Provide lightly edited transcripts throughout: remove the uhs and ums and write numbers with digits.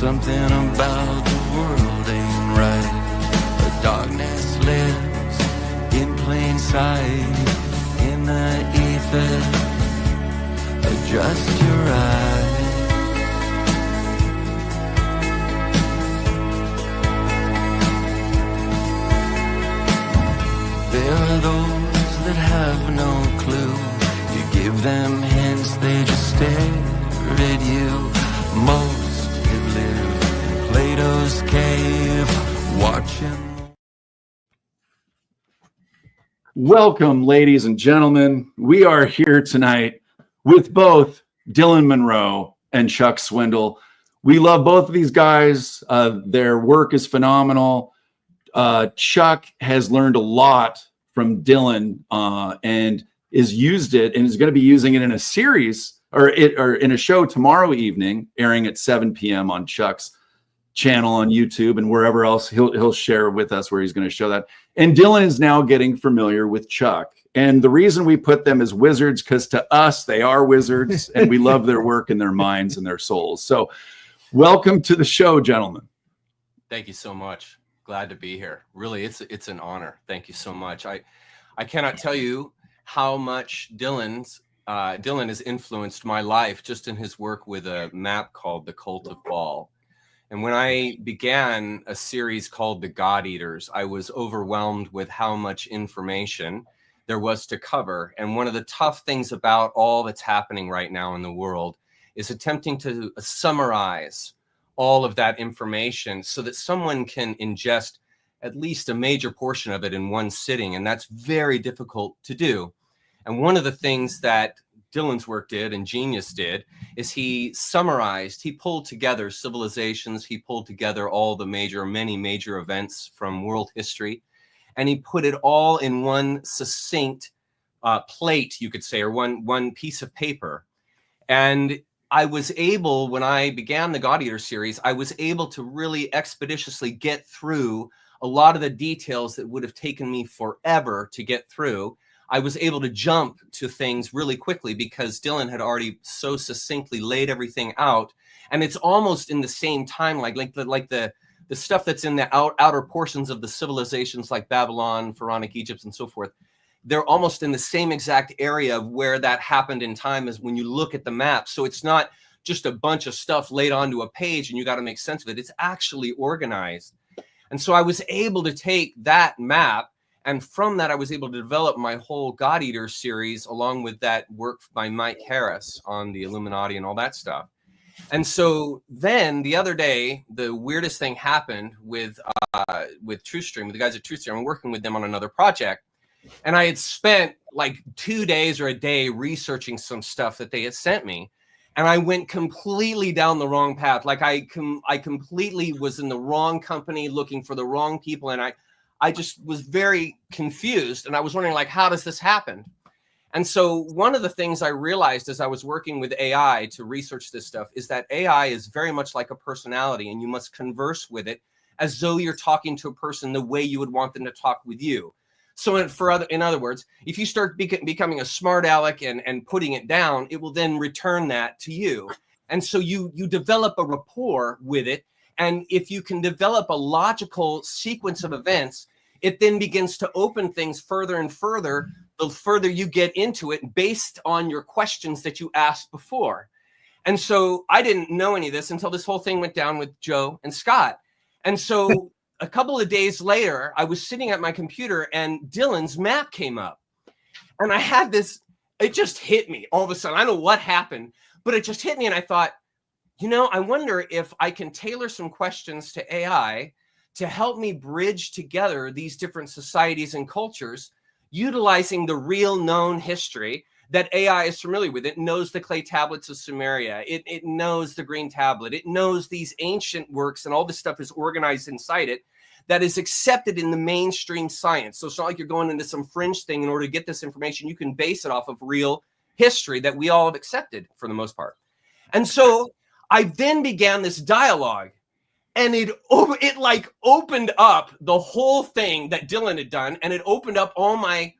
Something about the world ain't right. The darkness lives in plain sight. In the ether, adjust your eyes. There are those that have no clue. You give them hints, they just stare at you. Most have lived in Plato's cave, watching. Welcome, ladies and gentlemen. We are here tonight with both Dylan Monroe and Chuck Swindoll. We love both of these guys. Their work is phenomenal. Chuck has learned a lot from Dylan and is used it and is going to be using it in a series or in a show tomorrow evening, airing at 7 p.m. on Chuck's channel on YouTube and wherever else he'll share with us where he's going to show that. And Dylan is now getting familiar with Chuck. And the reason we put them as wizards, because to us, they are wizards and we love their work and their minds and their souls. So welcome to the show, gentlemen. Thank you so much. Glad to be here. Really, it's an honor. Thank you so much. I cannot tell you how much Dylan has influenced my life just in his work with a map called The Cult of Baal. And when I began a series called The God Eaters, I was overwhelmed with how much information there was to cover. And one of the tough things about all that's happening right now in the world is attempting to summarize all of that information so that someone can ingest at least a major portion of it in one sitting. And that's very difficult to do. And one of the things that Dylan's work did and Genius did is he summarized, he pulled together civilizations, he pulled together all the many major events from world history, and he put it all in one succinct plate, you could say, or one piece of paper. And I was able, when I began the God Eater series, I was able to really expeditiously get through a lot of the details that would have taken me forever to get through. I was able to jump to things really quickly because Dylan had already so succinctly laid everything out. And it's almost in the same time, like the stuff that's in the outer portions of the civilizations like Babylon, Pharaonic Egypt, and so forth. They're almost in the same exact area of where that happened in time as when you look at the map. So it's not just a bunch of stuff laid onto a page and you got to make sense of it. It's actually organized. And so I was able to take that map, and from that, I was able to develop my whole God Eater series along with that work by Mike Harris on the Illuminati and all that stuff. And so then the other day, the weirdest thing happened with TruthStream, with the guys at TruthStream. I'm working with them on another project. And I had spent like 2 days or a day researching some stuff that they had sent me. And I went completely down the wrong path. Like I completely was in the wrong company looking for the wrong people. And I just was very confused. And I was wondering, like, how does this happen? And so one of the things I realized as I was working with AI to research this stuff is that AI is very much like a personality, and you must converse with it as though you're talking to a person the way you would want them to talk with you. So in other words, if you start becoming a smart aleck and putting it down, it will then return that to you. And so you develop a rapport with it. And if you can develop a logical sequence of events, it then begins to open things further and further, the further you get into it based on your questions that you asked before. And so I didn't know any of this until this whole thing went down with Joe and Scott. And so a couple of days later, I was sitting at my computer and Dylan's map came up. And I had this, it just hit me all of a sudden. I don't know what happened, but it just hit me. And I thought, you know, I wonder if I can tailor some questions to AI to help me bridge together these different societies and cultures, utilizing the real known history that AI is familiar with. It knows the clay tablets of Sumeria. It knows the green tablet. It knows these ancient works, and all this stuff is organized inside it that is accepted in the mainstream science. So it's not like you're going into some fringe thing in order to get this information. You can base it off of real history that we all have accepted for the most part. And so I then began this dialogue, and it like opened up the whole thing that Dylan had done, and it opened up all my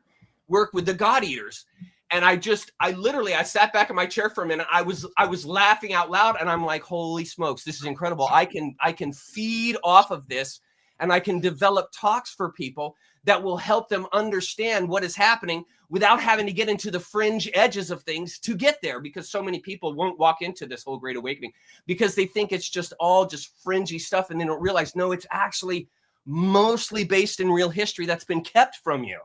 work with the God Eaters. And I literally sat back in my chair for a minute. I was laughing out loud, and I'm like, holy smokes, this is incredible. I can feed off of this, and I can develop talks for people that will help them understand what is happening without having to get into the fringe edges of things to get there, because so many people won't walk into this whole Great Awakening because they think it's just all just fringy stuff, and they don't realize, no, it's actually mostly based in real history that's been kept from you.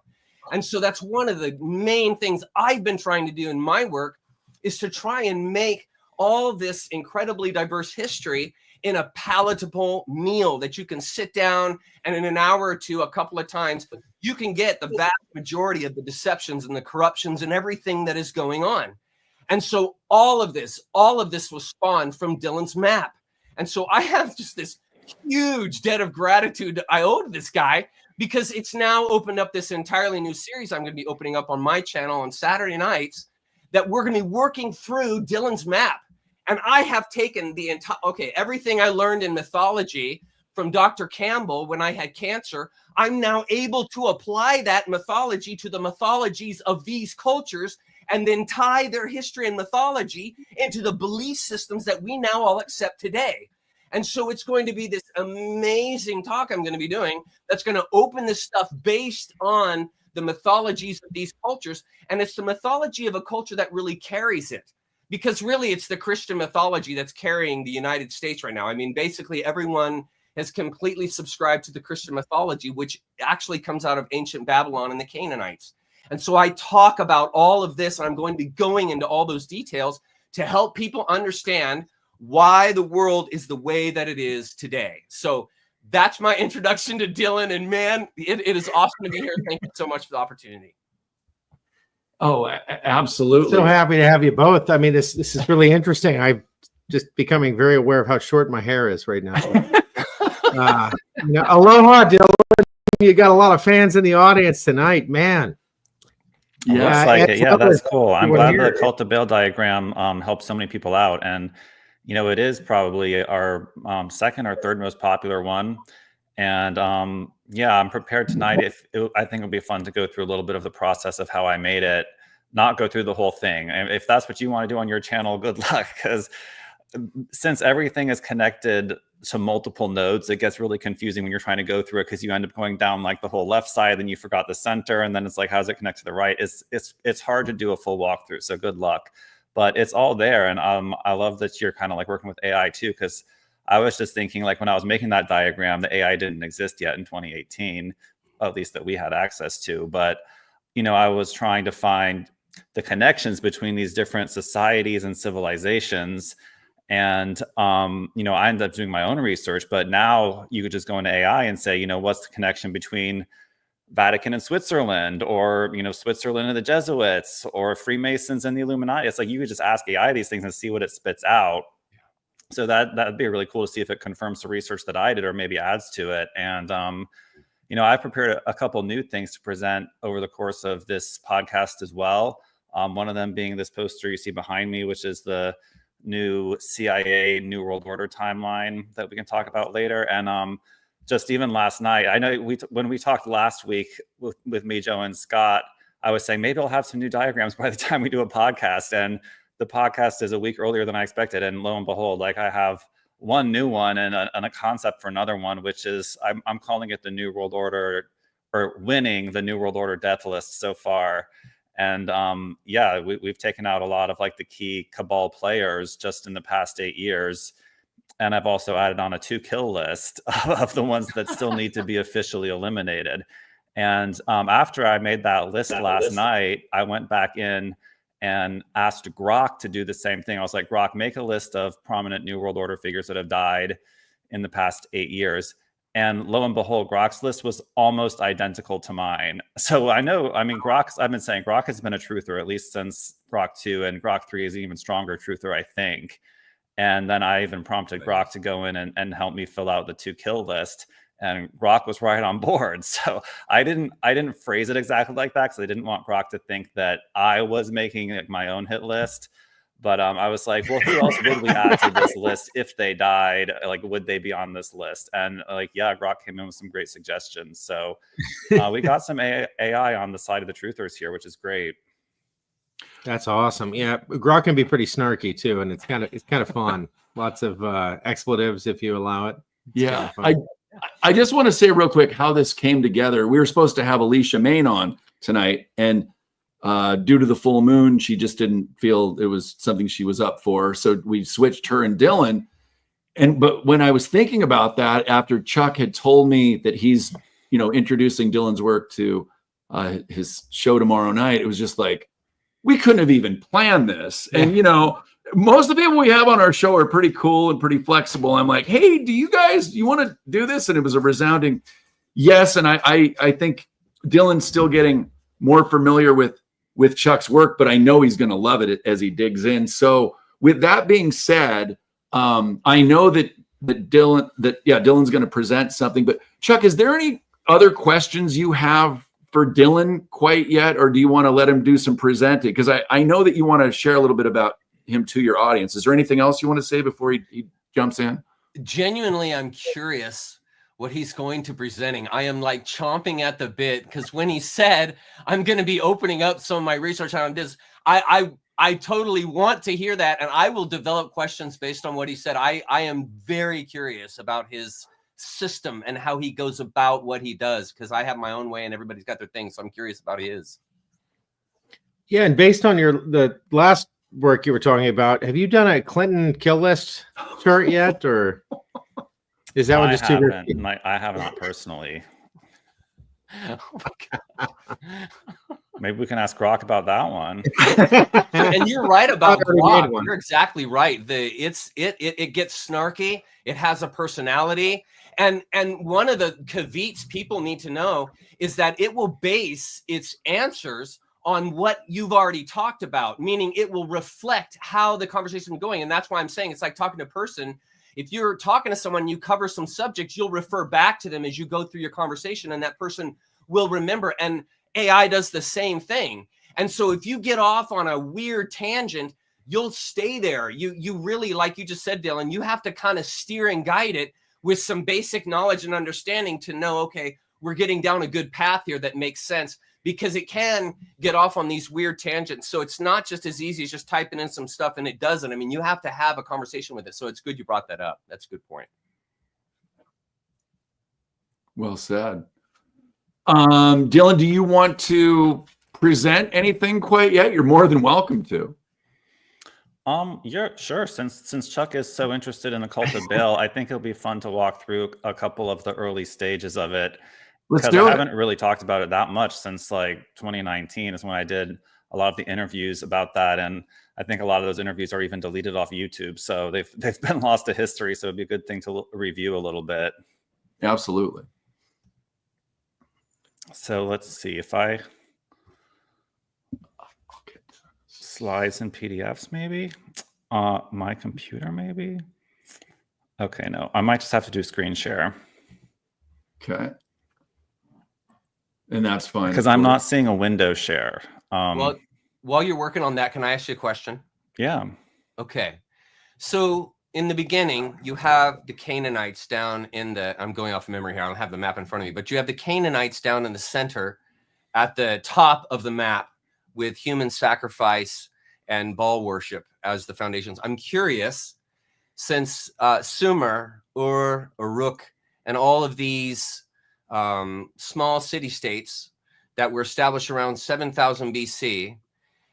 And so that's one of the main things I've been trying to do in my work, is to try and make all this incredibly diverse history in a palatable meal that you can sit down and in an hour or two, a couple of times, you can get the vast majority of the deceptions and the corruptions and everything that is going on. And so all of this was spawned from Dylan's map. And so I have just this huge debt of gratitude I owe to this guy, because it's now opened up this entirely new series I'm going to be opening up on my channel on Saturday nights, that we're going to be working through Dylan's map. And I have taken the entire, everything I learned in mythology from Dr. Campbell when I had cancer, I'm now able to apply that mythology to the mythologies of these cultures, and then tie their history and mythology into the belief systems that we now all accept today. And so it's going to be this amazing talk I'm going to be doing that's going to open this stuff based on the mythologies of these cultures. And it's the mythology of a culture that really carries it. Because really, it's the Christian mythology that's carrying the United States right now. I mean, basically, everyone has completely subscribed to the Christian mythology, which actually comes out of ancient Babylon and the Canaanites. And so I talk about all of this, and I'm going to be going into all those details to help people understand why the world is the way that it is today. So that's my introduction to Dylan. And man, it is awesome to be here. Thank you so much for the opportunity. Oh, absolutely. So happy to have you both. I mean, this is really interesting. I'm just becoming very aware of how short my hair is right now. Aloha, Dylan. You got a lot of fans in the audience tonight, man. Yeah, yeah, that's cool. I'm glad the Cult of Baal diagram helped so many people out. And, it is probably our second or third most popular one. And yeah, I'm prepared tonight. I think it'll be fun to go through a little bit of the process of how I made it, not go through the whole thing. And if that's what you want to do on your channel, good luck. Because since everything is connected to multiple nodes, it gets really confusing when you're trying to go through it, because you end up going down like the whole left side, then you forgot the center, and then it's like, how does it connect to the right? It's hard to do a full walkthrough. So good luck. But it's all there. And I love that you're kind of like working with AI too, because I was just thinking, like, when I was making that diagram, the AI didn't exist yet in 2018, at least that we had access to. But, I was trying to find the connections between these different societies and civilizations. And, I ended up doing my own research. But now you could just go into AI and say, what's the connection between Vatican and Switzerland, or, Switzerland and the Jesuits, or Freemasons and the Illuminati? It's like you could just ask AI these things and see what it spits out. So that'd be really cool to see if it confirms the research that I did or maybe adds to it. And, I've prepared a couple new things to present over the course of this podcast as well. One of them being this poster you see behind me, which is the new CIA New World Order timeline that we can talk about later. And just even last night, I know when we talked last week with me, Joe, and Scott, I was saying maybe I'll have some new diagrams by the time we do a podcast. And the podcast is a week earlier than I expected. And lo and behold, like, I have one new one and a concept for another one, which is I'm calling it the New World Order, or winning the New World Order death list so far. And yeah, we've taken out a lot of like the key Cabal players just in the past 8 years. And I've also added on a 2-kill list of the ones that still need to be officially eliminated. And after I made that list last night, I went back in and asked Grok to do the same thing. I was like, Grok, make a list of prominent New World Order figures that have died in the past 8 years. And lo and behold, Grok's list was almost identical to mine. So I've been saying Grok has been a truther, at least since Grok 2, and Grok 3 is an even stronger truther, I think. And then I even prompted Grok to go in and help me fill out the 2-kill list. And Grok was right on board. So I didn't phrase it exactly like that, because I didn't want Grok to think that I was making my own hit list. But I was like, well, who else would we add to this list if they died? Like, would they be on this list? And yeah, Grok came in with some great suggestions. So we got some AI on the side of the truthers here, which is great. That's awesome. Yeah, Grok can be pretty snarky too, and it's kind of fun. Lots of expletives if you allow it. It's Yeah, kind of I just want to say real quick how this came together. We were supposed to have Alicia Main on tonight, and due to the full moon, she just didn't feel it was something she was up for. So we switched her and Dylan. But when I was thinking about that, after Chuck had told me that he's, introducing Dylan's work to his show tomorrow night, it was just like, we couldn't have even planned this. And, most of the people we have on our show are pretty cool and pretty flexible. I'm like, hey, do you want to do this? And it was a resounding yes. And I think Dylan's still getting more familiar with Chuck's work, but I know he's going to love it as he digs in. So with that being said, I know that Dylan's going to present something, but Chuck, is there any other questions you have for Dylan quite yet, or do you want to let him do some presenting? Because I know that you want to share a little bit about him to your audience. Is there anything else you want to say before he jumps in? Genuinely, I'm curious what he's going to presenting. I am like chomping at the bit, because when he said I'm going to be opening up some of my research on this, I totally want to hear that, and I will develop questions based on what he said. I am very curious about his system and how he goes about what he does, because I have my own way and everybody's got their thing, so I'm curious about his. Yeah, and based on the last work you were talking about, have you done a Clinton kill list chart yet, or is that one just too risky? I haven't personally. Oh my God. Maybe we can ask Grok about that one. And you're right about Grok. You're exactly right. It gets snarky. It has a personality. And one of the caveats people need to know is that it will base its answers on what you've already talked about, meaning it will reflect how the conversation is going. And that's why I'm saying it's like talking to a person. If you're talking to someone, you cover some subjects, you'll refer back to them as you go through your conversation, and that person will remember. And AI does the same thing. And so if you get off on a weird tangent, you'll stay there. You really, like you just said, Dylan, you have to kind of steer and guide it with some basic knowledge and understanding to know, okay, we're getting down a good path here that makes sense, because it can get off on these weird tangents. So it's not just as easy as just typing in some stuff and it doesn't. I mean, you have to have a conversation with it. So it's good you brought that up. That's a good point. Well said. Dylan, do you want to present anything quite yet? You're more than welcome to. Yeah, sure. Since Chuck is so interested in the cult of Baal, I think it'll be fun to walk through a couple of the early stages of it. Because I haven't really talked about it that much since like 2019 is when I did a lot of the interviews about that. And I think a lot of those interviews are even deleted off YouTube. So they've been lost to history. So it'd be a good thing to review a little bit. Absolutely. So let's see if I slides and PDFs, maybe my computer, maybe. Okay, no, I might just have to do screen share. Okay. And that's fine. Because I'm not seeing a window share. Well, while you're working on that, can I ask you a question? Yeah. Okay. So in the beginning, you have the Canaanites down in I'm going off memory here. I don't have the map in front of me, but you have the Canaanites down in the center at the top of the map with human sacrifice and Baal worship as the foundations. I'm curious, since Sumer, Uruk, and all of these small city-states that were established around 7000 BC.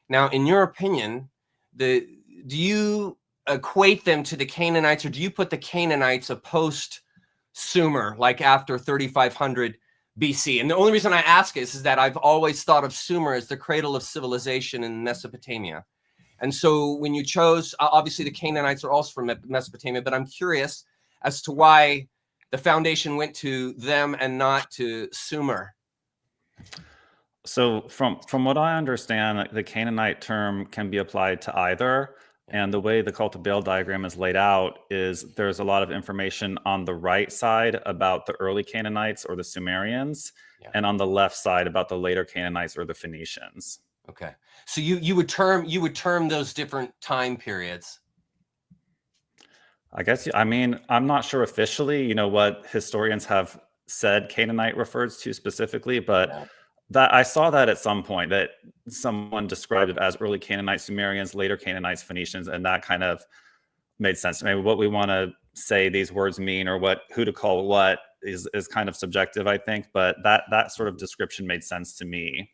Now, in your opinion, do you equate them to the Canaanites, or do you put the Canaanites a post-Sumer, like after 3500 BC? And the only reason I ask is that I've always thought of Sumer as the cradle of civilization in Mesopotamia. And so when you chose, obviously the Canaanites are also from Mesopotamia, but I'm curious as to why the foundation went to them and not to Sumer. So from what I understand, the Canaanite term can be applied to either. And the way the cult of Baal diagram is laid out is there's a lot of information on the right side about the early Canaanites or the Sumerians, and on the left side about the later Canaanites or the Phoenicians. Okay. So you would term those different time periods. I guess, I mean, I'm not sure officially, what historians have said Canaanite refers to specifically, but that I saw that at some point, that someone described it as early Canaanites, Sumerians, later Canaanites, Phoenicians, and that kind of made sense. Maybe what we want to say these words mean, or who to call what, is kind of subjective, I think. But that sort of description made sense to me.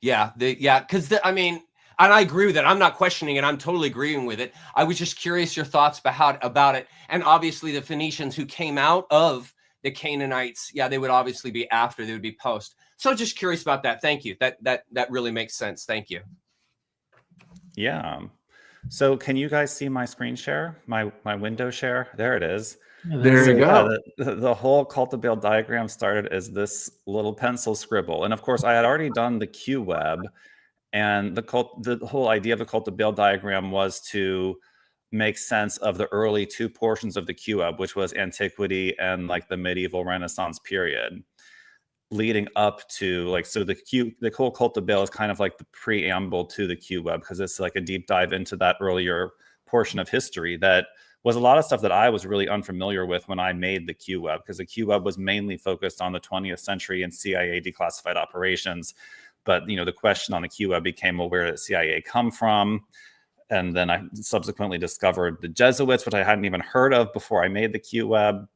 Yeah, because I mean, and I agree with it. I'm not questioning it. I'm totally agreeing with it. I was just curious your thoughts about it. And obviously, the Phoenicians who came out of the Canaanites, yeah, they would obviously be after. They would be post. So just curious about that. Thank you. That really makes sense. Thank you. Yeah. So can you guys see my screen share, my window share? There it is. There you go. The whole Cult of Baal diagram started as this little pencil scribble. And of course, I had already done the Q web, and the whole idea of the Cult of Baal diagram was to make sense of the early two portions of the Q web, which was antiquity and like the medieval Renaissance period, leading up to like, so the whole Cult of Baal is kind of like the preamble to the Q web, because it's like a deep dive into that earlier portion of history that was a lot of stuff that I was really unfamiliar with when I made the Q web, because the Q web was mainly focused on the 20th century and CIA declassified operations. But the question on the Q web became, well, where did the CIA come from? And then I subsequently discovered the Jesuits, which I hadn't even heard of before I made the Q web.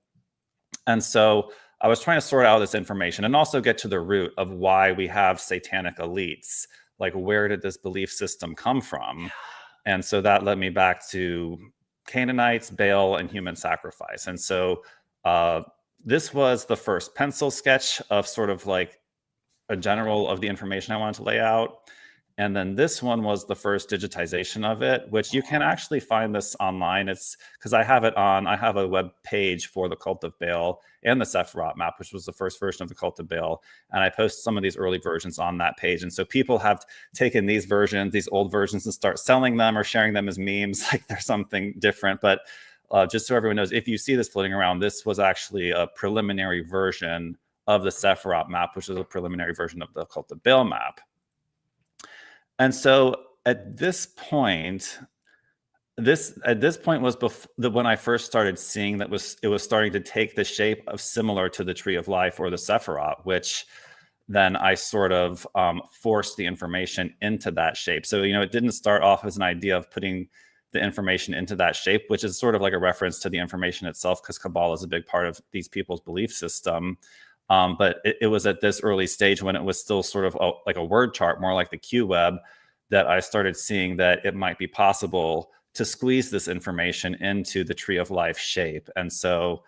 And so I was trying to sort out this information and also get to the root of why we have satanic elites. Like, where did this belief system come from? And so that led me back to Canaanites, Baal, and human sacrifice. And so this was the first pencil sketch of sort of like a general of the information I wanted to lay out. And then this one was the first digitization of it, which you can actually find this online. It's because I have a web page for the Cult of Baal and the Sephiroth map, which was the first version of the Cult of Baal. And I post some of these early versions on that page. And so people have taken these versions, these old versions, and start selling them or sharing them as memes, like they're something different. But just so everyone knows, if you see this floating around, this was actually a preliminary version of the Sephiroth map, which is a preliminary version of the Cult of Baal map. And so at this point was when I first started seeing that it was starting to take the shape of similar to the Tree of Life or the Sephiroth, which then I sort of forced the information into that shape. So, it didn't start off as an idea of putting the information into that shape, which is sort of like a reference to the information itself, because Cabal is a big part of these people's belief system. But it was at this early stage, when it was still sort of like a word chart, more like the Q web, that I started seeing that it might be possible to squeeze this information into the Tree of Life shape. And so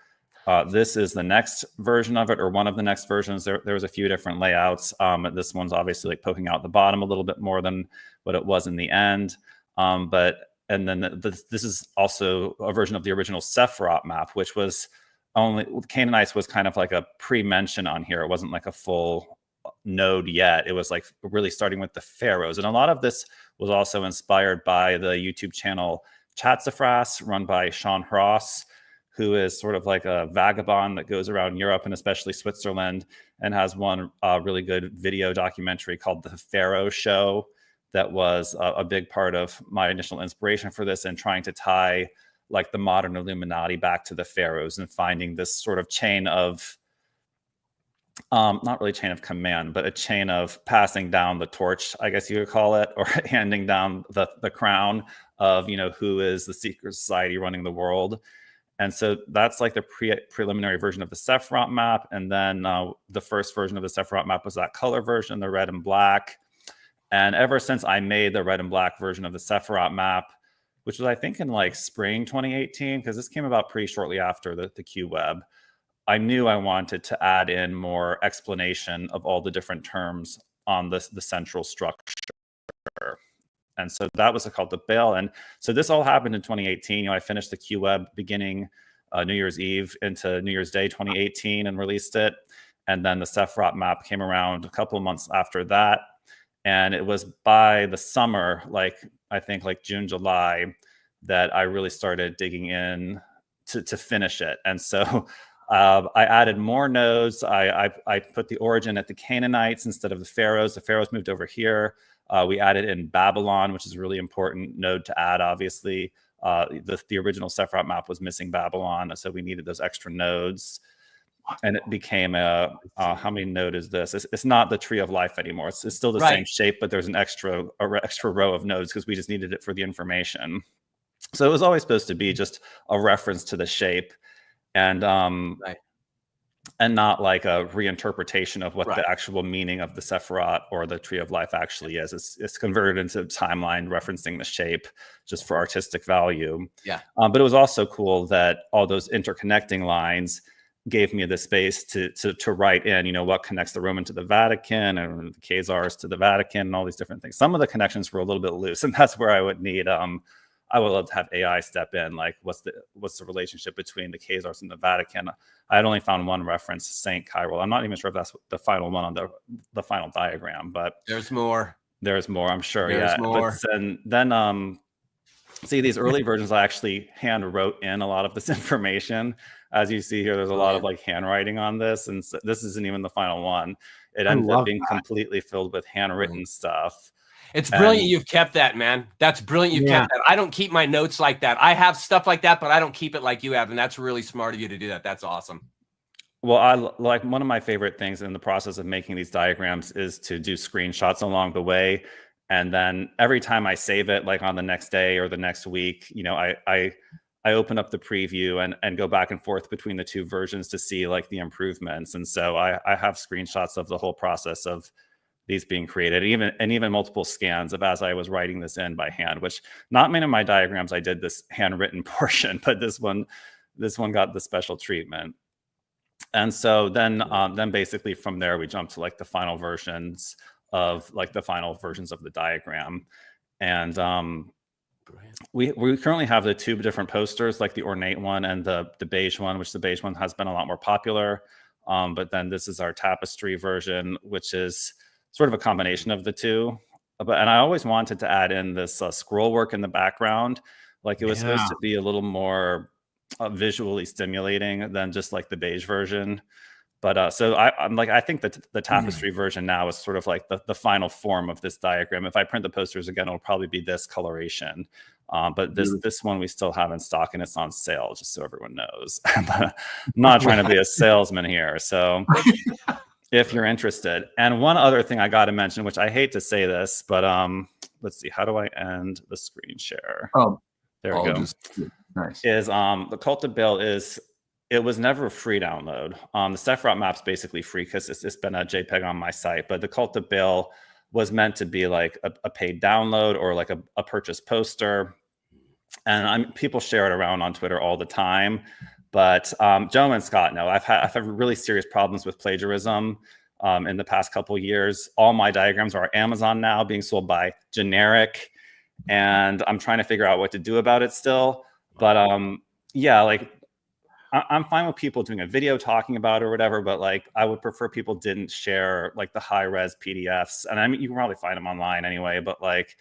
this is the next version of it, or one of the next versions. There was a few different layouts. This one's obviously like poking out the bottom a little bit more than what it was in the end. And then this is also a version of the original Sephiroth map, which was only Canaanites was kind of like a pre-mention on here. It wasn't like a full node yet. It was like really starting with the pharaohs. And a lot of this was also inspired by the YouTube channel Chatsafras, run by Sean Ross, who is sort of like a vagabond that goes around Europe and especially Switzerland, and has one really good video documentary called The Pharaoh Show that was a big part of my initial inspiration for this, and trying to tie like the modern Illuminati back to the pharaohs, and finding this sort of chain of not really chain of command, but a chain of passing down the torch, I guess you would call it, or handing down the crown of, who is the secret society running the world. And so that's like the preliminary version of the Sephiroth map. And then the first version of the Sephiroth map was that color version, the red and black. And ever since I made the red and black version of the Sephiroth map, which was, I think, in like spring 2018, because this came about pretty shortly after the Q web, I knew I wanted to add in more explanation of all the different terms on the central structure. And so that was called the Baal. And so this all happened in 2018. I finished the Q web beginning New Year's Eve into New Year's Day 2018 and released it. And then the Sephiroth map came around a couple of months after that. And it was by the summer, I think June, July, that I really started digging in to finish it. And so I added more nodes. I put the origin at the Canaanites instead of the pharaohs. The pharaohs moved over here. We added in Babylon, which is a really important node to add, obviously. The original Sephiroth map was missing Babylon, so we needed those extra nodes. and it became a how many node is this? It's not the tree of life anymore. It's still the Right. same shape, but there's an extra row of nodes because we just needed it for the information. So it was always supposed to be just a reference to the shape, and Right. and not like a reinterpretation of what Right. the actual meaning of the Sephirot or the tree of life actually is. It's converted into timeline referencing the shape just for artistic value. Yeah. But it was also cool that all those interconnecting lines gave me the space to write in, you know, what connects the Roman to the Vatican and the Khazars to the Vatican and all these different things. Some of the connections were a little bit loose, and that's where I would need I would love to have AI step in. Like, what's the relationship between the Khazars and the Vatican? I had only found one reference, Saint Cyril. I'm not even sure if that's the final one on the final diagram, but There's more. There's more, I'm sure. There's more. But then see, these early versions, I actually hand wrote in a lot of this information. As you see here, there's a lot of like handwriting on this, and so this isn't even the final one. It ended up being completely filled with handwritten stuff. It's brilliant you've kept that, man. That's brilliant you've kept that. I don't keep my notes like that. I have stuff like that, but I don't keep it like you have, and that's really smart of you to do that. That's awesome. Well, I like, one of my favorite things in the process of making these diagrams is to do screenshots along the way. And then every time I save it, like on the next day or the next week, you know, I open up the preview and go back and forth between the two versions to see like the improvements. And so I have screenshots of the whole process of these being created, even multiple scans of as I was writing this in by hand, which not many of my diagrams I did this handwritten portion, but this one got the special treatment. And so then basically from there we jump to like the final versions of the diagram. And we currently have the two different posters, like the ornate one and the beige one, which the beige one has been a lot more popular. But then this is our tapestry version, which is sort of a combination of the two. And I always wanted to add in this scroll work in the background. Like it was supposed to be a little more visually stimulating than just like the beige version. But so I'm like, I think that the tapestry version now is sort of like the final form of this diagram. If I print the posters again, it'll probably be this coloration. But this one we still have in stock, and it's on sale, just so everyone knows. I'm not trying to be a salesman here. So if you're interested. And one other thing I got to mention, which I hate to say this, but let's see, how do I end the screen share? Oh, there we go. Nice. Is the Cult of Baal it was never a free download. The Sephirot map's basically free because it's been a JPEG on my site, but the Cult of Baal was meant to be like a paid download or like a purchase poster. And people share it around on Twitter all the time. But Joe and Scott know I've had really serious problems with plagiarism in the past couple of years. All my diagrams are Amazon now, being sold by generic, and I'm trying to figure out what to do about it still. But yeah, like I'm fine with people doing a video talking about it or whatever, but like I would prefer people didn't share like the high res PDFs. And I mean, you can probably find them online anyway, but like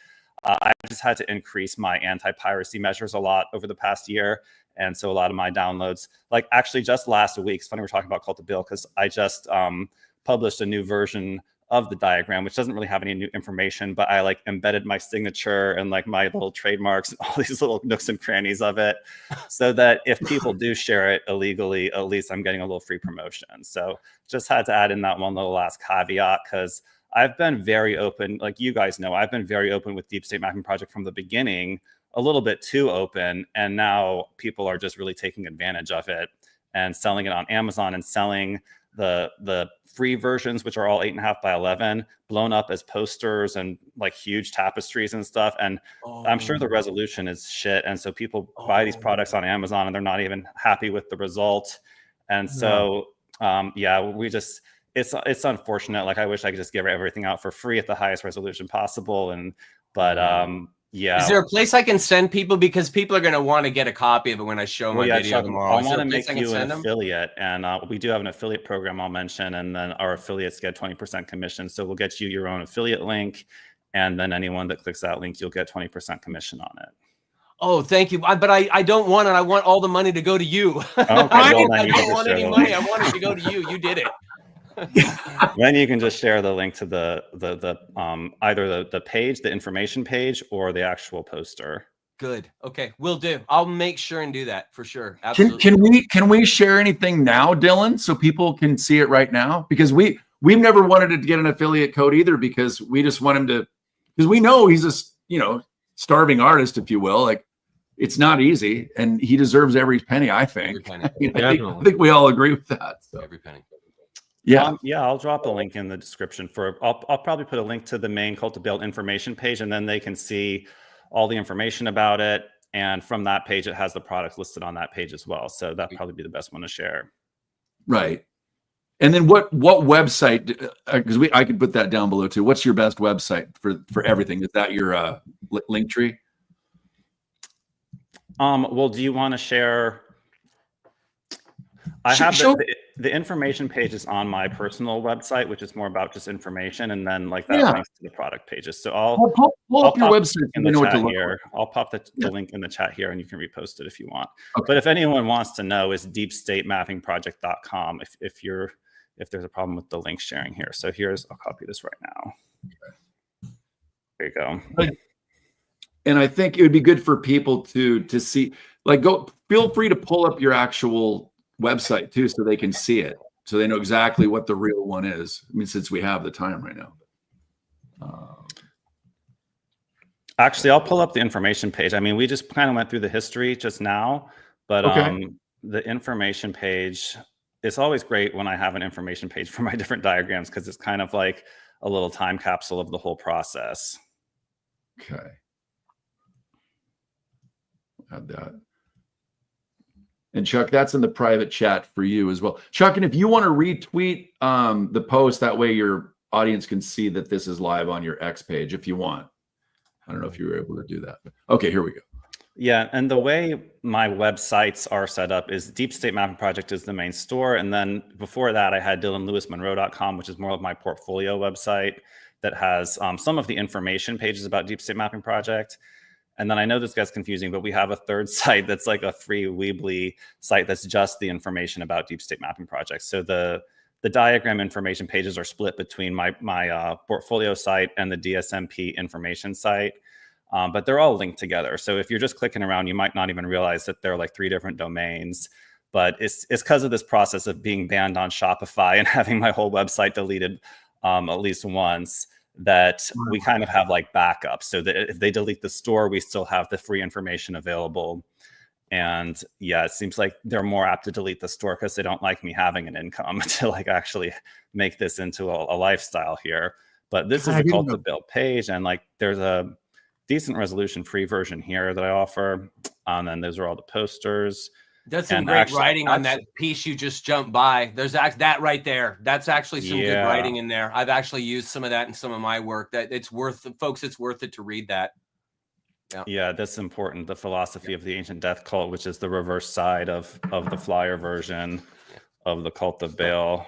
I just had to increase my anti-piracy measures a lot over the past year. And so a lot of my downloads, like actually just last week, it's funny we're talking about Cult of Baal because I just published a new version of the diagram, which doesn't really have any new information, but I like embedded my signature and like my little trademarks and all these little nooks and crannies of it so that if people do share it illegally, at least I'm getting a little free promotion. So just had to add in that one little last caveat because I've been very open. Like you guys know, I've been very open with Deep State Mapping Project from the beginning, a little bit too open. And now people are just really taking advantage of it and selling it on Amazon and selling the free versions, which are all 8.5 by 11, blown up as posters and like huge tapestries and stuff. And I'm sure the resolution is shit. And so people buy these products on Amazon and they're not even happy with the result. And so, yeah, it's unfortunate. Like I wish I could just give everything out for free at the highest resolution possible. Yeah. Is there a place I can send people? Because people are going to want to get a copy of it when I show my video tomorrow. I want to make you an affiliate. And we do have an affiliate program I'll mention. And then our affiliates get 20% commission. So we'll get you your own affiliate link. And then anyone that clicks that link, you'll get 20% commission on it. Oh, thank you. But I don't want it. I want all the money to go to you. Okay, I don't want any money. I want it to go to you. You did it. Then you can just share the link to either the page, the information page, or the actual poster. Good. Okay, will do. I'll make sure and do that for sure. Absolutely. Can we share anything now, Dylan, so people can see it right now? Because we've never wanted to get an affiliate code either, because we just want him to, because we know he's a starving artist, if you will. Like, it's not easy, and he deserves every penny, I think. Every penny. I think we all agree with that. So. Every penny. Yeah. I'll drop a link in the description I'll probably put a link to the main Cult of Baal information page, and then they can see all the information about it. And from that page, it has the products listed on that page as well. So that'd probably be the best one to share. Right. And then what website, because I could put that down below too. What's your best website for everything? Is that your link tree? Well, do you want to share? I have the information page is on my personal website, which is more about just information, and then like that links to the product pages. So I'll pull up your website in the chat here. I'll pop the link in the chat here, and you can repost it if you want. Okay. But if anyone wants to know, is deepstatemappingproject.com if there's a problem with the link sharing here. So I'll copy this right now. There you go. And I think it would be good for people to see, feel free to pull up your actual website too, so they can see it, so they know exactly what the real one is. I mean, since we have the time right now. Actually, I'll pull up the information page. I mean, we just kind of went through the history just now, but the information page, it's always great when I have an information page for my different diagrams, because it's kind of like a little time capsule of the whole process. Okay. Add that. And Chuck, that's in the private chat for you as well. Chuck, and if you want to retweet the post, that way your audience can see that this is live on your X page if you want. I don't know if you were able to do that. Okay, here we go. Yeah, and the way my websites are set up is Deep State Mapping Project is the main store. And then before that, I had DylanLewisMonroe.com, which is more of my portfolio website that has some of the information pages about Deep State Mapping Project. And then I know this gets confusing, but we have a third site that's like a free Weebly site that's just the information about Deep State Mapping Project. So the diagram information pages are split between my portfolio site and the DSMP information site, but they're all linked together. So if you're just clicking around, you might not even realize that they're like 3 different domains. But it's because of this process of being banned on Shopify and having my whole website deleted at least once, that we kind of have like backups, so that if they delete the store, we still have the free information available. And yeah, it seems like they're more apt to delete the store because they don't like me having an income to like actually make this into a lifestyle here. But this is a Cult of Baal page, and like there's a decent resolution free version here that I offer, and then those are all the posters. That's some great writing on that piece you just jumped by. There's that right there. That's actually some good writing in there. I've actually used some of that in some of my work. That it's worth it to read that. Yeah, that's important. The philosophy of the ancient death cult, which is the reverse side of the flyer version of the Cult of Baal.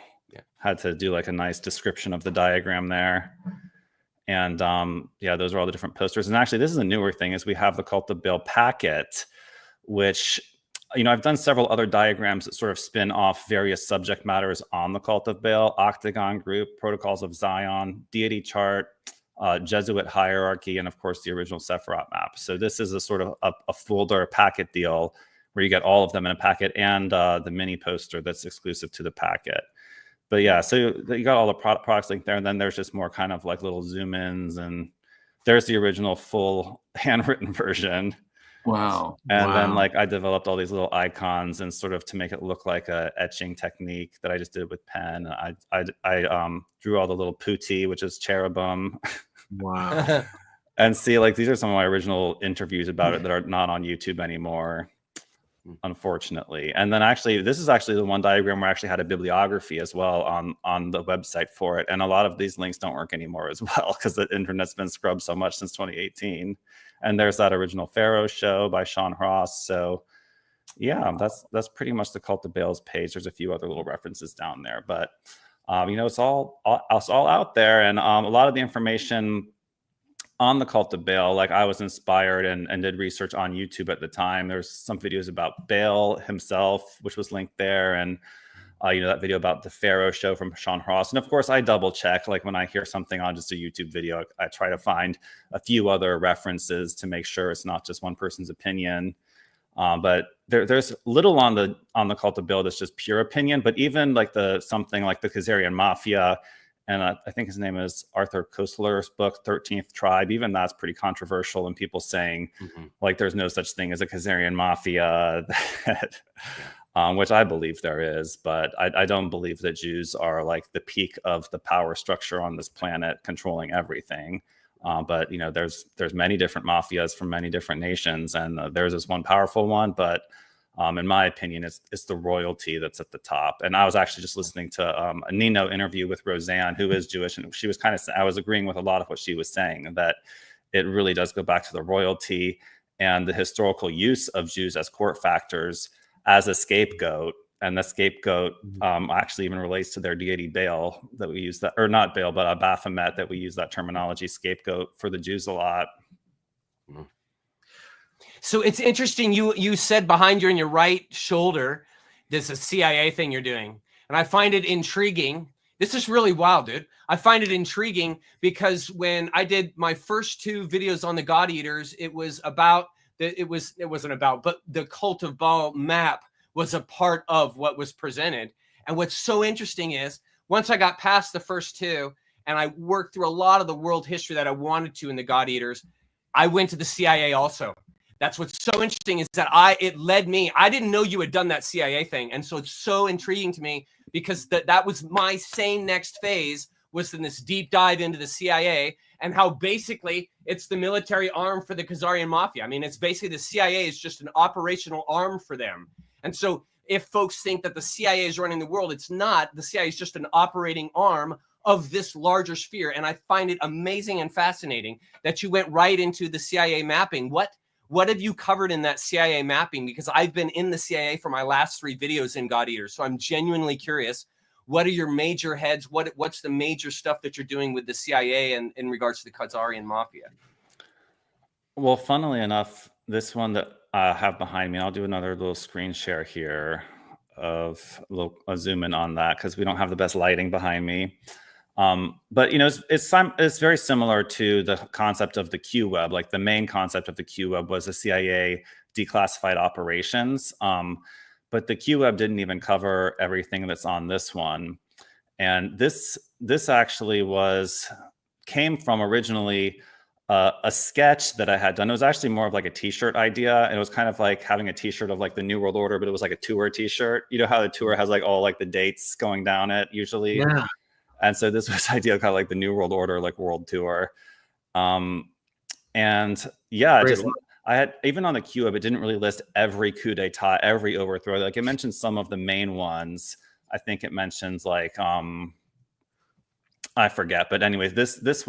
Had to do like a nice description of the diagram there. And those are all the different posters. And actually, this is a newer thing, is we have the Cult of Baal packet, which, I've done several other diagrams that sort of spin off various subject matters on the Cult of Baal: Octagon Group, Protocols of Zion, Deity Chart, Jesuit Hierarchy, and of course the original Sephiroth map. So this is a sort of a folder packet deal where you get all of them in a packet, and the mini poster that's exclusive to the packet. But yeah, so you got all the products linked there, and then there's just more kind of like little zoom ins, and there's the original full handwritten version. Wow. And then like I developed all these little icons and sort of to make it look like a etching technique that I just did with pen. I drew all the little putti, which is cherubim. Wow. And see, like these are some of my original interviews about it that are not on YouTube anymore, unfortunately. And then actually, this is actually the one diagram where I actually had a bibliography as well on the website for it. And a lot of these links don't work anymore as well, because the internet's been scrubbed so much since 2018. And there's that original Pharaoh show by Sean Ross. So yeah, that's pretty much the Cult of Baal's page. There's a few other little references down there, but it's all out there. And a lot of the information on the Cult of Baal, like I was inspired and did research on YouTube at the time. There's some videos about Baal himself, which was linked there. And That video about the Pharaoh show from Sean Ross. And of course, I double check. Like when I hear something on just a YouTube video, I try to find a few other references to make sure it's not just one person's opinion. But there's little on the cult of Baal that's just pure opinion. But even like something like the Khazarian Mafia, and I think his name is Arthur Koestler's book, 13th Tribe. Even that's pretty controversial, and people saying like there's no such thing as a Khazarian Mafia, which I believe there is. But I don't believe that Jews are like the peak of the power structure on this planet, controlling everything. But there's many different mafias from many different nations, and there's this one powerful one. But in my opinion, it's the royalty that's at the top. And I was actually just listening to a Nino interview with Roseanne, who is Jewish, and she was I was agreeing with a lot of what she was saying, that it really does go back to the royalty and the historical use of Jews as court factors as a scapegoat. And the scapegoat actually even relates to their deity Baal, that we use that, or not Baal, but Baphomet, that we use that terminology, scapegoat, for the Jews a lot. So it's interesting. You said behind you in your right shoulder, there's a CIA thing you're doing. And I find it intriguing. This is really wild, dude. I find it intriguing because when I did my first 2 videos on the God Eaters, it was about, it wasn't about, but the cult of Baal map was a part of what was presented. And what's so interesting is once I got past the first 2 and I worked through a lot of the world history that I wanted to in the God Eaters, I went to the CIA also. That's what's so interesting is that it led me. I didn't know you had done that CIA thing. And so it's so intriguing to me because that was my same next phase, was in this deep dive into the CIA and how basically it's the military arm for the Khazarian Mafia. I mean, it's basically the CIA is just an operational arm for them. And so if folks think that the CIA is running the world, it's not. The CIA is just an operating arm of this larger sphere. And I find it amazing and fascinating that you went right into the CIA mapping. What have you covered in that CIA mapping? Because I've been in the CIA for my last 3 videos in God Eaters. So I'm genuinely curious. What are your major heads? What's the major stuff that you're doing with the CIA and in regards to the Khazarian Mafia? Well, funnily enough, this one that I have behind me, I'll do another little screen share here of a zoom in on that because we don't have the best lighting behind me. But it's very similar to the concept of the Q web. Like the main concept of the Q web was the CIA declassified operations. But the Q web didn't even cover everything that's on this one. And this actually came from originally a sketch that I had done. It was actually more of like a t-shirt idea. And it was kind of like having a t-shirt of like the New World Order, but it was like a tour t-shirt. You know how the tour has like all like the dates going down it usually. Yeah. And so this was idea kind of like the New World Order, like world tour. And yeah, I had, even on the Q web, it didn't really list every coup d'etat, every overthrow. Like it mentioned some of the main ones. I think it mentions like, I forget, but anyways, this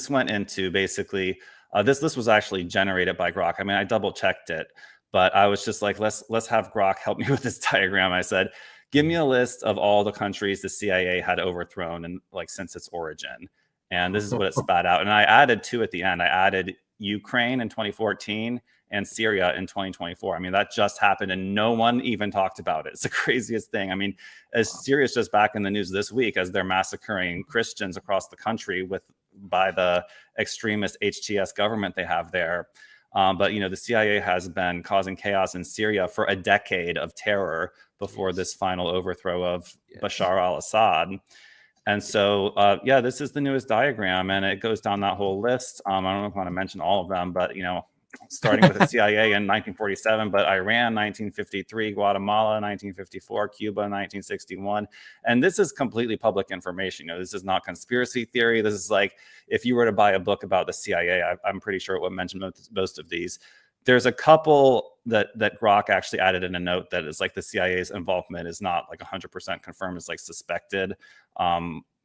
went into basically, this list was actually generated by Grok. I mean, I double checked it, but I was just like, let's have Grok help me with this diagram. I said, give me a list of all the countries the CIA had overthrown and like since its origin. And this is what it spat out. And I added 2 at the end. I added Ukraine in 2014 and Syria in 2024. I mean, that just happened and no one even talked about it. It's the craziest thing. I mean, as Syria's just back in the news this week as they're massacring Christians across the country by the extremist HTS government they have there. But, the CIA has been causing chaos in Syria for a decade of terror before this final overthrow of Bashar al-Assad. And so, this is the newest diagram, and it goes down that whole list. I don't know if I want to mention all of them, but, starting with the CIA in 1947, but Iran, 1953, Guatemala, 1954, Cuba, 1961. And this is completely public information. This is not conspiracy theory. This is like, if you were to buy a book about the CIA, I'm pretty sure it would mention most of these. There's a couple that Grok actually added in a note that is like the CIA's involvement is not like 100% confirmed. It's like suspected.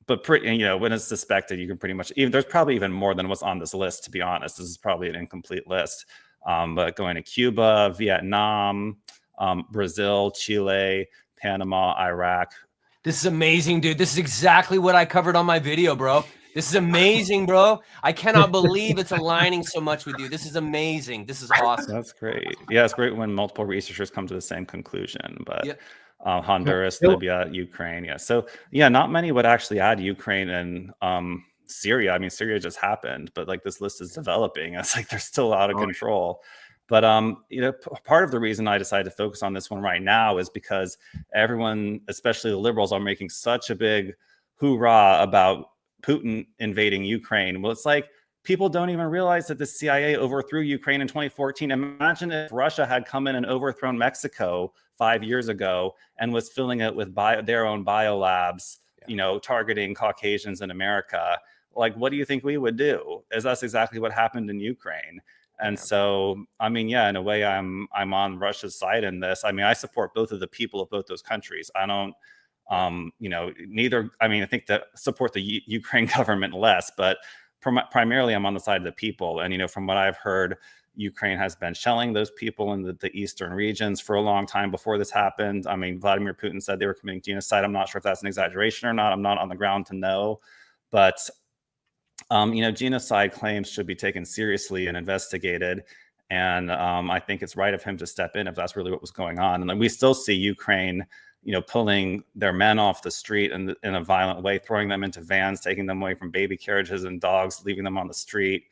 But when it's suspected, you can pretty much there's probably even more than what's on this list, to be honest. This is probably an incomplete list. But going to Cuba, Vietnam, Brazil, Chile, Panama, Iraq. This is amazing, dude. This is exactly what I covered on my video, bro. This is amazing, bro. I cannot believe it's aligning so much with you. This is amazing. This is awesome. That's great. Yeah, it's great when multiple researchers come to the same conclusion. But Honduras, Libya, Ukraine. Yeah. So yeah, not many would actually add Ukraine and Syria. I mean, Syria just happened, but like this list is developing. It's like they're still out of control. But part of the reason I decided to focus on this one right now is because everyone, especially the liberals, are making such a big hoorah about Putin invading Ukraine. Well, it's like people don't even realize that the CIA overthrew Ukraine in 2014. Imagine if Russia had come in and overthrown Mexico 5 years ago and was filling it with their own biolabs, targeting Caucasians in America. Like, what do you think we would do? That's exactly what happened in Ukraine. And so, I mean, yeah, in a way, I'm on Russia's side in this. I mean, I support both of the people of both those countries. I don't, neither. I mean, I think that support the Ukraine government less, but primarily I'm on the side of the people. And, from what I've heard, Ukraine has been shelling those people in the eastern regions for a long time before this happened. I mean, Vladimir Putin said they were committing genocide. I'm not sure if that's an exaggeration or not. I'm not on the ground to know. But genocide claims should be taken seriously and investigated. And I think it's right of him to step in if that's really what was going on. And then we still see Ukraine, pulling their men off the street in a violent way, throwing them into vans, taking them away from baby carriages and dogs, leaving them on the street.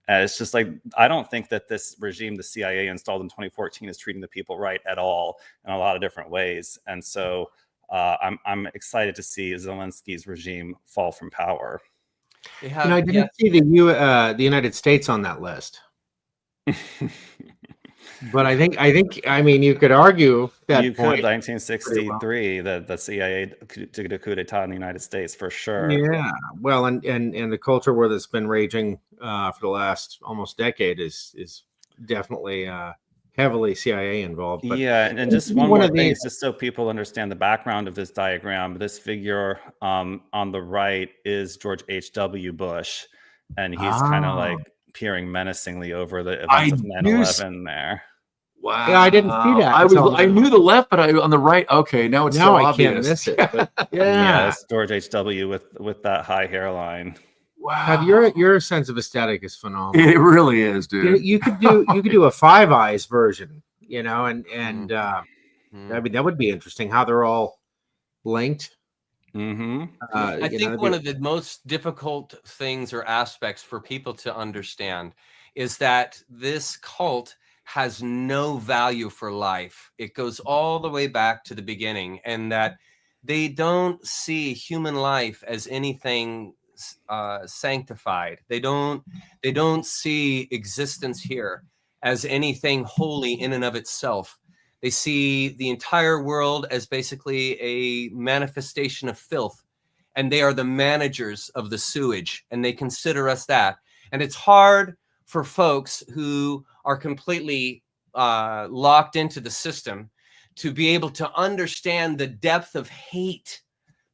It's just like, I don't think that this regime, the CIA installed in 2014, is treating the people right at all in a lot of different ways. And so I'm excited to see Zelensky's regime fall from power. I didn't see the United States on that list. But I think I mean, you could argue that you could 1963 the CIA did a coup d'etat in the United States for sure. Yeah, well, and the culture war that's been raging for the last almost decade is definitely heavily CIA involved. But yeah, and just one more thing, just so people understand the background of this diagram. This figure on the right is George H.W. Bush, and he's kind of like peering menacingly over the events of 9/11 there. Wow. Yeah, I didn't see that. I knew the left, but on the right. Okay, now it's so obvious. I can't miss it. But yeah, it's George H.W. with that high hairline. Wow. Your sense of aesthetic is phenomenal. It really is, dude. You could do a Five Eyes version, and I mean, that would be interesting how they're all linked. I think one of the most difficult things or aspects for people to understand is that this cult has no value for life. It goes all the way back to the beginning, and that they don't see human life as anything sanctified. They don't see existence here as anything holy in and of itself. They see the entire world as basically a manifestation of filth, and they are the managers of the sewage, and they consider us that. And it's hard for folks who are completely locked into the system to be able to understand the depth of hate,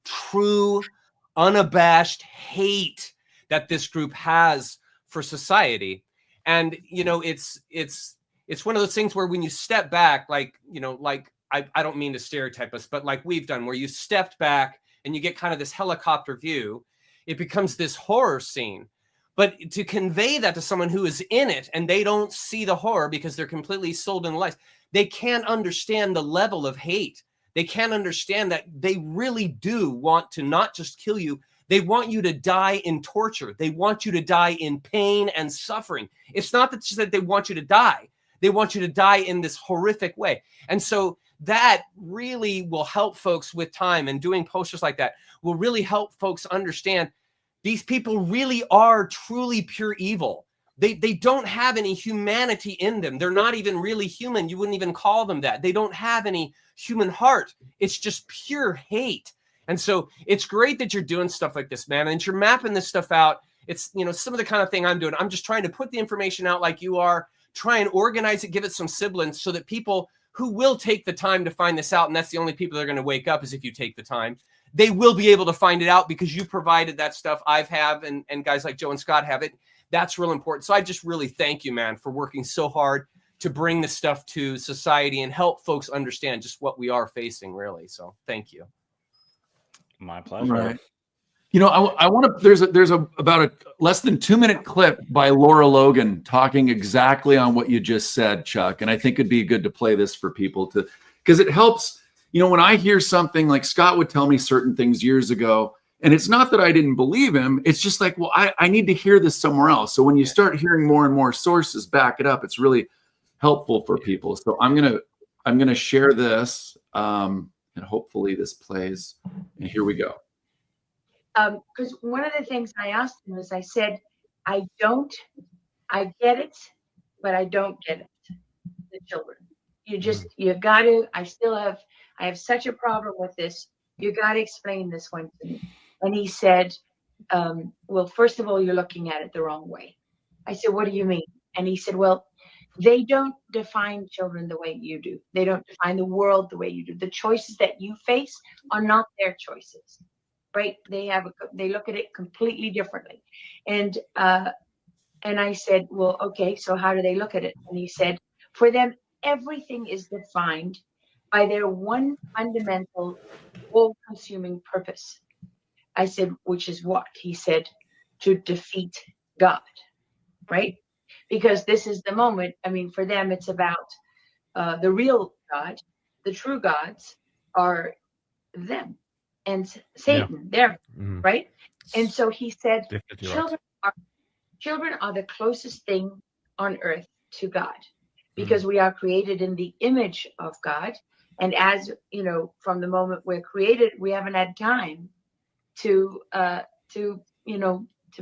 true, unabashed hate that this group has for society. And, it's one of those things where when you step back, I don't mean to stereotype us, but like we've done, where you stepped back and you get kind of this helicopter view, it becomes this horror scene. But to convey that to someone who is in it and they don't see the horror because they're completely sold in lies, they can't understand the level of hate. They can't understand that they really do want to not just kill you. They want you to die in torture. They want you to die in pain and suffering. It's not just that they want you to die. They want you to die in this horrific way. And so that really will help folks with time, and doing posters like that will really help folks understand these people really are truly pure evil. They don't have any humanity in them. They're not even really human. You wouldn't even call them that. They don't have any human heart. It's just pure hate. And so it's great that you're doing stuff like this, man, and you're mapping this stuff out. It's, some of the kind of thing I'm doing. I'm just trying to put the information out like you are, try and organize it, give it some siblings so that people who will take the time to find this out, and that's the only people that are going to wake up is if you take the time, they will be able to find it out because you provided that stuff. And guys like Joe and Scott have it. That's real important. So I just really thank you, man, for working so hard to bring this stuff to society and help folks understand just what we are facing, really. So thank you. My pleasure. Right. I want to. There's about a less than 2-minute clip by Laura Logan talking exactly on what you just said, Chuck. And I think it'd be good to play this for people because it helps. when I hear something like Scott would tell me certain things years ago, and it's not that I didn't believe him, it's just like, well, I need to hear this somewhere else. So when you start hearing more and more sources back it up, it's really helpful for people. So I'm gonna share this, and hopefully this plays. And here we go. Because one of the things I asked him is, I said, I get it, but I don't get it. The children, you got to. I have such a problem with this. You got to explain this one to me. And he said, well, first of all, you're looking at it the wrong way. I said, what do you mean? And he said, well, they don't define children the way you do. They don't define the world the way you do. The choices that you face are not their choices, right? They look at it completely differently. And I said, well, okay, so how do they look at it? And he said, for them, everything is defined by their one fundamental, all-consuming purpose. I said, which is what? He said, to defeat God, right? Because this is the moment. I mean, for them, it's about the real God. The true gods are them and Satan, they're right? And so he said, children are the closest thing on earth to God, because we are created in the image of God. And as you know, from the moment we're created, we haven't had time to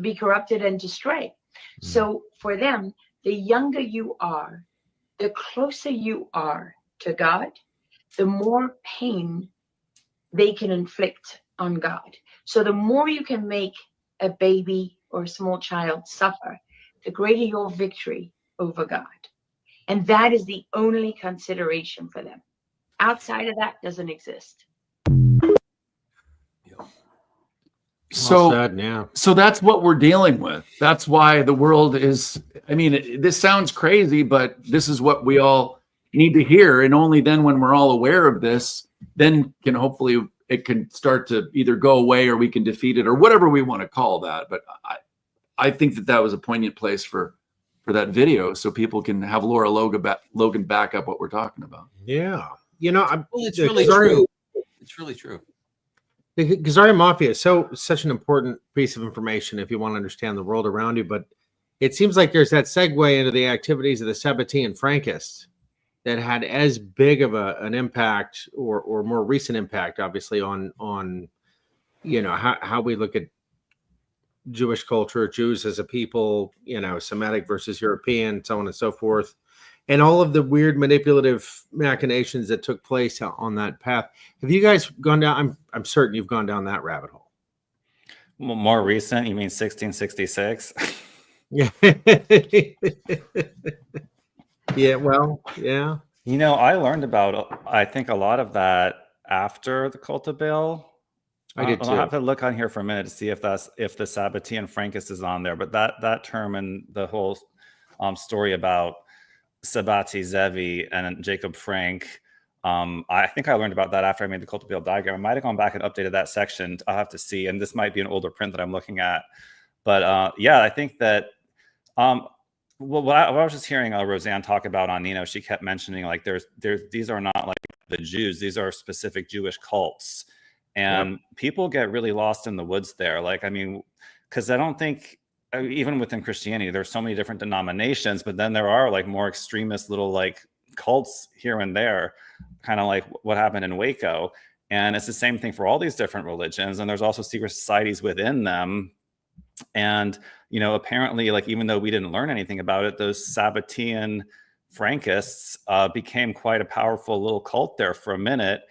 be corrupted and to stray. So for them, the younger you are, the closer you are to God, the more pain they can inflict on God. So the more you can make a baby or a small child suffer, the greater your victory over God. And that is the only consideration for them. Outside of that doesn't exist. So that's what we're dealing with. That's why the world is, I mean, this sounds crazy, but this is what we all need to hear. And only then, when we're all aware of this, then hopefully it can start to either go away, or we can defeat it, or whatever we want to call that. But I think that was a poignant place for that video, so people can have Laura Logan back up what we're talking about. Yeah. It's really true. It's really true. The Khazarian Mafia is such an important piece of information if you want to understand the world around you. But it seems like there's that segue into the activities of the Sabbatian Frankists that had as big of an impact, or more recent impact, obviously, on how we look at Jewish culture, Jews as a people, Semitic versus European, so on and so forth, and all of the weird manipulative machinations that took place on that path. Have you guys gone down? I'm certain you've gone down that rabbit hole. More recent? You mean 1666? Yeah. Yeah. Well, yeah. I learned about, I think, a lot of that after the cult of Baal. I did too. I'll have to look on here for a minute to see if the Sabbatian Frankists is on there. But that term and the whole story about Sabbati Zevi and Jacob Frank, I think I learned about that after I made the cult of Baal diagram. I might have gone back and updated that section. I'll have to see. And this might be an older print that I'm looking at. But I think that what I was just hearing Roseanne talk about on, she kept mentioning, like, these are not like the Jews. These are specific Jewish cults. And people get really lost in the woods there. Like, I mean, because I don't think, even within Christianity, there's so many different denominations, but then there are like more extremist little like cults here and there, kind of like what happened in Waco. And it's the same thing for all these different religions. And there's also secret societies within them. And, apparently, like, even though we didn't learn anything about it, those Sabbatian Frankists became quite a powerful little cult there for a minute.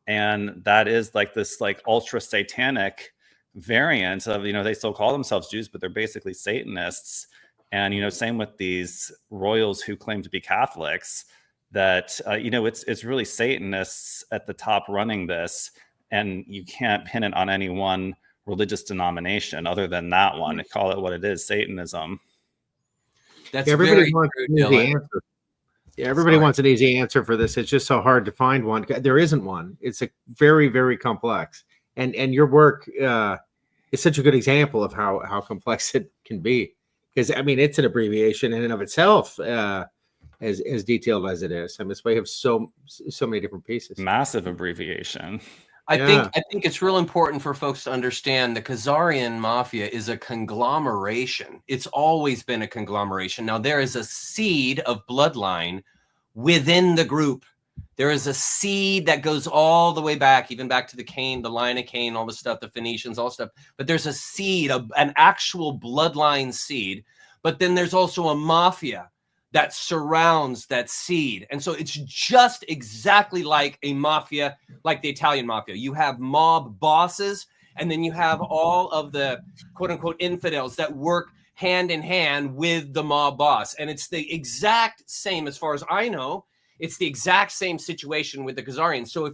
And that is like this like ultra satanic variant of, they still call themselves Jews, but they're basically Satanists. And, same with these royals who claim to be Catholics, that, it's really Satanists at the top running this. And you can't pin it on any one religious denomination other than that one. Call it what it is, Satanism. That's everybody very wants true, an easy Dylan. answer. Yeah, everybody wants an easy answer for this. It's just so hard to find one. There isn't one. It's a very, very complex. And your work is such a good example of how complex it can be. Because, I mean, it's an abbreviation in and of itself. as detailed as it is. I mean, it's why you have so many different pieces. Massive abbreviation. I think it's real important for folks to understand the Khazarian Mafia is a conglomeration. It's always been a conglomeration. Now, there is a seed of bloodline within the group. There is a seed that goes all the way back, even back to the Cain, the line of Cain, all the stuff, the Phoenicians, all stuff. But there's a seed, an actual bloodline seed. But then there's also a mafia that surrounds that seed. And so it's just exactly like a mafia, like the Italian mafia. You have mob bosses, and then you have all of the quote unquote infidels that work hand in hand with the mob boss. And it's the exact same, as far as I know, it's the exact same situation with the Khazarians. So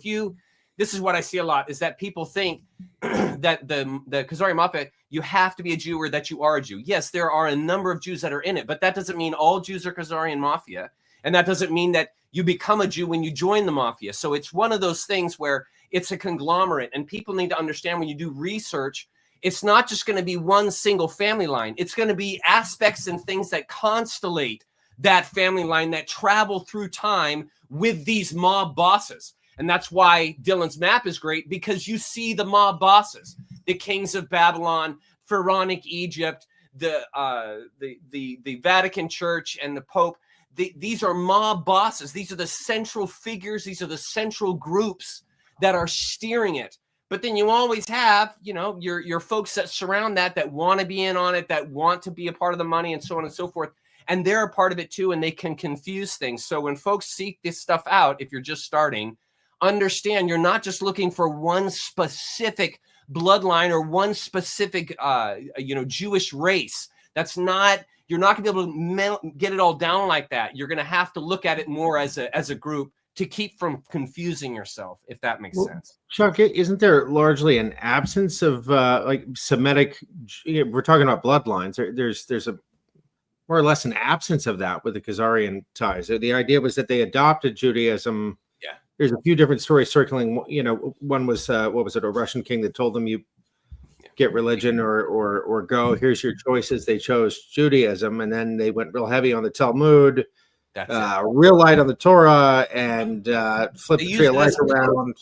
this is what I see a lot, is that people think that the Khazarian Mafia, you have to be a Jew or that you are a Jew. Yes, there are a number of Jews that are in it, but that doesn't mean all Jews are Khazarian Mafia. And that doesn't mean that you become a Jew when you join the Mafia. So it's one of those things where it's a conglomerate, and people need to understand when you do research, it's not just going to be one single family line. It's going to be aspects and things that constellate that family line that travel through time with these mob bosses. And that's why Dylan's map is great, because you see the mob bosses, the kings of Babylon, Pharaonic Egypt, the Vatican Church and the Pope. These are mob bosses. These are the central figures. These are the central groups that are steering it. But then you always have, your folks that surround that want to be in on it, that want to be a part of the money, and so on and so forth. And they're a part of it too, and they can confuse things. So when folks seek this stuff out, if you're just starting, understand you're not just looking for one specific bloodline or one specific Jewish race. You're not gonna be able to get it all down like that. You're gonna have to look at it more as a group to keep from confusing yourself, if that makes sense. Chuck, isn't there largely an absence of like Semitic? We're talking about bloodlines. There's a more or less an absence of that with the Khazarian ties. The idea was that they adopted Judaism. Yeah. There's a few different stories circling. One was what was it? A Russian king that told them, you get religion or go. Here's your choices. They chose Judaism, and then they went real heavy on the Talmud, real light on the Torah, and flipped the tree of life around.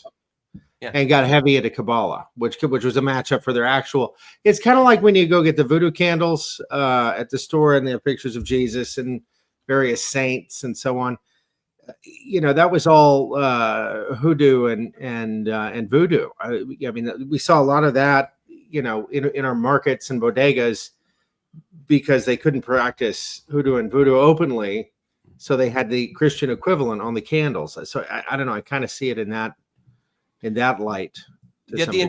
Yeah. And got heavy into Kabbalah, which was a matchup for their actual. It's kind of like when you go get the voodoo candles at the store, and they have pictures of Jesus and various saints and so on. That was all hoodoo and voodoo. I mean, we saw a lot of that, in our markets and bodegas, because they couldn't practice hoodoo and voodoo openly, so they had the Christian equivalent on the candles. So I don't know. I kind of see it in that light. Yeah, the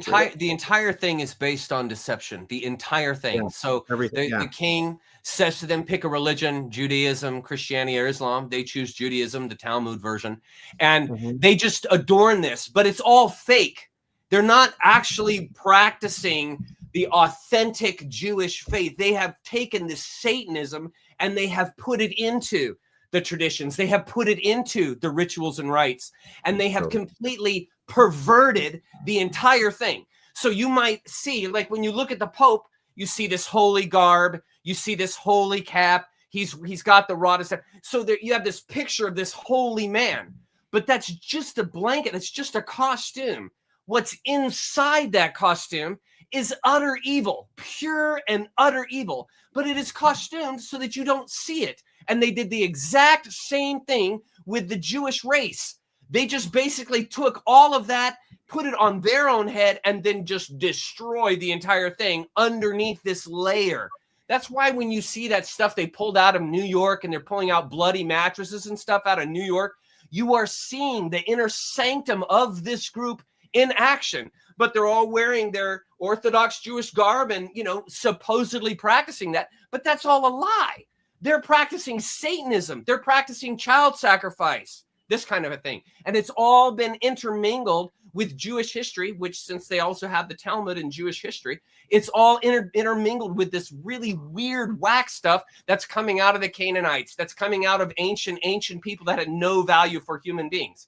entire thing is based on deception. The entire thing. Yeah, so the king says to them, pick a religion: Judaism, Christianity, or Islam. They choose Judaism, the Talmud version, and they just adorn this, but it's all fake. They're not actually practicing the authentic Jewish faith. They have taken this Satanism and they have put it into the traditions. They have put it into the rituals and rites, and they have completely perverted the entire thing. So you might see, like when you look at the Pope, you see this holy garb, you see this holy cap, he's got the rod of stuff. So there you have this picture of this holy man, but that's just a blanket, it's just a costume. What's inside that costume is utter evil, pure and utter evil, but it is costumed so that you don't see it. And they did the exact same thing with the Jewish race. They just basically took all of that, put it on their own head, and then just destroyed the entire thing underneath this layer. That's why when you see that stuff they pulled out of New York, and they're pulling out bloody mattresses and stuff out of New York, you are seeing the inner sanctum of this group in action. But they're all wearing their Orthodox Jewish garb and, supposedly practicing that. But that's all a lie. They're practicing Satanism. They're practicing child sacrifice, this kind of a thing. And it's all been intermingled with Jewish history, which, since they also have the Talmud in Jewish history, it's all intermingled with this really weird whack stuff that's coming out of the Canaanites, that's coming out of ancient people that had no value for human beings.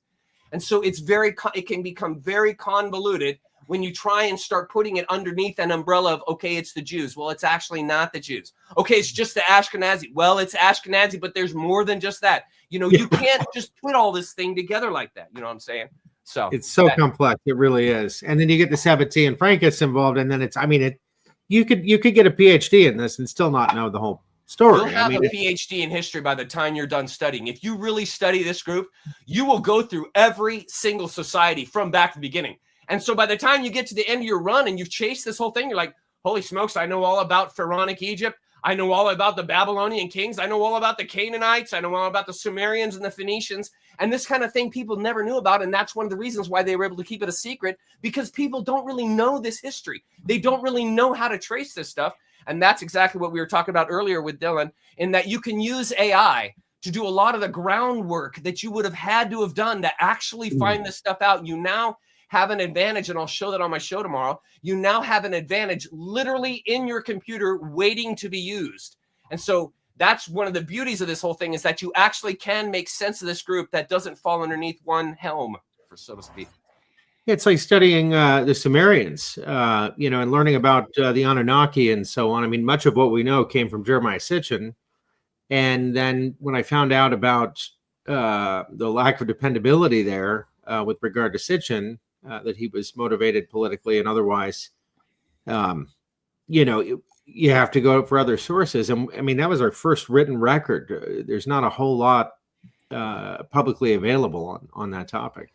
And so it can become very convoluted when you try and start putting it underneath an umbrella of, okay, it's the Jews. Well, it's actually not the Jews. Okay, it's just the Ashkenazi. Well, it's Ashkenazi, but there's more than just that. You know, you can't just put all this thing together like that. You know what I'm saying? So it's so complex. It really is. And then you get the Sabbatian Frankists involved, and then it's, I mean, you could get a PhD in this and still not know the whole story. You'll have a PhD in history by the time you're done studying. If you really study this group, you will go through every single society from back to the beginning. And so by the time you get to the end of your run and you've chased this whole thing, you're like, holy smokes, I know all about Pharaonic Egypt. I know all about the Babylonian kings. I know all about the Canaanites. I know all about the Sumerians and the Phoenicians. And this kind of thing people never knew about. And that's one of the reasons why they were able to keep it a secret, because people don't really know this history. They don't really know how to trace this stuff. And that's exactly what we were talking about earlier with Dylan, in that you can use AI to do a lot of the groundwork that you would have had to have done to actually find this stuff out. You now have an advantage, and I'll show that on my show tomorrow. You now have an advantage literally in your computer waiting to be used. And so that's one of the beauties of this whole thing, is that you actually can make sense of this group that doesn't fall underneath one helm, for so to speak. It's like studying the Sumerians, you know, and learning about the Anunnaki and so on. I mean, much of what we know came from Jeremiah Sitchin. And then when I found out about the lack of dependability there with regard to Sitchin, that he was motivated politically and otherwise, you know, you have to go for other sources. And I mean, that was our first written record. There's not a whole lot publicly available on that topic.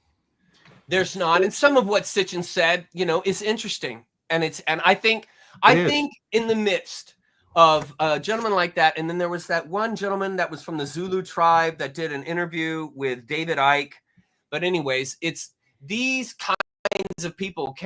There's not. And some of what Sitchin said, you know, is interesting. And I think in the midst of a gentleman like that, and then there was that one gentleman that was from the Zulu tribe that did an interview with David Icke. But anyways, it's these kinds of people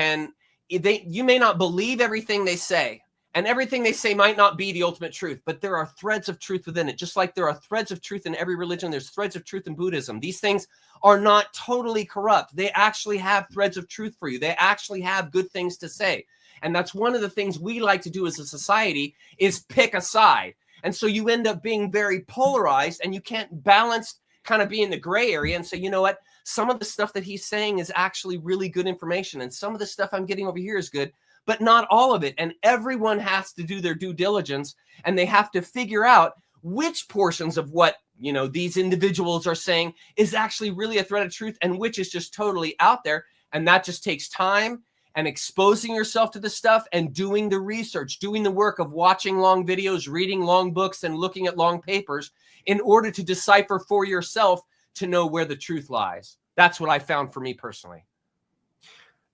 you may not believe everything they say, and everything they say might not be the ultimate truth, but there are threads of truth within it. Just like there are threads of truth in every religion, there's threads of truth in Buddhism. These things are not totally corrupt. They actually have threads of truth for you. They actually have good things to say. And that's one of the things we like to do as a society, is pick a side. And so you end up being very polarized, and you can't balance, kind of be in the gray area and say, you know what, some of the stuff that he's saying is actually really good information, and some of the stuff I'm getting over here is good, but not all of it. And everyone has to do their due diligence, and they have to figure out which portions of what, you know, these individuals are saying is actually really a thread of truth, and which is just totally out there. And that just takes time and exposing yourself to the stuff and doing the research, doing the work of watching long videos, reading long books, and looking at long papers in order to decipher for yourself to know where the truth lies. That's what I found for me personally.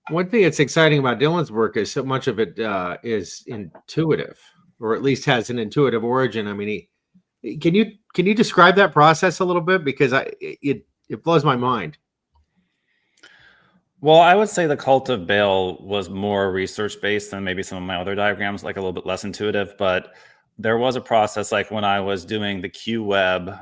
One thing that's exciting about Dylan's work is so much of it is intuitive, or at least has an intuitive origin. I mean, can you describe that process a little bit? Because it blows my mind. Well, I would say the cult of Baal was more research-based than maybe some of my other diagrams, like a little bit less intuitive. But there was a process, like when I was doing the Q web,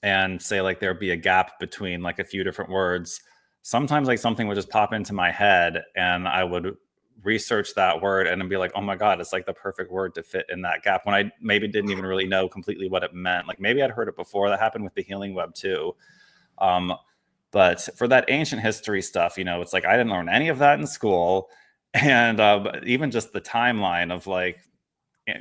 and say like there'd be a gap between like a few different words. Sometimes like something would just pop into my head, and I would research that word and be like, oh my God, it's like the perfect word to fit in that gap, when I maybe didn't even really know completely what it meant. Like maybe I'd heard it before. That happened with the healing web too. But for that ancient history stuff, you know, it's like I didn't learn any of that in school. And even just the timeline of like,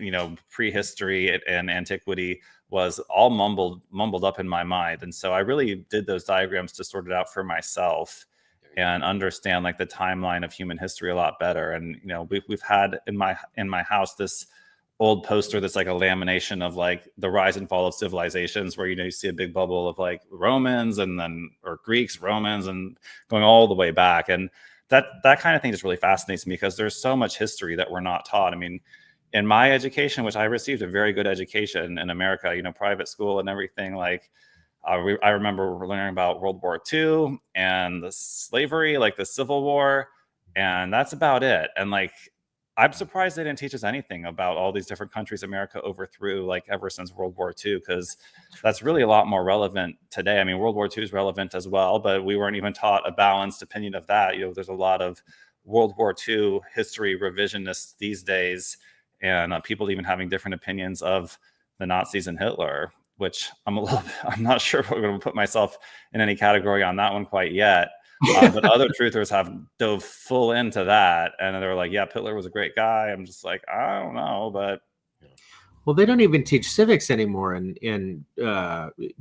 you know, prehistory and antiquity was all mumbled up in my mind. And so I really did those diagrams to sort it out for myself and understand like the timeline of human history a lot better. And, you know, we've had in my house this old poster that's like a lamination of like the rise and fall of civilizations, where, you know, you see a big bubble of like Romans and then, or Greeks, Romans, and going all the way back. And that kind of thing just really fascinates me, because there's so much history that we're not taught. I mean, in my education, which I received a very good education in America, you know, private school and everything, like I remember learning about World War II and the slavery, like the Civil War, and that's about it. And like, I'm surprised they didn't teach us anything about all these different countries America overthrew, like ever since World War II, because that's really a lot more relevant today. I mean, World War II is relevant as well, but we weren't even taught a balanced opinion of that. You know, there's a lot of World War II history revisionists these days, and people even having different opinions of the Nazis and Hitler, which I'm not sure if I'm going to put myself in any category on that one quite yet. But other truthers have dove full into that, and they're like, yeah, Hitler was a great guy. I'm just like, I don't know, but Well, they don't even teach civics anymore in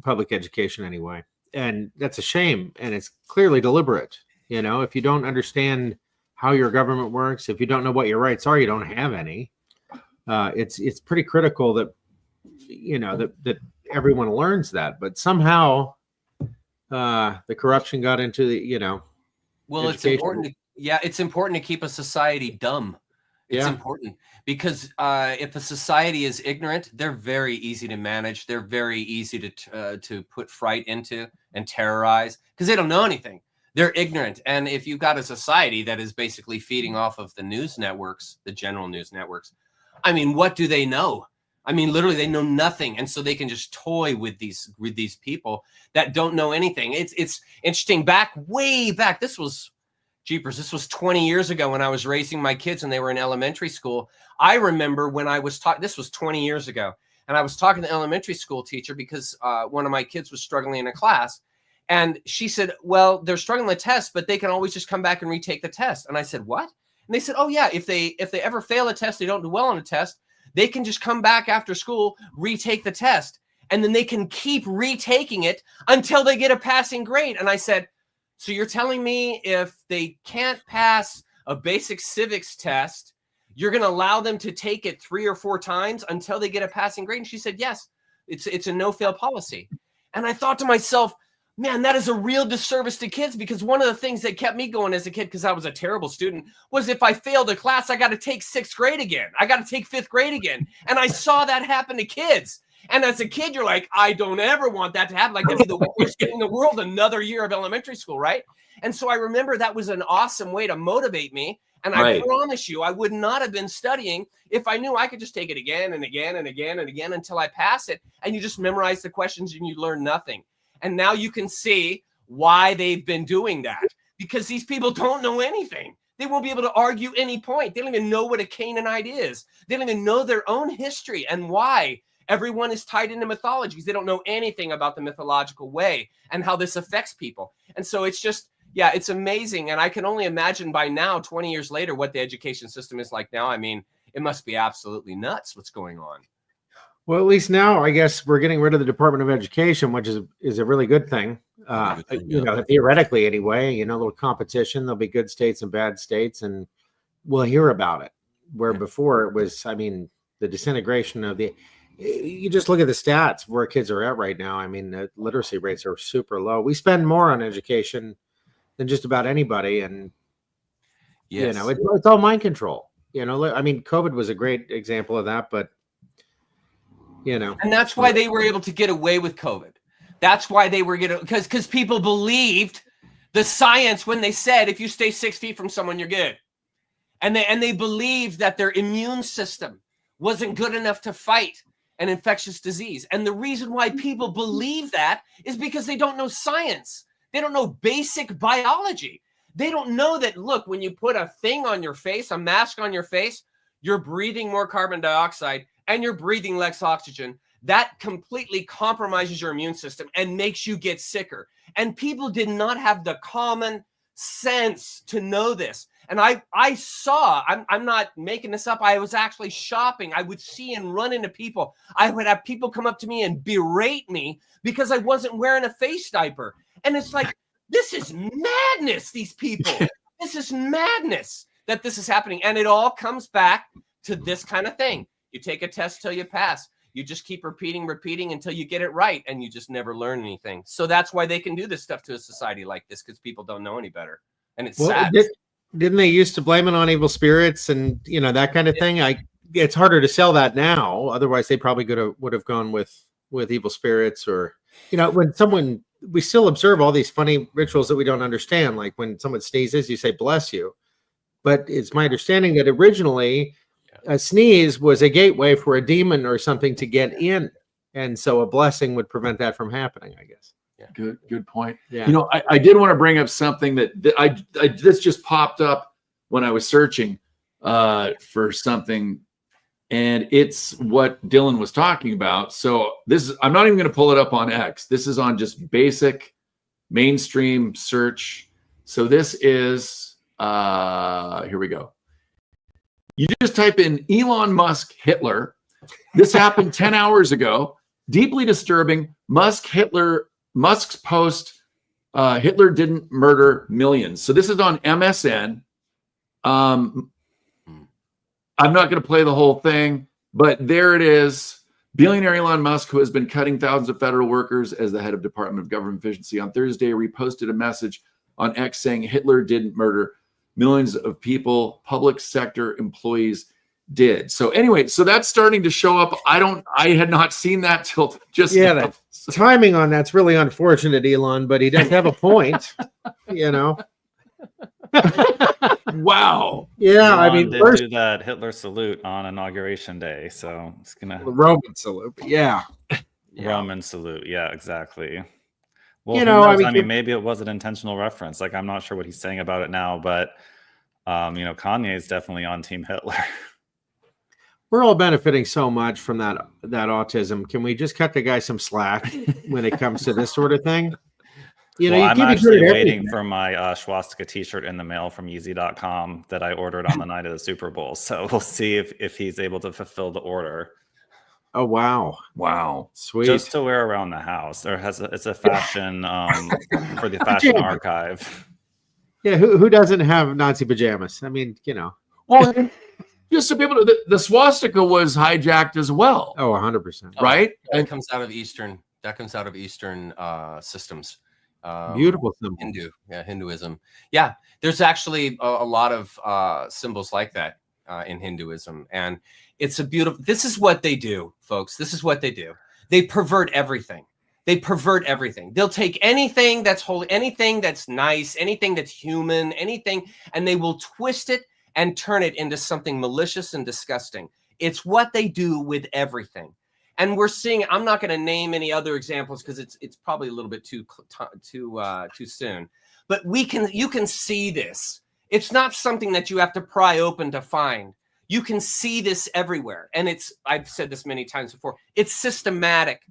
public education anyway, and that's a shame. And it's clearly deliberate. You know, if you don't understand how your government works, if you don't know what your rights are, you don't have any. It's pretty critical that that everyone learns that. But somehow the corruption got into the Well, education. it's important. It's important to keep a society dumb. It's important because if a society is ignorant, they're very easy to manage. They're very easy to put fright into and terrorize because they don't know anything. They're ignorant. And if you've got a society that is basically feeding off of the news networks, the general news networks, I mean, what do they know? I mean, literally, they know nothing. And so they can just toy with these people that don't know anything. It's interesting. Way back, this was 20 years ago when I was raising my kids and they were in elementary school. I remember when I was taught, this was 20 years ago, and I was talking to the elementary school teacher because one of my kids was struggling in a class. And she said, well, they're struggling the test, but they can always just come back and retake the test. And I said, what? And they said, oh yeah, if they ever fail a test, they don't do well on a test, they can just come back after school, retake the test, and then they can keep retaking it until they get a passing grade. And I said, so you're telling me if they can't pass a basic civics test, you're going to allow them to take it 3 or 4 times until they get a passing grade? And she said, yes, it's a no-fail policy. And I thought to myself, man, that is a real disservice to kids, because one of the things that kept me going as a kid, because I was a terrible student, was if I failed a class, I got to take 6th grade again. I got to take 5th grade again. And I saw that happen to kids. And as a kid, you're like, I don't ever want that to happen. Like, that'd be the worst thing in the world, another year of elementary school, right? And so I remember that was an awesome way to motivate me. And I promise you, I would not have been studying if I knew I could just take it again and again and again and again until I pass it. And you just memorize the questions and you learn nothing. And now you can see why they've been doing that, because these people don't know anything. They won't be able to argue any point. They don't even know what a Canaanite is. They don't even know their own history and why everyone is tied into mythologies. They don't know anything about the mythological way and how this affects people. And so it's just, it's amazing. And I can only imagine by now, 20 years later, what the education system is like now. I mean, it must be absolutely nuts what's going on. Well, at least now, I guess we're getting rid of the Department of Education, which is a really good thing. Theoretically, anyway. A little competition. There'll be good states and bad states, and we'll hear about it. Where before it was, the disintegration of the. You just look at the stats where kids are at right now. The literacy rates are super low. We spend more on education than just about anybody, and it's all mind control. COVID was a great example of that, but. And that's why they were able to get away with COVID. That's why they were because people believed the science when they said, if you stay 6 feet from someone, you're good. And they believed that their immune system wasn't good enough to fight an infectious disease. And the reason why people believe that is because they don't know science. They don't know basic biology. They don't know that, look, when you put a thing on your face, a mask on your face, you're breathing more carbon dioxide and you're breathing less oxygen. That completely compromises your immune system and makes you get sicker. And people did not have the common sense to know this. And I saw, I'm not making this up, I was actually shopping. I would see and run into people. I would have people come up to me and berate me because I wasn't wearing a face diaper. And it's like, this is madness, these people. This is madness that this is happening. And it all comes back to this kind of thing. You take a test till you pass. You just keep repeating until you get it right, and you just never learn anything. So that's why they can do this stuff to a society like this, because people don't know any better. And it's sad. Didn't they used to blame it on evil spirits and that kind of thing? It's harder to sell that now. Otherwise, they probably would have gone with evil spirits, or when we still observe all these funny rituals that we don't understand. Like when someone sneezes, you say "bless you," but it's my understanding that originally a sneeze was a gateway for a demon or something to get in, and so a blessing would prevent that from happening, I guess. Good point. Yeah. I did want to bring up something that this just popped up when I was searching for something, and it's what Dylan was talking about. So I'm not even going to pull it up on X. This is on just basic mainstream search. So this is here we go. You just type in Elon Musk Hitler, This happened 10 hours ago. Deeply disturbing. Musk's post, Hitler didn't murder millions. So this is on MSN. I'm not going to play the whole thing, but there it is. Billionaire Elon Musk, who has been cutting thousands of federal workers as the head of Department of Government Efficiency, on Thursday reposted a message on X saying Hitler didn't murder millions of people. Public sector employees did. So anyway, so that's starting to show up. I had not seen that till just now. The timing on that's really unfortunate, Elon, but he does have a point. Wow. Yeah, I Elon mean, did first do that Hitler salute on Inauguration Day, so it's gonna the Roman salute. Yeah. Roman salute. Yeah, exactly. Well, I mean, maybe it was an intentional reference. Like, I'm not sure what he's saying about it now, but Kanye is definitely on Team Hitler. we're all benefiting so much from that autism. Can we just cut the guy some slack when it comes to this sort of thing? I'm actually waiting for my swastika t-shirt in the mail from Yeezy.com that I ordered on the night of the Super Bowl. So we'll see if he's able to fulfill the order. Oh, wow. Wow. Sweet. Just to wear around the house. It's a fashion for the fashion archive. Yeah, who doesn't have Nazi pajamas? I mean, Well, just so people know, the swastika was hijacked as well. Oh, 100%. Right? That comes out of Eastern systems. Beautiful symbol. Hinduism. Yeah, there's actually a lot of symbols like that in Hinduism, and it's a beautiful. This is what they do, folks. This is what they do. They pervert everything. They'll take anything that's holy, anything that's nice, anything that's human, anything, and they will twist it and turn it into something malicious and disgusting. It's what they do with everything. And we're seeing, I'm not going to name any other examples because it's probably a little bit too soon. But you can see this. It's not something that you have to pry open to find. You can see this everywhere. And I've said this many times before, it's systematic.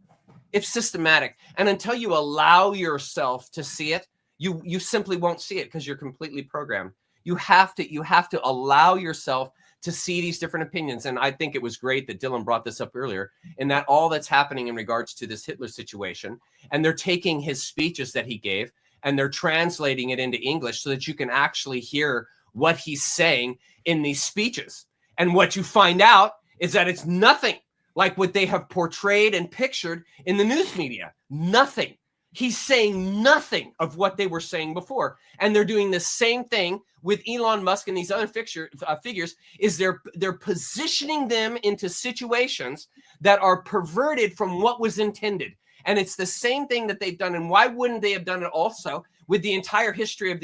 And until you allow yourself to see it, you simply won't see it because you're completely programmed. You have to allow yourself to see these different opinions. And I think it was great that Dylan brought this up earlier, in that all that's happening in regards to this Hitler situation, and they're taking his speeches that he gave and they're translating it into English so that you can actually hear what he's saying in these speeches. And what you find out is that it's nothing like what they have portrayed and pictured in the news media. Nothing. He's saying nothing of what they were saying before. And they're doing the same thing with Elon Musk and these other figures, is they're positioning them into situations that are perverted from what was intended. And it's the same thing that they've done. And why wouldn't they have done it also with the entire history of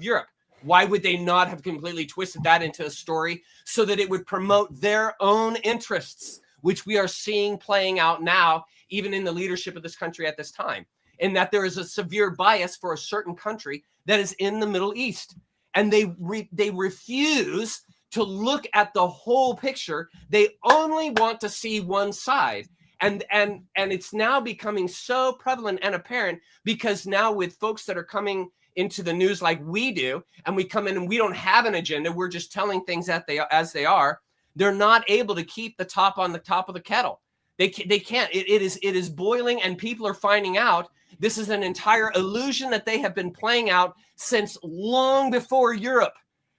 Europe? Why would they not have completely twisted that into a story so that it would promote their own interests, which we are seeing playing out now, even in the leadership of this country at this time? In that there is a severe bias for a certain country that is in the Middle East. And they refuse to look at the whole picture. They only want to see one side. And it's now becoming so prevalent and apparent because now with folks that are coming into the news like we do, and we come in and we don't have an agenda, we're just telling things as they are, they're not able to keep the top on the top of the kettle. They can't. It is boiling, and people are finding out this is an entire illusion that they have been playing out since long before Europe.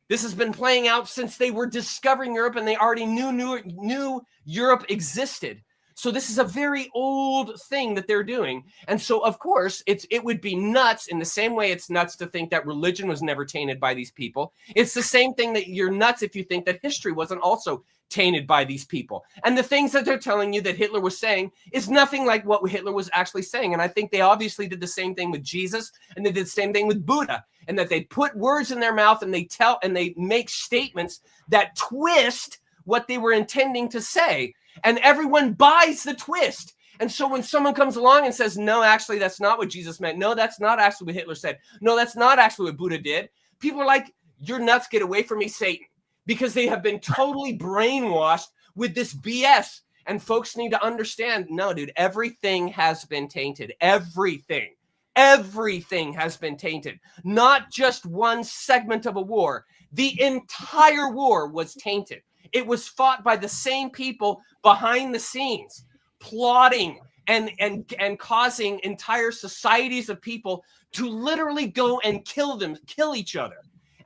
This has been playing out since they were discovering Europe, and they already knew Europe existed. So this is a very old thing that they're doing. And so, of course, it would be nuts in the same way it's nuts to think that religion was never tainted by these people. It's the same thing that you're nuts if you think that history wasn't also tainted by these people. And the things that they're telling you that Hitler was saying is nothing like what Hitler was actually saying. And I think they obviously did the same thing with Jesus, and they did the same thing with Buddha, and that they put words in their mouth and they make statements that twist what they were intending to say. And everyone buys the twist. And so when someone comes along and says, no, actually, that's not what Jesus meant. No, that's not actually what Hitler said. No, that's not actually what Buddha did. People are like, you're nuts. Get away from me, Satan. Because they have been totally brainwashed with this BS. And folks need to understand, no, dude, everything has been tainted. Everything has been tainted. Not just one segment of a war. The entire war was tainted. It was fought by the same people behind the scenes, plotting and causing entire societies of people to literally go and kill each other.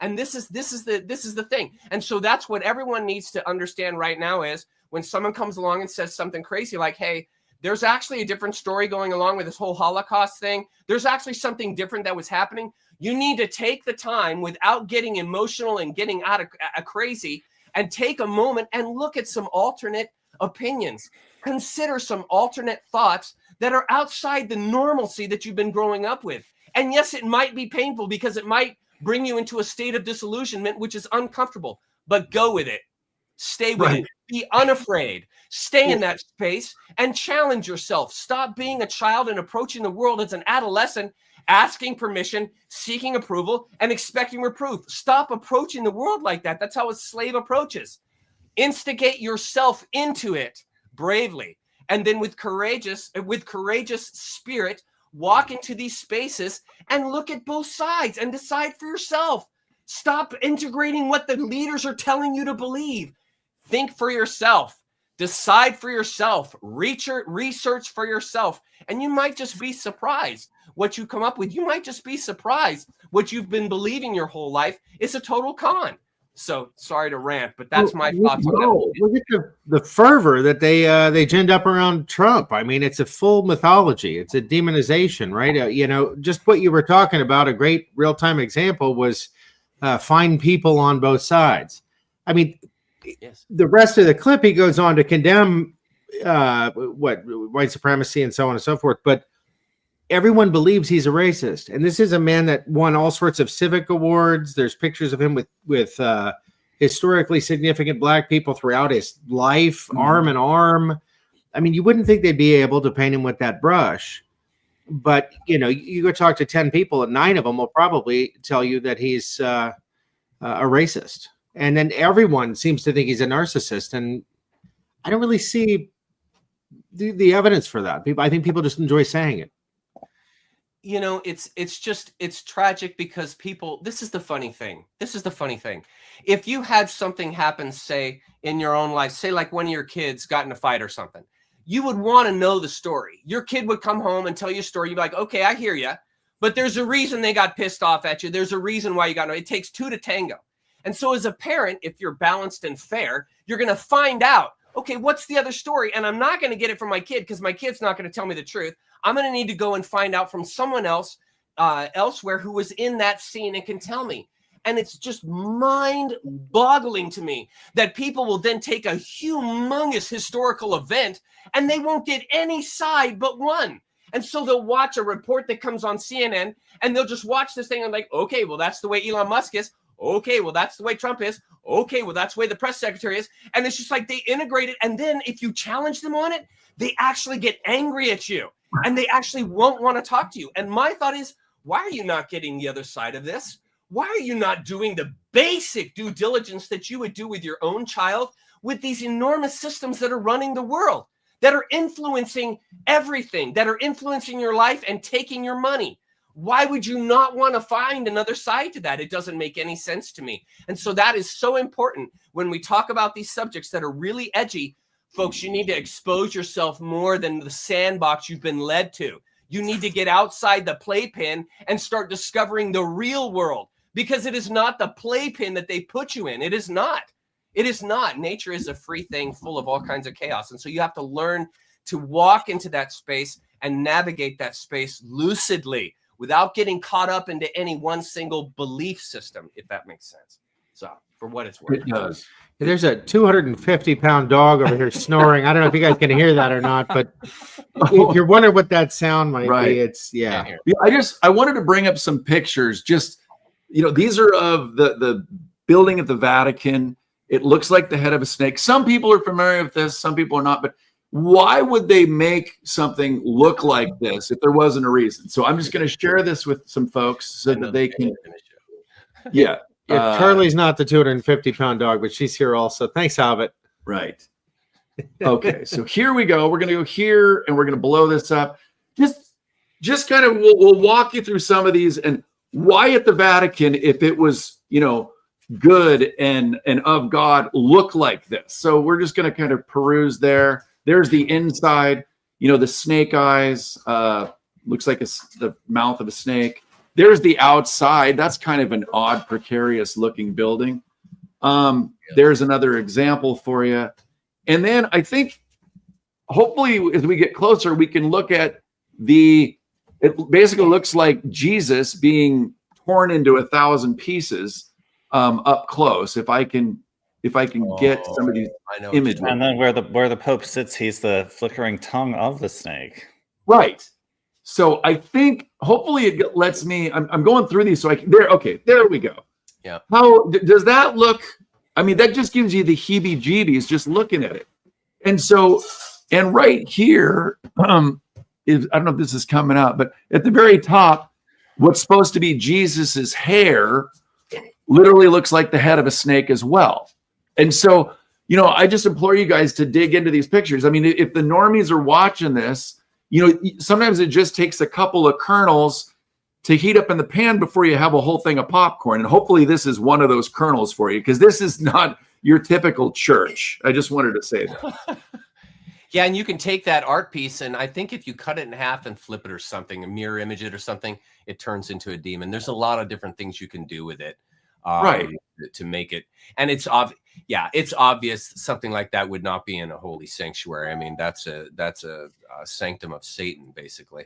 And this is the thing. And so that's what everyone needs to understand right now is when someone comes along and says something crazy like, hey, there's actually a different story going along with this whole Holocaust thing. There's actually something different that was happening. You need to take the time without getting emotional and getting out of crazy and take a moment and look at some alternate opinions. Consider some alternate thoughts that are outside the normalcy that you've been growing up with. And yes, it might be painful because it might bring you into a state of disillusionment, which is uncomfortable, but go with it. Stay with it. Be unafraid. Stay in that space and challenge yourself. Stop being a child and approaching the world as an adolescent, asking permission, seeking approval, and expecting reproof. Stop approaching the world like that. That's how a slave approaches. Instigate yourself into it bravely. And then with courageous spirit, walk into these spaces and look at both sides and decide for yourself. Stop integrating what the leaders are telling you to believe. Think for yourself. Decide for yourself. Research for yourself. And you might just be surprised what you come up with. You might just be surprised what you've been believing your whole life is a total con. So sorry to rant, but that's my thoughts on that. Look at the fervor that they ginned up around Trump. I mean, it's a full mythology. It's a demonization, right? Just what you were talking about, a great real-time example was find people on both sides. I mean, yes. The rest of the clip, he goes on to condemn white supremacy and so on and so forth. But everyone believes he's a racist. And this is a man that won all sorts of civic awards. There's pictures of him with historically significant black people throughout his life, arm in arm. I mean, you wouldn't think they'd be able to paint him with that brush. But, you go talk to 10 people and 9 of them will probably tell you that he's a racist. And then everyone seems to think he's a narcissist. And I don't really see the evidence for that. I think people just enjoy saying it. It's tragic because people, this is the funny thing. If you had something happen, say in your own life, say like one of your kids got in a fight or something, you would want to know the story. Your kid would come home and tell you a story. You'd be like, okay, I hear you, but there's a reason they got pissed off at you. There's a reason why you got, it takes 2 to tango. And so as a parent, if you're balanced and fair, you're going to find out, okay, what's the other story? And I'm not going to get it from my kid because my kid's not going to tell me the truth. I'm going to need to go and find out from someone else elsewhere who was in that scene and can tell me. And it's just mind-boggling to me that people will then take a humongous historical event and they won't get any side but one. And so they'll watch a report that comes on CNN and they'll just watch this thing and like, okay, well, that's the way Elon Musk is. Okay, well, that's the way Trump is. Okay, well, that's the way the press secretary is. And it's just like they integrate it. And then if you challenge them on it, they actually get angry at you and they actually won't want to talk to you. And my thought is, why are you not getting the other side of this? Why are you not doing the basic due diligence that you would do with your own child with these enormous systems that are running the world, that are influencing everything, that are influencing your life and taking your money? Why would you not want to find another side to that? It doesn't make any sense to me. And so that is so important when we talk about these subjects that are really edgy. Folks, you need to expose yourself more than the sandbox you've been led to. You need to get outside the playpen and start discovering the real world, because it is not the playpen that they put you in. It is not. It is not. Nature is a free thing full of all kinds of chaos. And so you have to learn to walk into that space and navigate that space lucidly, without getting caught up into any one single belief system, if that makes sense. So, for what it's worth. It does. There's a 250-pound dog over here snoring. I don't know if you guys can hear that or not, but if you're wondering what that sound might be, it's, yeah. I wanted to bring up some pictures. Just, these are of the building at the Vatican. It looks like the head of a snake. Some people are familiar with this. Some people are not, but why would they make something look like this if there wasn't a reason? So I'm just going to share this with some folks so that they can. Yeah. Charlie's not the 250-pound dog, but she's here also. Thanks, Hobbit. Right. Okay. So here we go. We're going to go here and we're going to blow this up. Just kind of, we'll walk you through some of these and why at the Vatican, if it was, good and of God look like this? So we're just going to kind of peruse there. There's the inside, the snake eyes, looks like the mouth of a snake. There's the outside. That's kind of an odd, precarious looking building. There's another example for you. And then I think hopefully as we get closer, we can look at it basically looks like Jesus being torn into 1,000 pieces up close. If I can get some of these images. And then where the Pope sits, he's the flickering tongue of the snake. Right. So I think hopefully it lets me. I'm going through these, so there we go. Yeah. How does that look? I mean, that just gives you the heebie-jeebies just looking at it. And right here, I don't know if this is coming out, but at the very top, what's supposed to be Jesus's hair literally looks like the head of a snake as well. And so, I just implore you guys to dig into these pictures. I mean, if the normies are watching this, sometimes it just takes a couple of kernels to heat up in the pan before you have a whole thing of popcorn. And hopefully this is one of those kernels for you, because this is not your typical church. I just wanted to say that. Yeah, and you can take that art piece, and I think if you cut it in half and flip it or something, mirror image it or something, it turns into a demon. There's a lot of different things you can do with it, right, to make it. And it's obvious something like that would not be in a holy sanctuary. I mean, that's a sanctum of Satan, basically.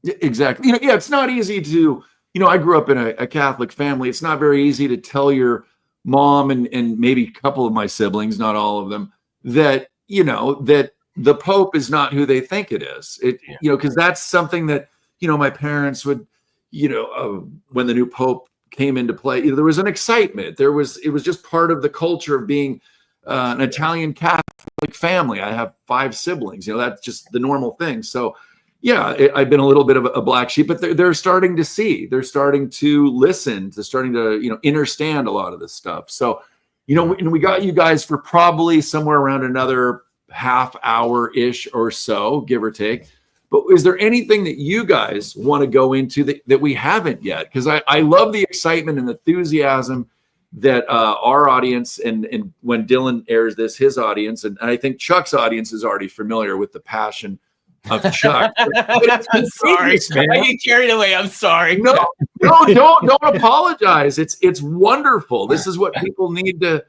Exactly. It's not easy to. I grew up in a Catholic family. It's not very easy to tell your mom and maybe a couple of my siblings, not all of them, that that the Pope is not who they think it is. Because that's something that, my parents would, when the new Pope came into play, there was an excitement. It was just part of the culture of being an Italian Catholic family. I have 5 siblings, that's just the normal thing. So yeah, I've been a little bit of a black sheep, but they're starting to see, they're starting to listen, they're starting to, understand a lot of this stuff. So, and we got you guys for probably somewhere around another half hour-ish or so, give or take. But is there anything that you guys want to go into that we haven't yet? Because I love the excitement and enthusiasm that our audience, and when Dylan airs this, his audience, and I think Chuck's audience is already familiar with the passion of Chuck. I'm sorry, I get carried away. I'm sorry. No, don't apologize. It's wonderful. This is what people need to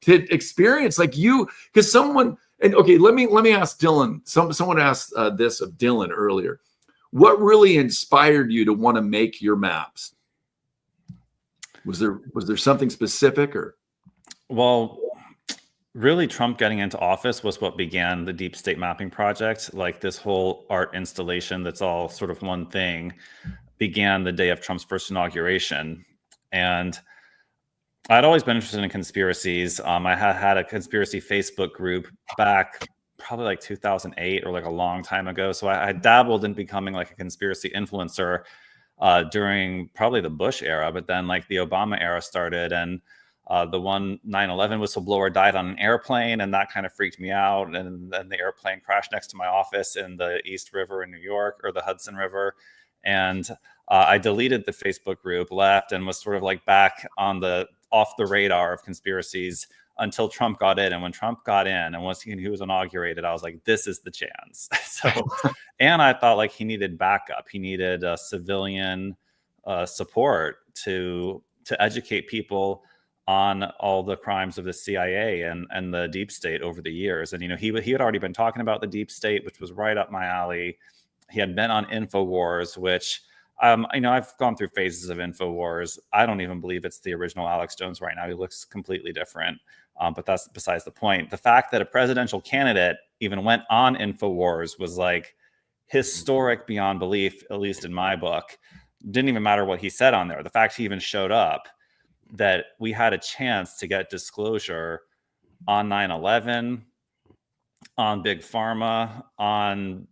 experience, like you, because someone. And okay, let me ask Dylan. Someone asked this of Dylan earlier. What really inspired you to want to make your maps? Was there something specific, or? Well, really, Trump getting into office was what began the Deep State Mapping Project. Like this whole art installation that's all sort of one thing began the day of Trump's first inauguration. And I'd always been interested in conspiracies. I had a conspiracy Facebook group back probably like 2008 or like a long time ago. So I dabbled in becoming like a conspiracy influencer during probably the Bush era, but then like the Obama era started, and the one 9/11 whistleblower died on an airplane, and that kind of freaked me out. And then the airplane crashed next to my office in the East River in New York, or the Hudson River. And I deleted the Facebook group, left, and was sort of like back on off the radar of conspiracies until Trump got in. And when Trump got in and once he was inaugurated, I was like, this is the chance. So, and I thought like he needed backup. He needed civilian support to educate people on all the crimes of the CIA and the deep state over the years. And, he had already been talking about the deep state, which was right up my alley. He had been on InfoWars, which, I've gone through phases of InfoWars. I don't even believe it's the original Alex Jones right now. He looks completely different. But that's besides the point. The fact that a presidential candidate even went on InfoWars was like historic beyond belief, at least in my book. Didn't even matter what he said on there. The fact he even showed up, that we had a chance to get disclosure on 9/11, on Big Pharma, on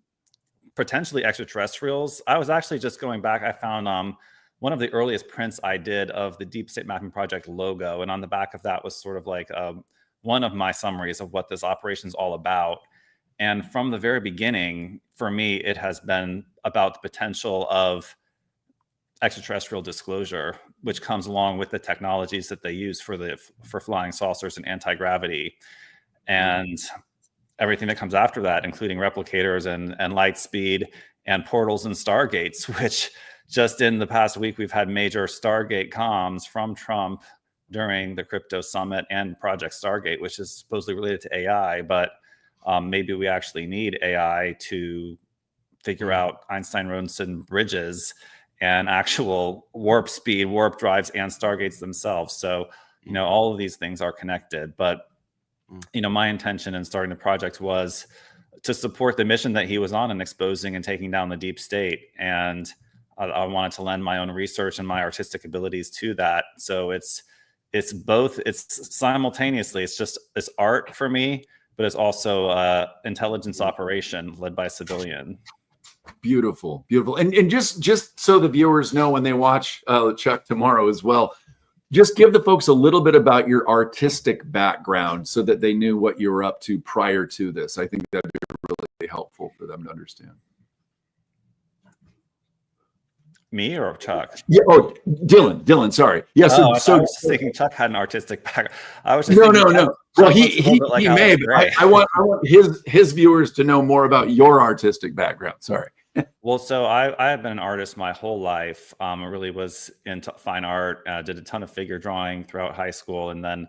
potentially extraterrestrials. I was actually just going back. I found one of the earliest prints I did of the Deep State Mapping Project logo. And on the back of that was sort of like one of my summaries of what this operation is all about. And from the very beginning, for me, it has been about the potential of extraterrestrial disclosure. which comes along with the technologies that they use for flying saucers and anti-gravity, and everything that comes after that, including replicators and light speed and portals and stargates, which just in the past week, we've had major Stargate comms from Trump during the crypto summit and Project Stargate, which is supposedly related to AI, but maybe we actually need AI to figure out Einstein-Rosen bridges and actual warp speed, warp drives, and stargates themselves. So, all of these things are connected. But, my intention in starting the project was to support the mission that he was on in exposing and taking down the deep state. And I wanted to lend my own research and my artistic abilities to that. So it's both, it's simultaneously, it's art for me, but it's also intelligence operation led by a civilian. Beautiful. And just so the viewers know when they watch Chuck tomorrow as well, just give the folks a little bit about your artistic background so that they knew what you were up to prior to this. I think that'd be really helpful for them to understand. Me or Chuck? Yeah. Oh, Dylan. Sorry. Yeah. I was thinking Chuck had an artistic background. I was just no. Well, he may. But I want his viewers to know more about your artistic background. Sorry. Well, so I have been an artist my whole life. I really was into fine art. Did a ton of figure drawing throughout high school, and then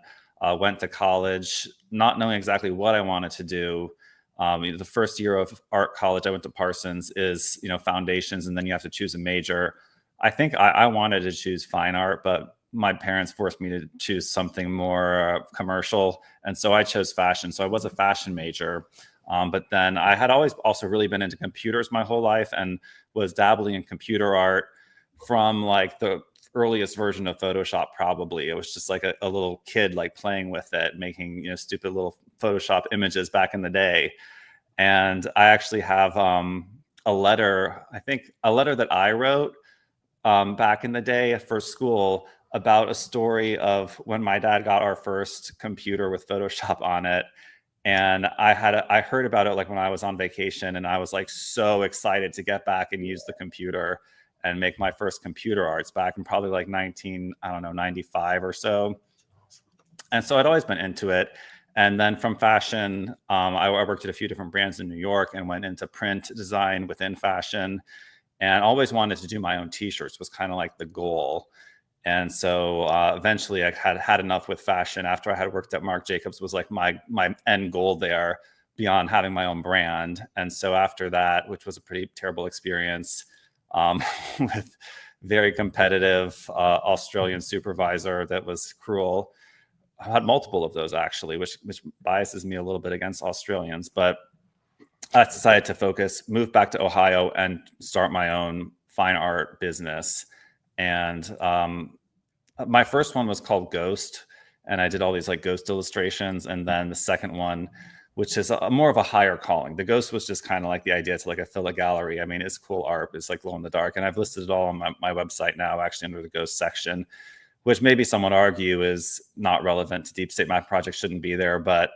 went to college, not knowing exactly what I wanted to do. The first year of art college, I went to Parsons, is foundations, and then you have to choose a major. I think I wanted to choose fine art, but my parents forced me to choose something more commercial, and so I chose fashion. So I was a fashion major. But then I had always also really been into computers my whole life and was dabbling in computer art from like the earliest version of Photoshop. Probably it was just like a little kid like playing with it, making stupid little Photoshop images back in the day. And I actually have a letter that I wrote back in the day for school about a story of when my dad got our first computer with Photoshop on it. And I heard about it like when I was on vacation, and I was like so excited to get back and use the computer and make my first computer arts back in probably like 95 or so. And so I'd always been into it. And then from fashion, I worked at a few different brands in New York and went into print design within fashion, and always wanted to do my own t-shirts was kind of like the goal. And so eventually I had enough with fashion after I had worked at Marc Jacobs was like my end goal there beyond having my own brand. And so after that, which was a pretty terrible experience with very competitive Australian supervisor that was cruel. I had multiple of those actually, which biases me a little bit against Australians, but I decided to move back to Ohio and start my own fine art business. And my first one was called Ghost, and I did all these like ghost illustrations. And then the second one, which is more of a higher calling. The Ghost was just kind of like the idea to like fill a gallery. I mean, it's cool art. It's like glow in the dark. And I've listed it all on my website now, actually under the Ghost section, which maybe some would argue is not relevant to Deep State Map Project, shouldn't be there. But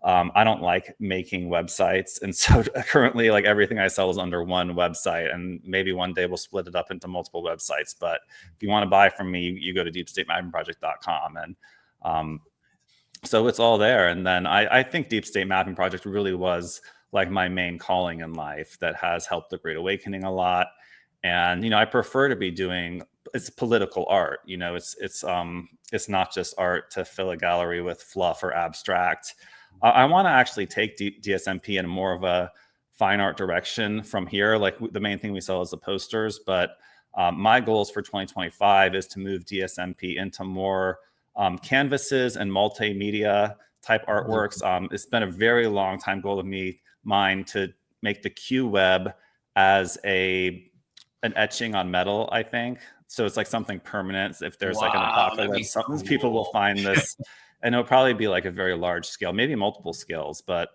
I don't like making websites. And so currently like everything I sell is under one website, and maybe one day we'll split it up into multiple websites. But if you want to buy from me, you go to deepstatemappingproject.com. And so it's all there. And then I think Deep State Mapping Project really was like my main calling in life that has helped the Great Awakening a lot. And, I prefer to be doing, it's political art, it's not just art to fill a gallery with fluff or abstract. I want to actually take DSMP in more of a fine art direction from here. Like the main thing we sell is the posters, but my goals for 2025 is to move DSMP into more canvases and multimedia type artworks. It's been a very long time goal of mine to make the Q web as an etching on metal, I think. So it's like something permanent. If there's like an apocalypse, some people will find this. And it'll probably be like a very large scale, maybe multiple scales, but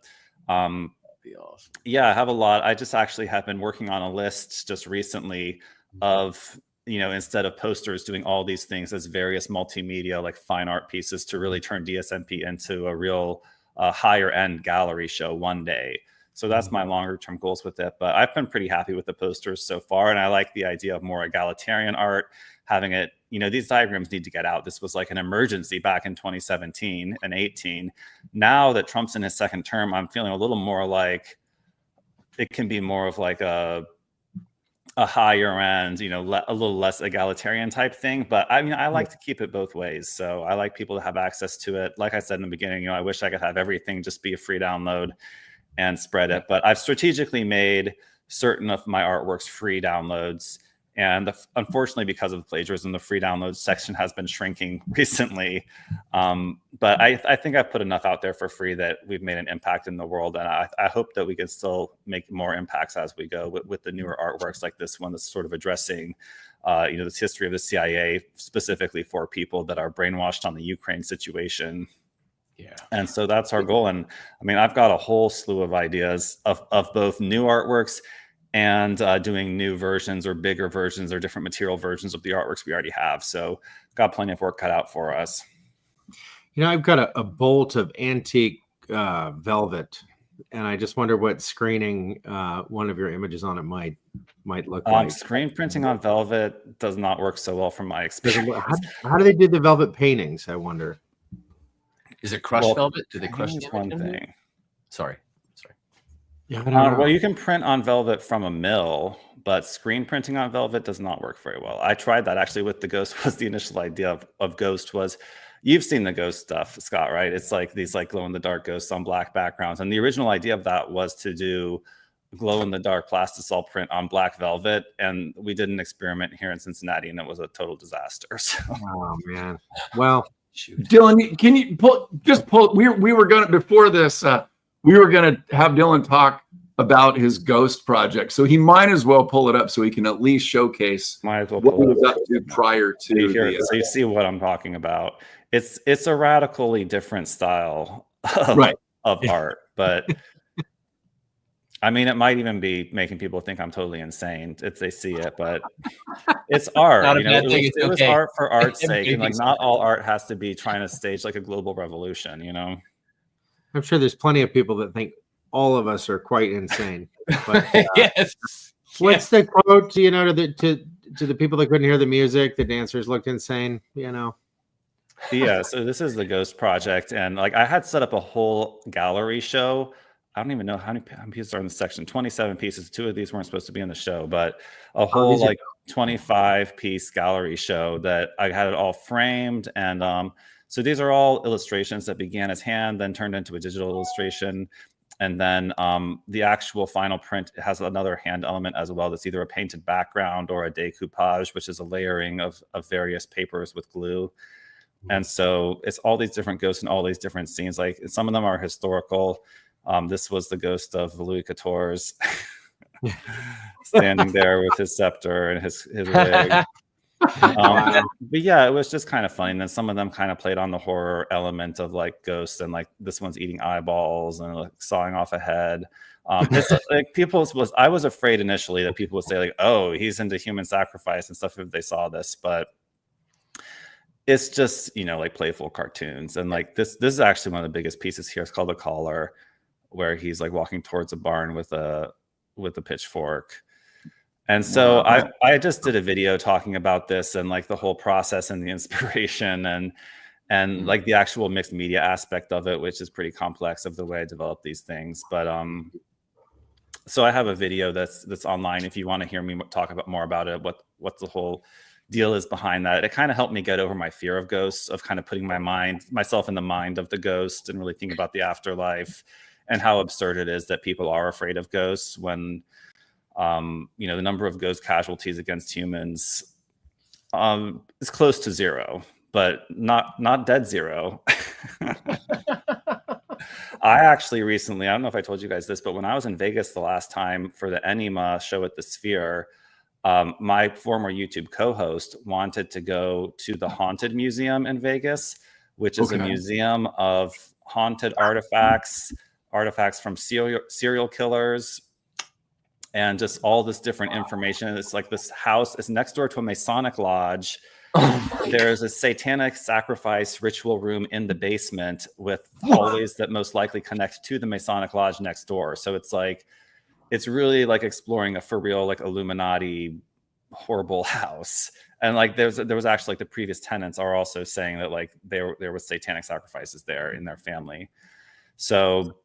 Be awesome. yeah, I have a lot. I just actually have been working on a list just recently of, instead of posters, doing all these things as various multimedia, like fine art pieces to really turn DSMP into a real higher end gallery show one day. So that's my longer term goals with it. But I've been pretty happy with the posters so far. And I like the idea of more egalitarian art, having it, these diagrams need to get out. This was like an emergency back in 2017 and 18. Now that Trump's in his second term, I'm feeling a little more like it can be more of like a higher end, a little less egalitarian type thing. But I mean, I like to keep it both ways. So I like people to have access to it. Like I said in the beginning, I wish I could have everything just be a free download and spread it. But I've strategically made certain of my artworks free downloads. And unfortunately, because of plagiarism, the free downloads section has been shrinking recently. But I think I've put enough out there for free that we've made an impact in the world. And I hope that we can still make more impacts as we go with the newer artworks like this one that's sort of addressing, this history of the CIA specifically for people that are brainwashed on the Ukraine situation. Yeah. And so that's our goal. And I mean, I've got a whole slew of ideas of both new artworks and doing new versions or bigger versions or different material versions of the artworks we already have. So got plenty of work cut out for us. I've got a bolt of antique velvet, and I just wonder what screening one of your images on it might look like. Screen printing on velvet does not work so well from my experience. How do they do the velvet paintings, I wonder? Is it crushed velvet? Do they crush one thing? Sorry. Yeah, well, you can print on velvet from a mill, but screen printing on velvet does not work very well. I tried that actually with the Ghost. Was the initial idea of Ghost was, you've seen the Ghost stuff, Scott, right? It's like these like glow in the dark ghosts on black backgrounds. And the original idea of that was to do glow in the dark plastisol print on black velvet. And we did an experiment here in Cincinnati and it was a total disaster. So. Oh man. Well, Dylan, can you pull? We were going to, before this, we were going to have Dylan talk about his Ghost project. So he might as well pull it up so he can at least showcase what he was up to prior to. So you see what I'm talking about. It's a radically different style of art, but I mean, it might even be making people think I'm totally insane if they see it, but it's art. It was art for art's sake. And like, not all art has to be trying to stage like a global revolution, I'm sure there's plenty of people that think all of us are quite insane. But, yes. What's the quote? To the people that couldn't hear the music, the dancers looked insane. Yeah. So this is the Ghost project, and like I had set up a whole gallery show. I don't even know how many pieces are in the section. 27 pieces. 2 of these weren't supposed to be in the show, but a whole 25 piece gallery show that I had it all framed and so these are all illustrations that began as hand, then turned into a digital illustration. And then the actual final print has another hand element as well. That's either a painted background or a decoupage, which is a layering of various papers with glue. And so it's all these different ghosts and all these different scenes. Like some of them are historical. This was the ghost of Louis XIV standing there with his scepter and his wig. But yeah, it was just kind of funny. And then some of them kind of played on the horror element of like ghosts, and like this one's eating eyeballs and like sawing off a head. It's like I was afraid initially that people would say like, oh, he's into human sacrifice and stuff if they saw this, but it's just like playful cartoons. And like this is actually one of the biggest pieces here. It's called The Caller, where he's like walking towards a barn with a pitchfork. And so I just did a video talking about this and like the whole process and the inspiration and like the actual mixed media aspect of it, which is pretty complex of the way I develop these things. But so I have a video that's online if you want to hear me talk more about it, what the whole deal is behind that. It kind of helped me get over my fear of ghosts, of kind of putting myself in the mind of the ghost and really thinking about the afterlife and how absurd it is that people are afraid of ghosts when the number of ghost casualties against humans is close to zero, but not dead zero. I actually recently, I don't know if I told you guys this, but when I was in Vegas the last time for the Enema show at the Sphere, my former YouTube co-host wanted to go to the Haunted Museum in Vegas, which is a museum of haunted artifacts from serial killers, and just all this different information. It's like this house is next door to a Masonic lodge. There's a satanic sacrifice ritual room in the basement with hallways that most likely connect to the Masonic lodge next door. So it's really like exploring a for real like Illuminati horrible house. And like there was actually like the previous tenants are also saying that like there was satanic sacrifices there in their family. So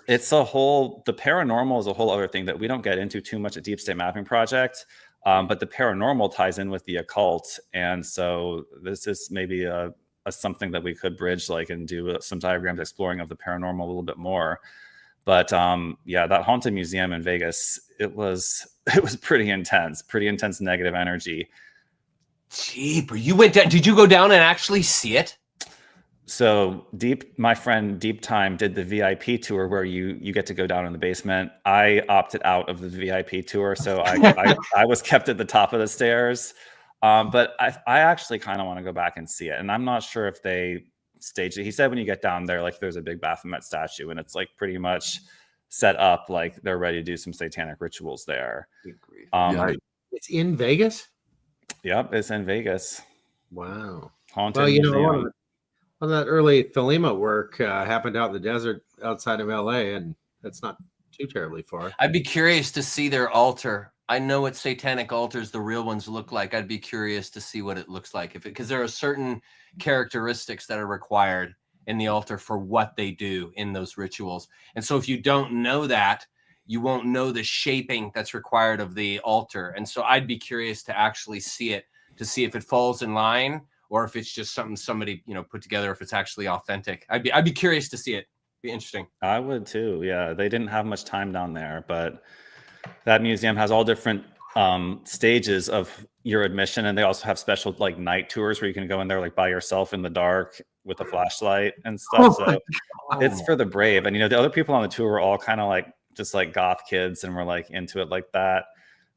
it's the paranormal is a whole other thing that we don't get into too much at Deep State Mapping Project. But the paranormal ties in with the occult. And so this is maybe a something that we could bridge like and do some diagrams exploring of the paranormal a little bit more. But that haunted museum in Vegas, it was pretty intense negative energy. Jeeper, you went down. Did you go down and actually see it? So my friend Deep Time did the VIP tour where you get to go down in the basement. I opted out of the VIP tour, so I was kept at the top of the stairs. But I actually kind of want to go back and see it, and I'm not sure if they staged it. He said when you get down there, like there's a big Baphomet statue, and it's like pretty much set up like they're ready to do some satanic rituals there. It's in Vegas. Yep, it's in Vegas. Wow. Haunted well, museum. Well, that early Thelema work happened out in the desert outside of LA, and that's not too terribly far. I'd be curious to see their altar. I know what satanic altars, the real ones, look like. I'd be curious to see what it looks like, because there are certain characteristics that are required in the altar for what they do in those rituals. And so if you don't know that, you won't know the shaping that's required of the altar. And so I'd be curious to actually see it, to see if it falls in line or if it's just something somebody, put together, if it's actually authentic. I'd be curious to see it. Be interesting. I would too. Yeah. They didn't have much time down there, but that museum has all different stages of your admission. And they also have special like night tours where you can go in there like by yourself in the dark with a flashlight and stuff. So it's for the brave. And, the other people on the tour were all kind of like, just like goth kids and were like into it like that.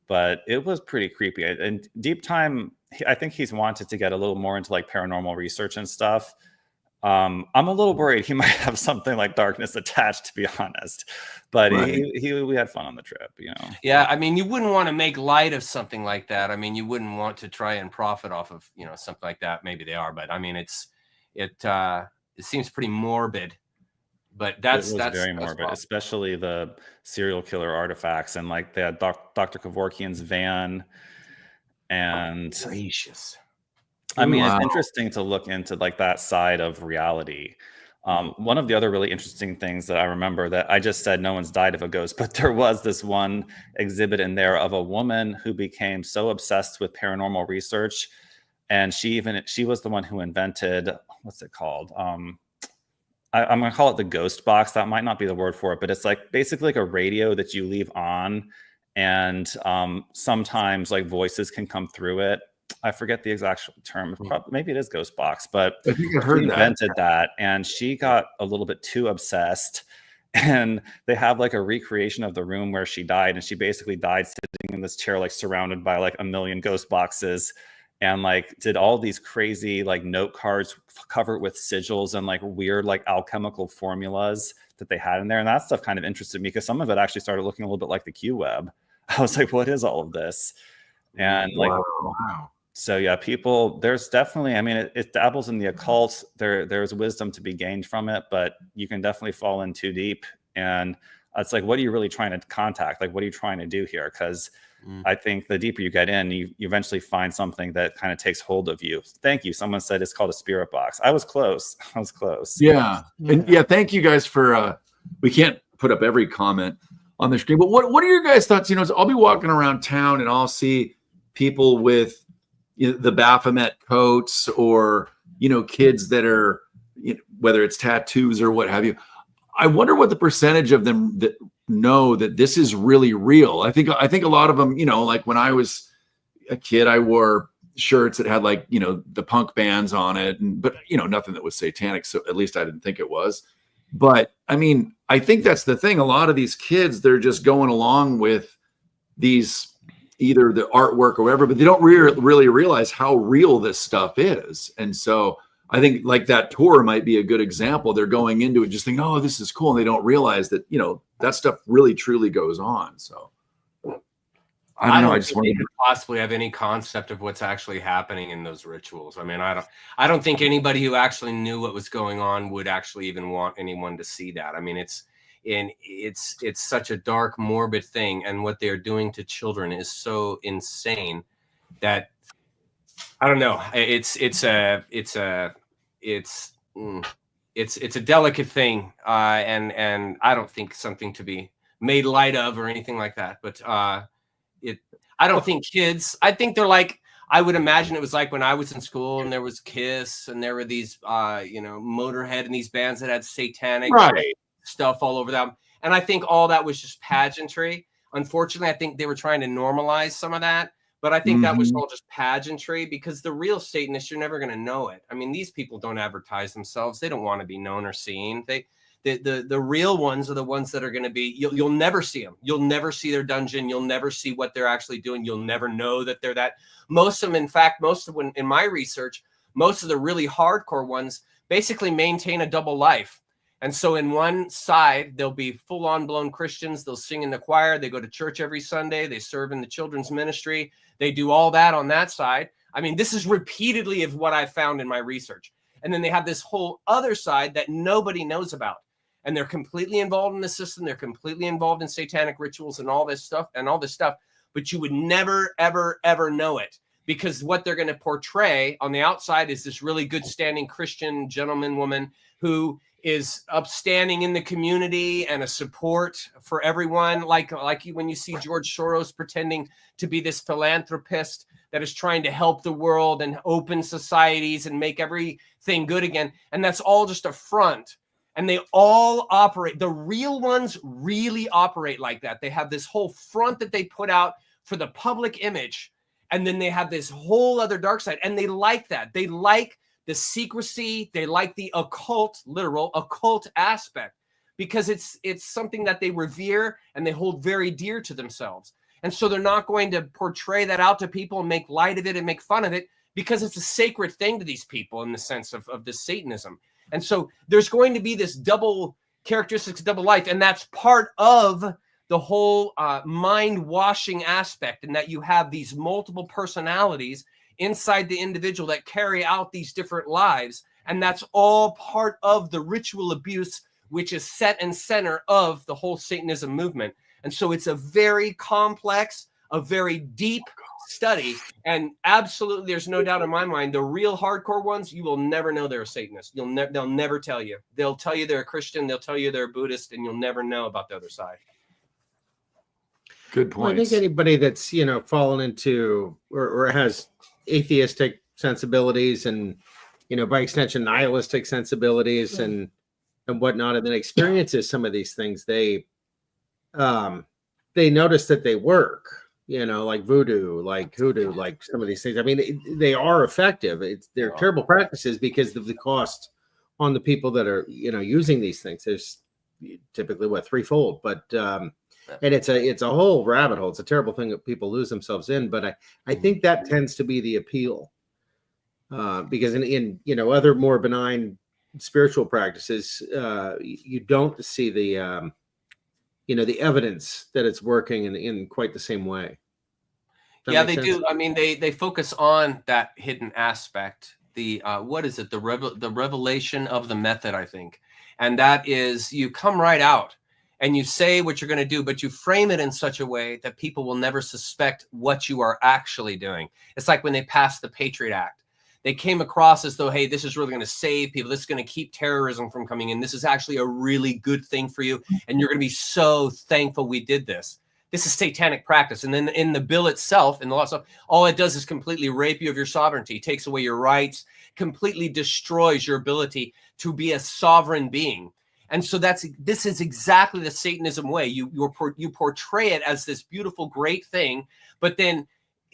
But it was pretty creepy. And Deep Time, I think he's wanted to get a little more into like paranormal research and stuff. I'm a little worried he might have something like darkness attached, to be honest. But right. we had fun on the trip, Yeah, I mean, you wouldn't want to make light of something like that. I mean, you wouldn't want to try and profit off of something like that. Maybe they are, but I mean, it seems pretty morbid. But that's very morbid, especially the serial killer artifacts, and like they had Dr. Kevorkian's van, and gracious. I mean, It's interesting to look into like that side of reality. One of the other really interesting things that I remember that I just said no one's died of a ghost, but there was this one exhibit in there of a woman who became so obsessed with paranormal research, and she was the one who invented, what's it called? I'm going to call it the ghost box. That might not be the word for it, but it's like basically like a radio that you leave on, and sometimes like voices can come through it. I forget the exact term. Maybe it is ghost box, but I think I heard she invented that, and she got a little bit too obsessed. And they have like a recreation of the room where she died, and she basically died sitting in this chair, like surrounded by like a million ghost boxes. And like did all these crazy like note cards covered with sigils and like weird like alchemical formulas that they had in there. And that stuff kind of interested me because some of it actually started looking a little bit like the Q web. I was like, what is all of this? And like, wow. So yeah, there's definitely, I mean, it dabbles in the occult. There's wisdom to be gained from it, but you can definitely fall in too deep. And it's like, what are you really trying to contact? Like, what are you trying to do here? Because I think the deeper you get in, you eventually find something that kind of takes hold of you. Thank you. Someone said it's called a spirit box. I was close. Yeah. And yeah, thank you guys for, we can't put up every comment on the screen, but what are your guys' thoughts? I'll be walking around town and I'll see people with the Baphomet coats or, kids that are, whether it's tattoos or what have you. I wonder what the percentage of them that know that this is really real. I think a lot of them, like when I was a kid, I wore shirts that had like, the punk bands on it, but nothing that was satanic. So at least I didn't think it was. But I mean, I think that's the thing. A lot of these kids, they're just going along with these, either the artwork or whatever, but they don't really realize how real this stuff is. And so I think like that tour might be a good example. They're going into it just thinking, oh, this is cool. And they don't realize that, that stuff really truly goes on. So I don't know. I just wanted to possibly have any concept of what's actually happening in those rituals. I mean, I don't think anybody who actually knew what was going on would actually even want anyone to see that. I mean, it's such a dark, morbid thing. And what they're doing to children is so insane that I don't know. It's a delicate thing, and I don't think something to be made light of or anything like that. But I don't think kids. I think they're like. I would imagine it was like when I was in school and there was Kiss and there were these, Motorhead and these bands that had satanic stuff all over them. And I think all that was just pageantry. Unfortunately, I think they were trying to normalize some of that. But I think that was all just pageantry, because the real Satanists, you're never going to know it. I mean, these people don't advertise themselves. They don't want to be known or seen. The real ones are the ones that are going to be, you'll never see them. You'll never see their dungeon. You'll never see what they're actually doing. You'll never know that they're that. Most of them, in fact, in my research, most of the really hardcore ones basically maintain a double life. And so in one side, they'll be full on blown Christians. They'll sing in the choir. They go to church every Sunday. They serve in the children's ministry. They do all that on that side. I mean, this is repeatedly of what I found in my research. And then they have this whole other side that nobody knows about. And they're completely involved in the system. They're completely involved in satanic rituals and all this stuff. But you would never, ever, ever know it, because what they're going to portray on the outside is this really good standing Christian gentleman woman who is upstanding in the community and a support for everyone. Like when you see George Soros pretending to be this philanthropist that is trying to help the world and open societies and make everything good again. And that's all just a front. And they all operate. The real ones really operate like that. They have this whole front that they put out for the public image. And then they have this whole other dark side. And they like that. They like the secrecy. They like the literal occult aspect, because it's something that they revere and they hold very dear to themselves. And so they're not going to portray that out to people and make light of it and make fun of it, because it's a sacred thing to these people in the sense of this Satanism. And so there's going to be this double characteristics, double life. And that's part of the whole mind washing aspect, and that you have these multiple personalities inside the individual that carry out these different lives. And that's all part of the ritual abuse, which is set and center of the whole Satanism movement. And so it's a very complex, a very deep study. And absolutely, there's no doubt in my mind, the real hardcore ones, you will never know they're a Satanist. They'll never tell you. They'll tell you they're a Christian. They'll tell you they're a Buddhist, and you'll never know about the other side. Good point. Well, I think anybody that's, fallen into or has atheistic sensibilities and, by extension, nihilistic sensibilities and whatnot, and then experiences some of these things, they notice that they work, like voodoo, like hoodoo, like some of these things. I mean, they are effective. They're terrible practices because of the cost on the people that are, using these things. There's typically threefold, but and it's a whole rabbit hole. It's a terrible thing that people lose themselves in. But I think that tends to be the appeal, because in other more benign spiritual practices, you don't see the the evidence that it's working in quite the same way. Yeah, they do. I mean, they focus on that hidden aspect. The what is it? The revelation of the method, I think. And that is, you come right out and you say what you're going to do, but you frame it in such a way that people will never suspect what you are actually doing. It's like when they passed the Patriot Act. They came across as though, hey, this is really going to save people. This is going to keep terrorism from coming in. This is actually a really good thing for you. And you're going to be so thankful we did this. This is satanic practice. And then in the bill itself, in the law itself, all it does is completely rape you of your sovereignty, takes away your rights, completely destroys your ability to be a sovereign being. And so this is exactly the Satanism way. You portray it as this beautiful, great thing, but then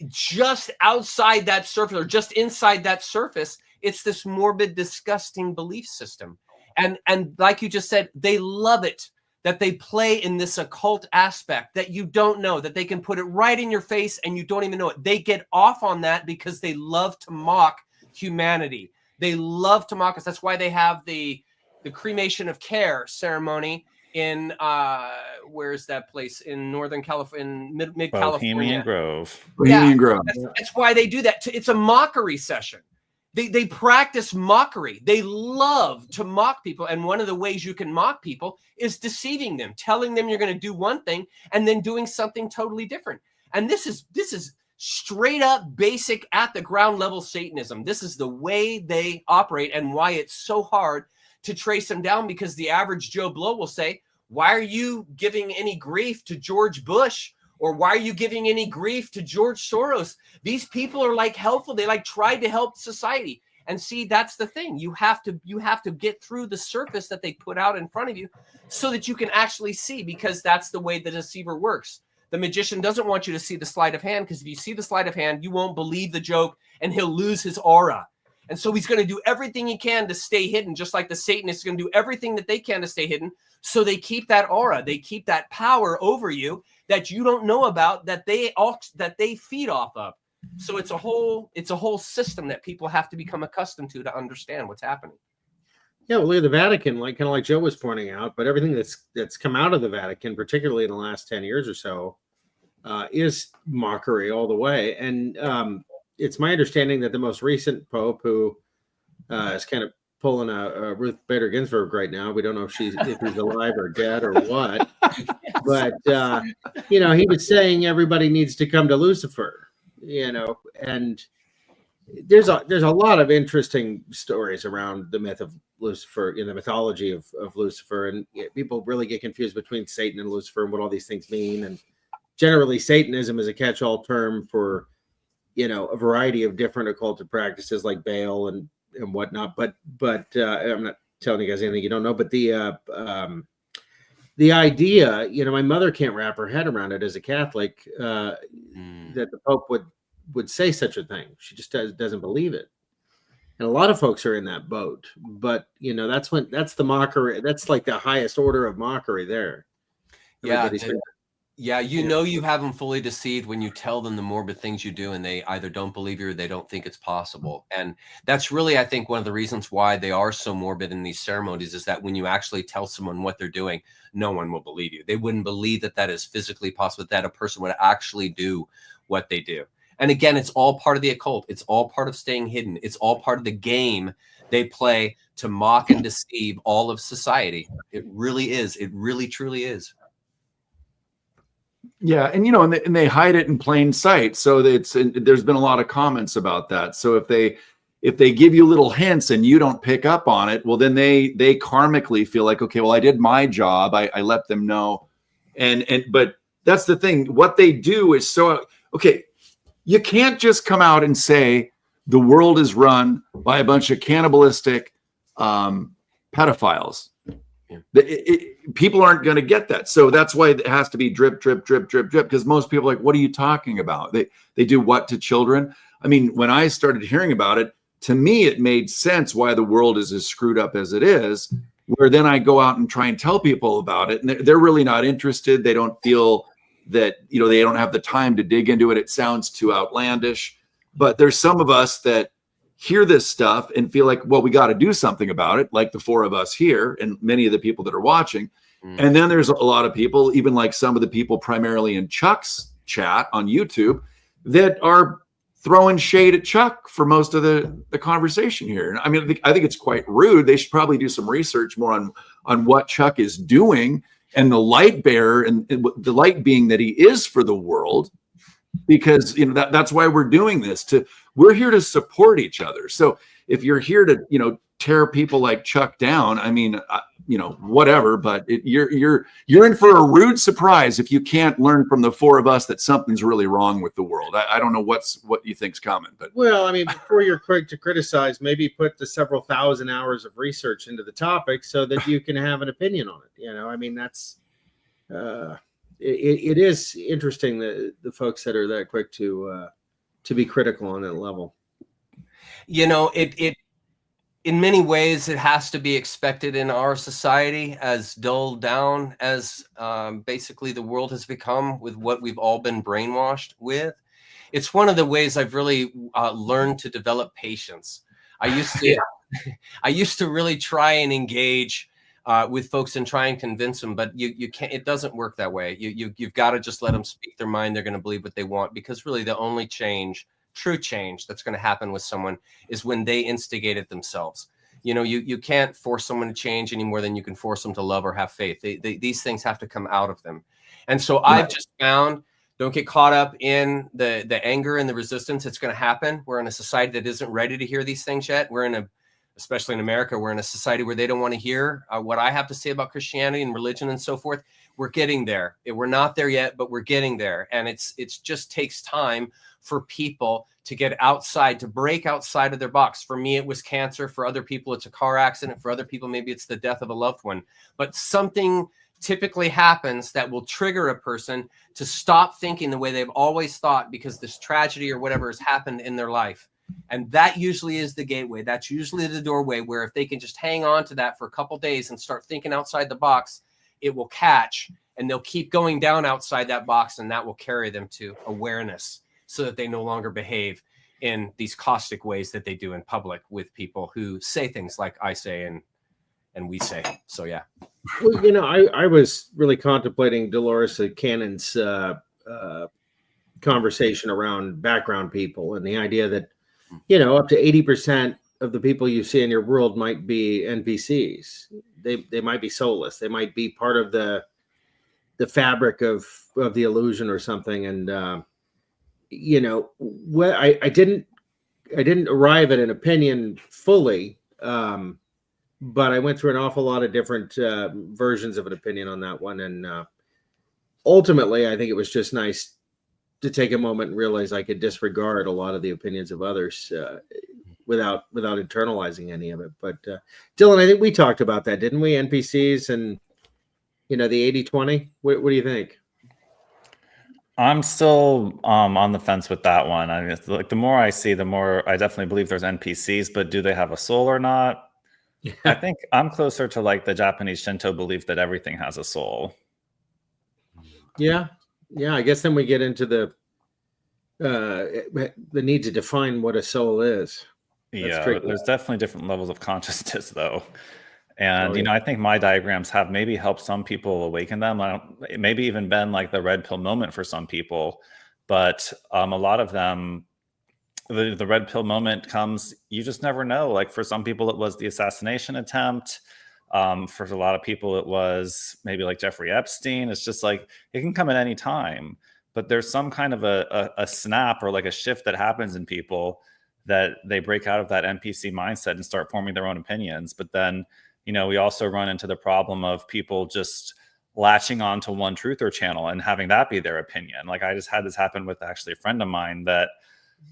just outside that surface, or just inside that surface, it's this morbid, disgusting belief system. And like you just said, they love it that they play in this occult aspect that you don't know, that they can put it right in your face and you don't even know it. They get off on that because they love to mock humanity. They love to mock us. That's why they have the cremation of care ceremony in where's that place in Northern California, in mid California? Bohemian Grove. Bohemian Grove. That's why they do that. It's a mockery session. They practice mockery. They love to mock people. And one of the ways you can mock people is deceiving them, telling them you're going to do one thing and then doing something totally different. And this is straight up basic at the ground level Satanism. This is the way they operate and why it's so hard to trace them down, because the average Joe Blow will say, why are you giving any grief to George Bush? Or why are you giving any grief to George Soros? These people are like helpful. They like tried to help society. And see, that's the thing. You have to get through the surface that they put out in front of you so that you can actually see, because that's the way the deceiver works. The magician doesn't want you to see the sleight of hand, because if you see the sleight of hand, you won't believe the joke and he'll lose his aura. And so he's going to do everything he can to stay hidden, just like the Satanists are going to do everything that they can to stay hidden. So they keep that aura, they keep that power over you that you don't know about, that they feed off of. So it's a whole system that people have to become accustomed to understand what's happening. Yeah, well, look at the Vatican, kind of like Joe was pointing out, but everything that's come out of the Vatican, particularly in the last 10 years or so, is mockery all the way. And it's my understanding that the most recent Pope, who is kind of pulling a Ruth Bader Ginsburg right now, we don't know if he's alive or dead or what, but he was saying everybody needs to come to Lucifer, and there's a lot of interesting stories around the myth of Lucifer, in the mythology of Lucifer, and people really get confused between Satan and Lucifer and what all these things mean. And generally, Satanism is a catch-all term for a variety of different occultic practices like Baal and whatnot. But I'm not telling you guys anything you don't know. But the idea, my mother can't wrap her head around it as a Catholic, that the Pope would say such a thing. She just doesn't believe it. And a lot of folks are in that boat. But that's the mockery. That's like the highest order of mockery there. Yeah, you have them fully deceived when you tell them the morbid things you do, and they either don't believe you or they don't think it's possible. And that's really, I think, one of the reasons why they are so morbid in these ceremonies, is that when you actually tell someone what they're doing, no one will believe you. They wouldn't believe that is physically possible, that a person would actually do what they do. And again, it's all part of the occult. It's all part of staying hidden. It's all part of the game they play to mock and deceive all of society. It really is. It really, truly is. Yeah, and they hide it in plain sight. So there's been a lot of comments about that. So if they give you little hints and you don't pick up on it, well, then they karmically feel like, okay, well, I did my job. I let them know. But that's the thing. What they do is okay. You can't just come out and say the world is run by a bunch of cannibalistic pedophiles. People aren't going to get that. So that's why it has to be drip, drip, drip, drip, drip, because most people are like, what are you talking about? They do what to children? I mean, when I started hearing about it, to me, it made sense why the world is as screwed up as it is, where then I go out and try and tell people about it, and they're really not interested. They don't feel that, they don't have the time to dig into it. It sounds too outlandish. But there's some of us that hear this stuff and feel like, well, we got to do something about it, like the four of us here and many of the people that are watching. And then there's a lot of people, even like some of the people primarily in Chuck's chat on YouTube, that are throwing shade at Chuck for most of the conversation here. And I mean, I think it's quite rude. They should probably do some research more on what Chuck is doing, and the light bearer, and the light being that he is for the world, because that's why we're doing this. We're here to support each other. So if you're here to tear people like Chuck down, I mean, whatever. But you're in for a rude surprise if you can't learn from the four of us that something's really wrong with the world. I don't know what you think's coming, but well, I mean, before you're quick to criticize, maybe put the several thousand hours of research into the topic so that you can have an opinion on it. I mean, that's it is interesting that the folks that are that quick to be critical on that level. It in many ways, it has to be expected in our society, as dulled down as basically the world has become with what we've all been brainwashed with. It's one of the ways I've really learned to develop patience. I used to really try and engage with folks and try and convince them, but you can't. It doesn't work that way. You've got to just let them speak their mind. They're going to believe what they want, because really the only true change that's going to happen with someone is when they instigate it themselves. You can't force someone to change any more than you can force them to love or have faith. These things have to come out of them. And so I've just found Don't get caught up in the anger and the resistance. It's going to happen. We're in a society that isn't ready to hear these things yet. Especially in America, we're in a society where they don't want to hear what I have to say about Christianity and religion and so forth. We're getting there. We're not there yet, but we're getting there. And it's just takes time for people to get outside, to break outside of their box. For me, it was cancer. For other people, it's a car accident. For other people, maybe it's the death of a loved one. But something typically happens that will trigger a person to stop thinking the way they've always thought because this tragedy or whatever has happened in their life. And that usually is the gateway. That's usually the doorway where if they can just hang on to that for a couple of days and start thinking outside the box, it will catch and they'll keep going down outside that box, and that will carry them to awareness so that they no longer behave in these caustic ways that they do in public with people who say things like I say and we say. So, yeah. Well, you know, I was really contemplating Dolores Cannon's conversation around background people and the idea that, you know, up to 80% of the people you see in your world might be NPCs. They might be soulless. They might be part of the fabric of the illusion or something. And you know, what I didn't arrive at an opinion fully, but I went through an awful lot of different versions of an opinion on that one. And ultimately, I think it was just nice to take a moment and realize I could disregard a lot of the opinions of others without internalizing any of it. But Dylan, I think we talked about that, didn't we? NPCs and, you know, the 80-20. What do you think? I'm still on the fence with that one. I mean, it's like the more I see, the more I definitely believe there's NPCs, but do they have a soul or not? Yeah. I think I'm closer to like the Japanese Shinto belief that everything has a soul. Yeah. I guess then we get into the need to define what a soul is. That's tricky. There's definitely different levels of consciousness, though. And, you know, I think my diagrams have maybe helped some people awaken them. It maybe even been like the red pill moment for some people. But a lot of them, the red pill moment comes, you just never know. Like for some people, it was the assassination attempt. For a lot of people, it was maybe like Jeffrey Epstein. It's just like it can come at any time. But there's some kind of a snap or like a shift that happens in people that they break out of that NPC mindset and start forming their own opinions. But then, you know, we also run into the problem of people just latching on to one truther channel and having that be their opinion. Like I just had this happen with actually a friend of mine that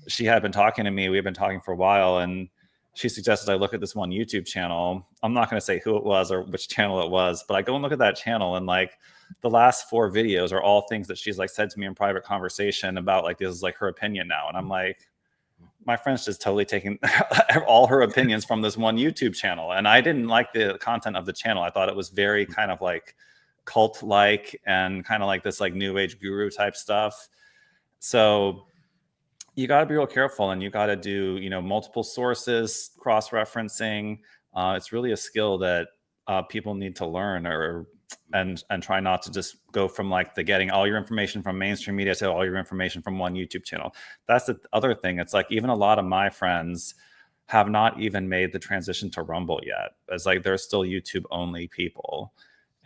she had been talking to me. We've been talking for a while, and she suggested I look at this one YouTube channel. I'm not going to say who it was or which channel it was, but I go and look at that channel, and like the last 4 videos are all things that she's like said to me in private conversation about like this is like her opinion now. And I'm like, my friend's just totally taking all her opinions from this one YouTube channel. And I didn't like the content of the channel. I thought it was very kind of like cult-like and kind of like this like new age guru type stuff. So you got to be real careful, and you got to do, you know, multiple sources, cross-referencing. It's really a skill that people need to learn, and try not to just go from like the getting all your information from mainstream media to all your information from one YouTube channel. That's the other thing. It's like even a lot of my friends have not even made the transition to Rumble yet. It's like they're still YouTube only people.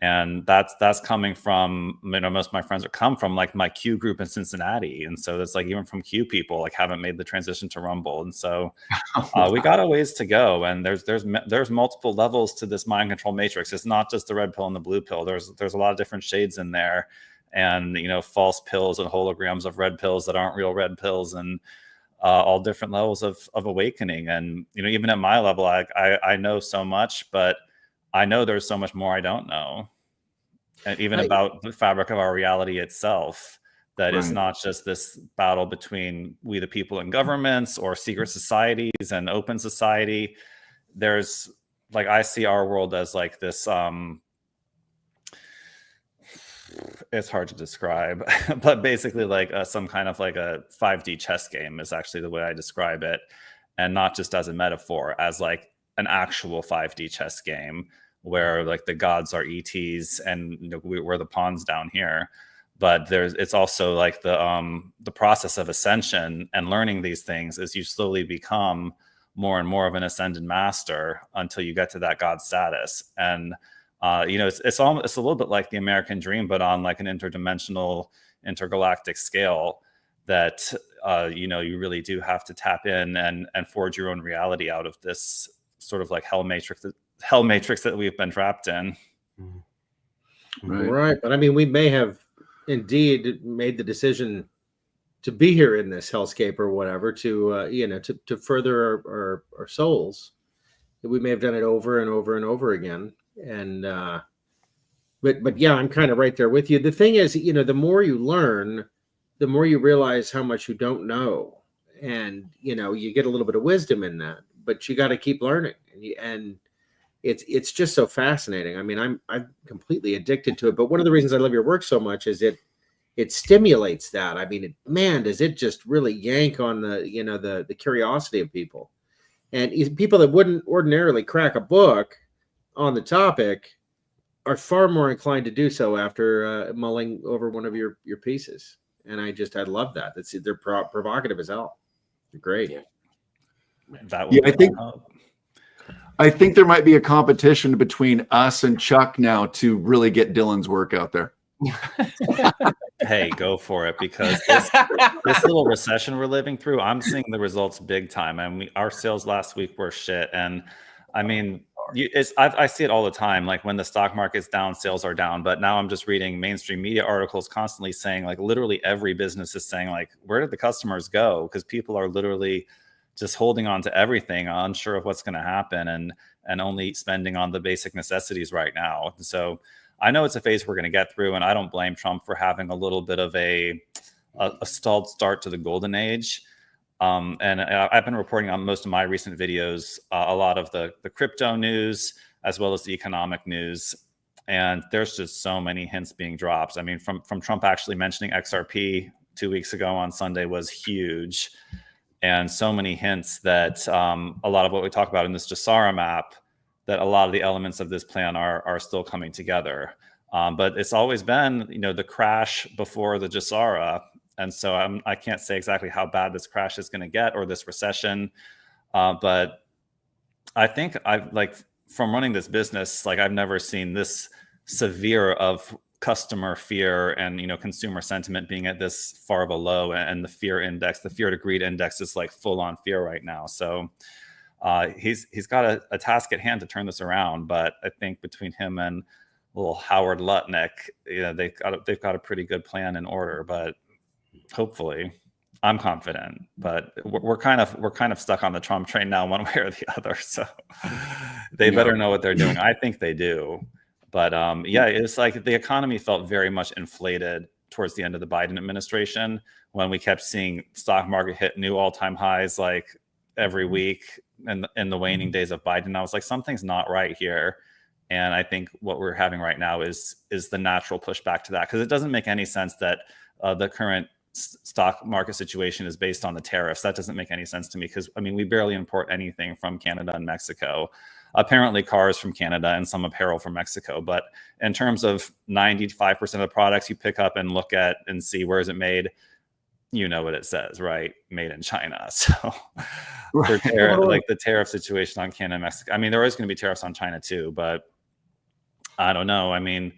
And that's coming from, you know, most of my friends come from like my Q group in Cincinnati. And so that's like even from Q people like haven't made the transition to Rumble. And so we got a ways to go. And there's multiple levels to this mind control matrix. It's not just the red pill and the blue pill. There's a lot of different shades in there, and, you know, false pills and holograms of red pills that aren't real red pills, and all different levels of awakening. And, you know, even at my level, I know so much, but I know there's so much more I don't know, and even about the fabric of our reality itself, that it's not just this battle between we the people and governments or secret societies and open society. There's like, I see our world as like this, it's hard to describe, but basically like some kind of like a 5D chess game is actually the way I describe it. And not just as a metaphor, as like an actual 5D chess game where like the gods are ETs and, you know, we're the pawns down here. But it's also like the process of ascension and learning these things as you slowly become more and more of an ascended master until you get to that god status. And you know, it's a little bit like the American dream, but on like an interdimensional, intergalactic scale that, you know, you really do have to tap in and forge your own reality out of this sort of like hell matrix that we've been trapped in. Right. But I mean, we may have indeed made the decision to be here in this hellscape or whatever, to you know, to further our souls. We may have done it over and over and over again. And but yeah, I'm kind of right there with you. The thing is, you know, the more you learn, the more you realize how much you don't know. And, you know, you get a little bit of wisdom in that, but you got to keep learning. And it's just so fascinating. I mean, I'm completely addicted to it. But one of the reasons I love your work so much is it stimulates that. I mean, man, does it just really yank on the, you know, the curiosity of people. And people that wouldn't ordinarily crack a book on the topic are far more inclined to do so after mulling over one of your pieces. And I love that. They're provocative as hell. They're great. Yeah, I think there might be a competition between us and Chuck now to really get Dylan's work out there. Hey, go for it, because this little recession we're living through, I'm seeing the results big time. And our sales last week were shit. And I mean, I see it all the time. Like when the stock market's down, sales are down. But now I'm just reading mainstream media articles constantly saying, like, literally every business is saying, like, where did the customers go? Because people are literally just holding on to everything, unsure of what's going to happen, and only spending on the basic necessities right now. So I know it's a phase we're going to get through, and I don't blame Trump for having a little bit of a stalled start to the golden age. And I've been reporting on most of my recent videos, a lot of the crypto news, as well as the economic news. And there's just so many hints being dropped. I mean, from Trump actually mentioning XRP 2 weeks ago on Sunday was huge. And so many hints that a lot of what we talk about in this Jasara map, that a lot of the elements of this plan are still coming together. But it's always been, you know, the crash before the Jasara. And so I can't say exactly how bad this crash is going to get, or this recession. But I think from running this business, like, I've never seen this severe of customer fear and, you know, consumer sentiment being at this far of a low, and the fear to greed index is like full on fear right now. So he's got a task at hand to turn this around. But I think between him and little Howard Lutnick, you know, they've got a pretty good plan in order. But hopefully, I'm confident. But we're kind of stuck on the Trump train now, one way or the other. So they better know what they're doing. I think they do. But yeah, it's like the economy felt very much inflated towards the end of the Biden administration, when we kept seeing stock market hit new all-time highs like every week in the waning days of Biden. I was like, something's not right here. And I think what we're having right now is the natural pushback to that, because it doesn't make any sense that the current stock market situation is based on the tariffs. That doesn't make any sense to me, because, I mean, we barely import anything from Canada and Mexico. Apparently cars from Canada and some apparel from Mexico. But in terms of 95% of the products you pick up and look at and see where is it made, you know what it says, right? Made in China. So like the tariff situation on Canada and Mexico, I mean, there is going to be tariffs on China too, but I don't know. I mean,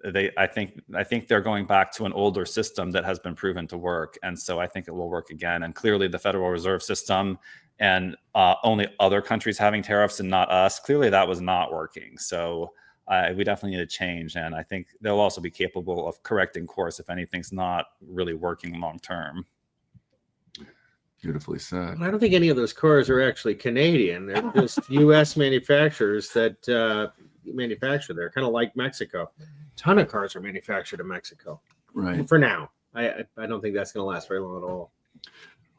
I think they're going back to an older system that has been proven to work. And so I think it will work again. And clearly the Federal Reserve System and only other countries having tariffs and not us, clearly that was not working. So we definitely need a change. And I think they'll also be capable of correcting course if anything's not really working long term. Beautifully said. I don't think any of those cars are actually Canadian. They're just U.S. manufacturers that manufacture there, kind of like Mexico. A ton of cars are manufactured in Mexico. Right. For now. I don't think that's going to last very long at all.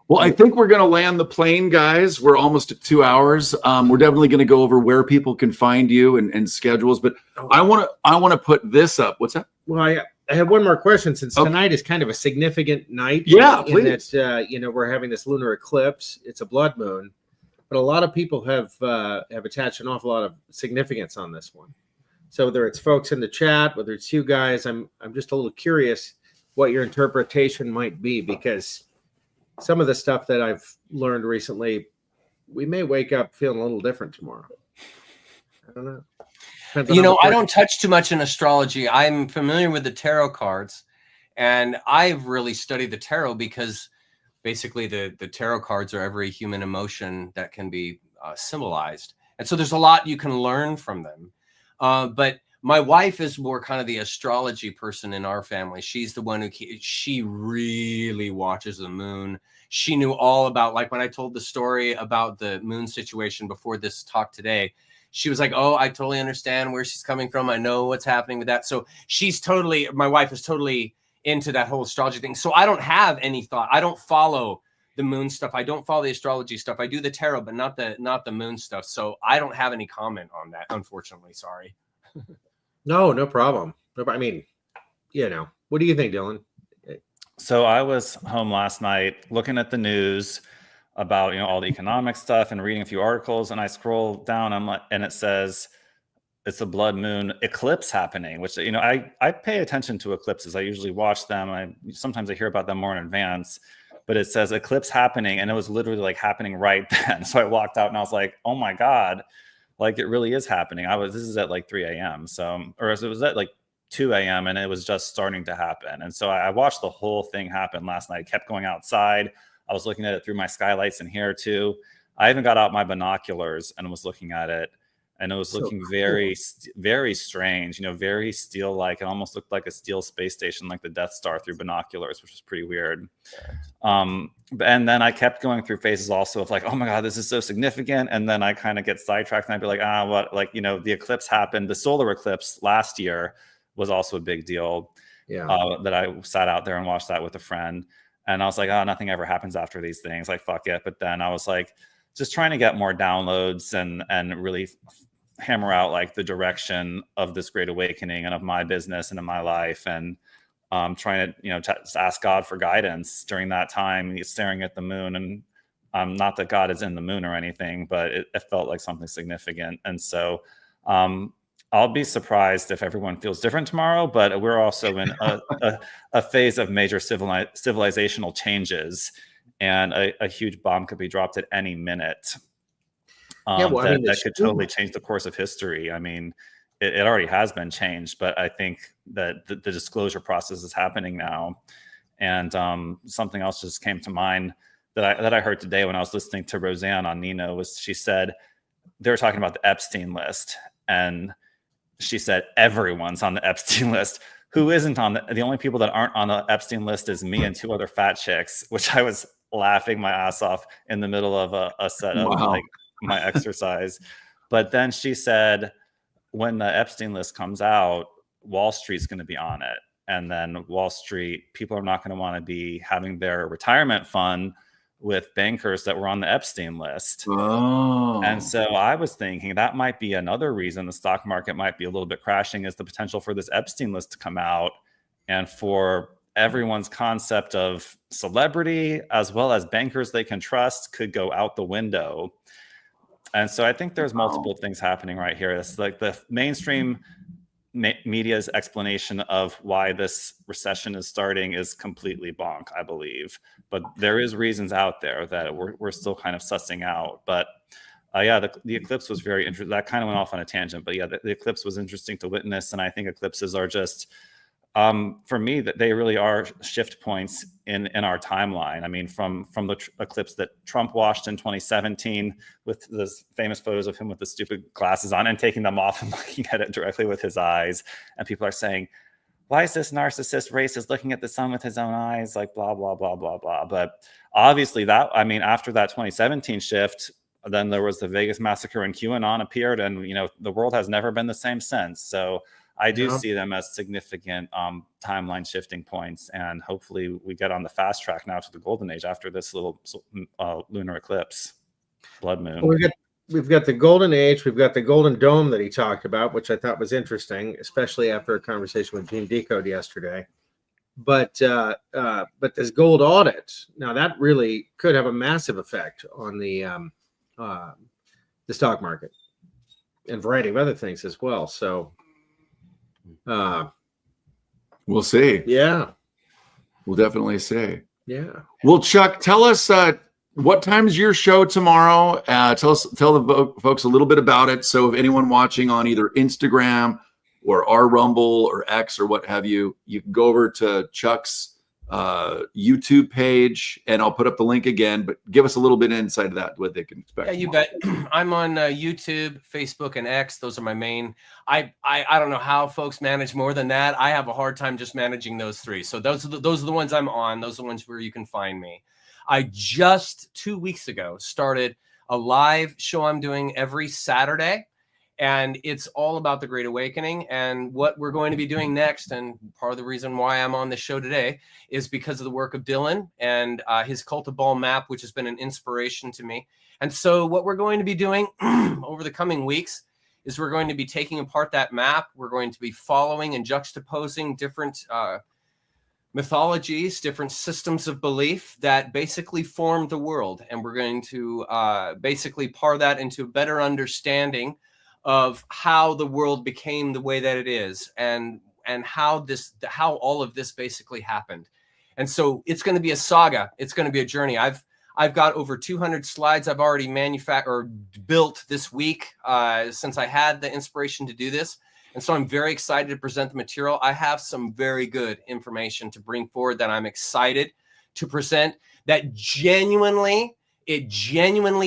Well, I think we're going to land the plane, guys. We're almost at 2 hours. We're definitely going to go over where people can find you and schedules. But I want to put this up. What's that? Well, I have one more question, since tonight is kind of a significant night. Yeah, please. That, you know, we're having this lunar eclipse. It's a blood moon, but a lot of people have attached an awful lot of significance on this one. So whether it's folks in the chat, whether it's you guys, I'm just a little curious what your interpretation might be, because some of the stuff that I've learned recently, we may wake up feeling a little different tomorrow. I don't know. You know, I don't touch too much in astrology. I'm familiar with the tarot cards, And I've really studied the tarot because basically the tarot cards are every human emotion that can be symbolized. And so there's a lot you can learn from them. But my wife is more kind of the astrology person in our family. She's the one she really watches the moon. She knew all about, like when I told the story about the moon situation before this talk today, she was like, oh, I totally understand where she's coming from. I know what's happening with that. So my wife is totally into that whole astrology thing. So I don't have any thought. I don't follow the moon stuff. I don't follow the astrology stuff. I do the tarot, but not the moon stuff. So I don't have any comment on that, unfortunately. Sorry. No problem. I mean, what do you think, Dylan? So I was home last night looking at the news about, all the economic stuff and reading a few articles, and I scroll down and it says it's a blood moon eclipse happening, which, I pay attention to eclipses. I usually watch them. Sometimes I hear about them more in advance, but it says eclipse happening, and it was literally like happening right then. So I walked out and I was like, oh my God, like it really is happening. This is at like 3 a.m. Or it was at like 2 a.m. and it was just starting to happen. And so I watched the whole thing happen last night. I kept going outside. I was looking at it through my skylights in here too. I even got out my binoculars and was looking at it. And it was looking very, very strange, very steel-like. It almost looked like a steel space station, like the Death Star through binoculars, which was pretty weird. And then I kept going through phases also of like, oh my God, this is so significant. And then I kind of get sidetracked and I'd be like, the eclipse happened. The solar eclipse last year was also a big deal. Yeah. That I sat out there and watched that with a friend. And I was like, oh, nothing ever happens after these things. Like, fuck it. But then I was like, just trying to get more downloads and really hammer out like the direction of this great awakening and of my business and in my life, and trying to just ask God for guidance during that time. He's staring at the moon, and not that God is in the moon or anything, but it felt like something significant. And so I'll be surprised if everyone feels different tomorrow, but we're also in a phase of major civilizational changes. And a huge bomb could be dropped at any minute. That could totally change the course of history. I mean, it already has been changed, but I think that the disclosure process is happening now. And something else just came to mind that I heard today when I was listening to Roseanne on Nino. She said they were talking about the Epstein list, and she said everyone's on the Epstein list. Who isn't on the only people that aren't on the Epstein list is me and 2 other fat chicks, which I was laughing my ass off in the middle of a set of like my exercise. But then she said, when the Epstein list comes out, Wall Street's going to be on it. And then Wall Street, people are not going to want to be having their retirement fund with bankers that were on the Epstein list. Oh. And so I was thinking that might be another reason the stock market might be a little bit crashing, is the potential for this Epstein list to come out and for everyone's concept of celebrity as well as bankers they can trust could go out the window. And so I think there's multiple things happening right here. It's like the mainstream media's explanation of why this recession is starting is completely bonk, I believe. But there is reasons out there that we're still kind of sussing out. But the eclipse was very interesting. That kind of went off on a tangent. But the eclipse was interesting to witness. And I think eclipses are just, for me, that they really are shift points in our timeline. I mean, from the eclipse that Trump watched in 2017 with those famous photos of him with the stupid glasses on and taking them off and looking at it directly with his eyes. And people are saying, why is this narcissist racist looking at the sun with his own eyes? Like blah, blah, blah, blah, blah. But obviously after that 2017 shift, then there was the Vegas massacre and QAnon appeared, and, the world has never been the same since. So I do see them as significant timeline shifting points, and hopefully we get on the fast track now to the golden age after this little lunar eclipse, blood moon. Well, we've got the golden age, we've got the golden dome that he talked about, which I thought was interesting, especially after a conversation with Gene Decode yesterday. But this gold audit, now that really could have a massive effect on the stock market and a variety of other things as well. So we'll see. Yeah, we'll definitely see. Yeah. Well, Chuck, tell us what time is your show tomorrow? Tell the folks a little bit about it. So if anyone watching on either Instagram or our Rumble or X or what have you, you can go over to Chuck's YouTube page, and I'll put up the link again, but give us a little bit of insight of that, what they can expect. Yeah, you bet. I'm on YouTube, Facebook, and X. Those are my main. I don't know how folks manage more than that. I have a hard time just managing those three. So those are the ones I'm on. Those are the ones where you can find me. I just 2 weeks ago started a live show I'm doing every Saturday. And it's all about the Great Awakening and what we're going to be doing next. And part of the reason why I'm on this show today is because of the work of Dylan and his Cult of Baal map, which has been an inspiration to me. And so what we're going to be doing over the coming weeks is we're going to be taking apart that map. We're going to be following and juxtaposing different mythologies, different systems of belief that basically formed the world. And we're going to basically par that into a better understanding of how the world became the way that it is, and how all of this basically happened. And so it's going to be a saga. It's going to be a journey. I've got over 200 slides I've already manufactured or built this week since I had the inspiration to do this. And so I'm very excited to present the material. I have some very good information to bring forward that I'm excited to present that genuinely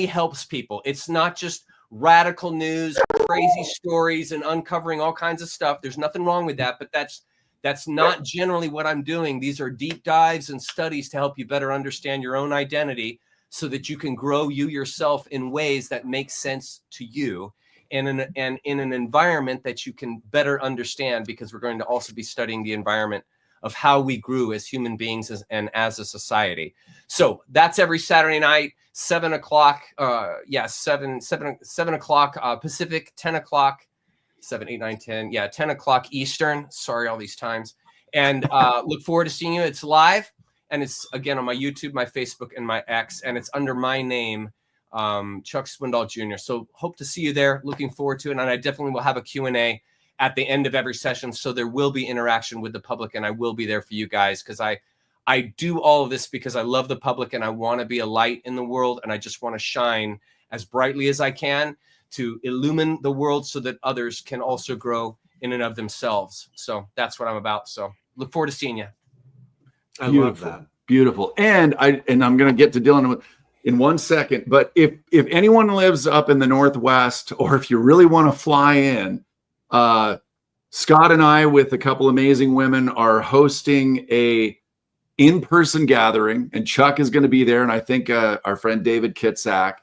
helps people. It's not just radical news, crazy stories, and uncovering all kinds of stuff. There's nothing wrong with that, but that's not generally what I'm doing. These are deep dives and studies to help you better understand your own identity so that you can grow you yourself in ways that make sense to you and in an environment that you can better understand, because we're going to also be studying the environment of how we grew as human beings and as a society. So that's every Saturday night, 7 o'clock. 7 o'clock Pacific, 10 o'clock, 7, 8, 9, 10. Yeah, 10 o'clock Eastern. Sorry, all these times. And look forward to seeing you. It's live, and it's again on my YouTube, my Facebook, and my X, and it's under my name, Chuck Swindoll Jr. So hope to see you there. Looking forward to it, and I definitely will have a Q&A at the end of every session, so there will be interaction with the public, and I will be there for you guys, because I do all of this because I love the public and I want to be a light in the world, and I just want to shine as brightly as I can to illumine the world so that others can also grow in and of themselves. So that's what I'm about. So look forward to seeing you. I love that. Beautiful. And I'm going to get to Dylan in 1 second, but if anyone lives up in the Northwest, or if you really want to fly in, Scott and I, with a couple amazing women, are hosting a in-person gathering, and Chuck is going to be there, and I think our friend David Kitsack,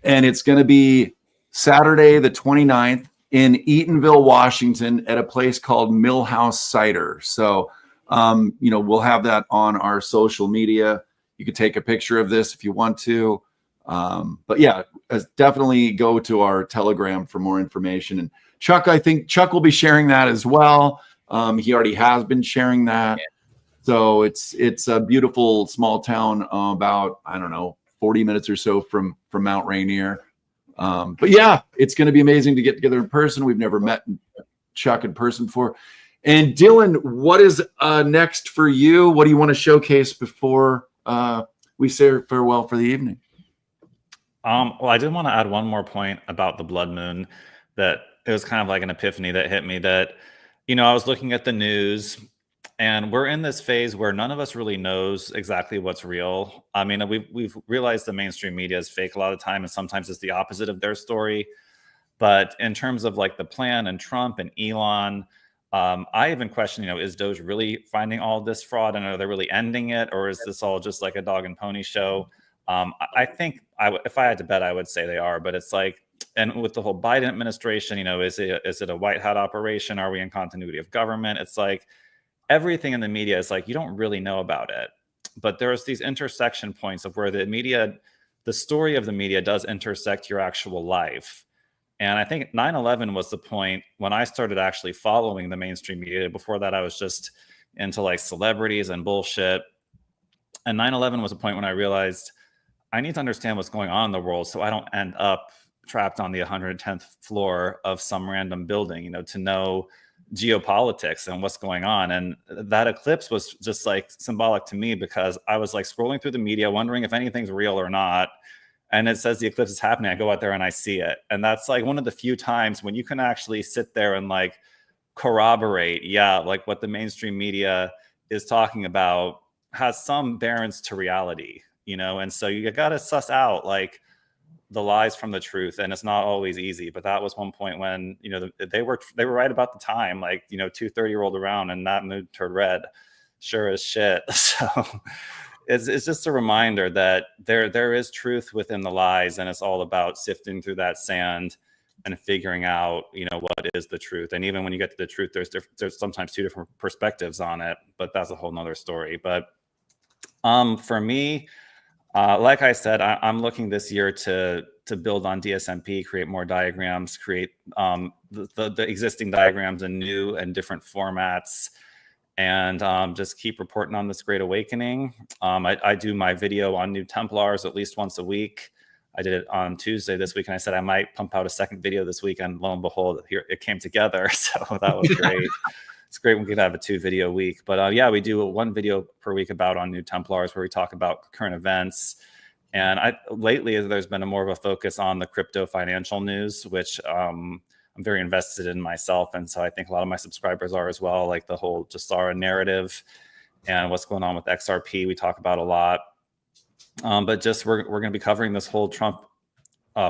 and it's going to be Saturday the 29th in Eatonville, Washington, at a place called Millhouse Cider. So we'll have that on our social media. You could take a picture of this if you want to, but yeah, definitely go to our Telegram for more information. And Chuck, I think Chuck will be sharing that as well. He already has been sharing that. Yeah. So it's a beautiful small town, about, 40 minutes or so from Mount Rainier. But yeah, it's going to be amazing to get together in person. We've never met Chuck in person before. And Dylan, what is next for you? What do you want to showcase before we say farewell for the evening? Well, I did want to add one more point about the blood moon, that it was kind of like an epiphany that hit me, that, I was looking at the news, and we're in this phase where none of us really knows exactly what's real. I mean, we've realized the mainstream media is fake a lot of the time, and sometimes it's the opposite of their story. But in terms of like the plan and Trump and Elon, I even question, is Doge really finding all this fraud, and are they really ending it, or is this all just like a dog and pony show? I think if I had to bet, I would say they are. But it's like, and with the whole Biden administration, is it a white hat operation? Are we in continuity of government? It's like everything in the media is like, you don't really know about it. But there's these intersection points of where the story of the media does intersect your actual life. And I think 9/11 was the point when I started actually following the mainstream media. Before that, I was just into like celebrities and bullshit. And 9/11 was a point when I realized I need to understand what's going on in the world so I don't end up trapped on the 110th floor of some random building, to know geopolitics and what's going on. And that eclipse was just like symbolic to me, because I was like scrolling through the media, wondering if anything's real or not. And it says the eclipse is happening. I go out there and I see it. And that's like one of the few times when you can actually sit there and like corroborate, like what the mainstream media is talking about has some bearance to reality, and so you got to suss out like the lies from the truth, and it's not always easy. But that was one point when they were right about the time, like 2:30 rolled around and that moon turned red, sure as shit. So it's just a reminder that there is truth within the lies, and it's all about sifting through that sand and figuring out what is the truth. And even when you get to the truth, there's sometimes two different perspectives on it, but that's a whole nother story. But for me, like I said, I'm looking this year to build on DSMP, create more diagrams, create the existing diagrams in new and different formats, and just keep reporting on this Great Awakening. I do my video on New Templars at least once a week. I did it on Tuesday this week, and I said I might pump out a second video this week, and lo and behold, here it came together. So that was great. It's great when we could have a 2-video week. But we do one video per week on New Templars, where we talk about current events. And lately there's been more of a focus on the crypto financial news, which I'm very invested in myself. And so I think a lot of my subscribers are as well, like the whole Jasara narrative and what's going on with XRP. We talk about a lot. But just we're going to be covering this whole Trump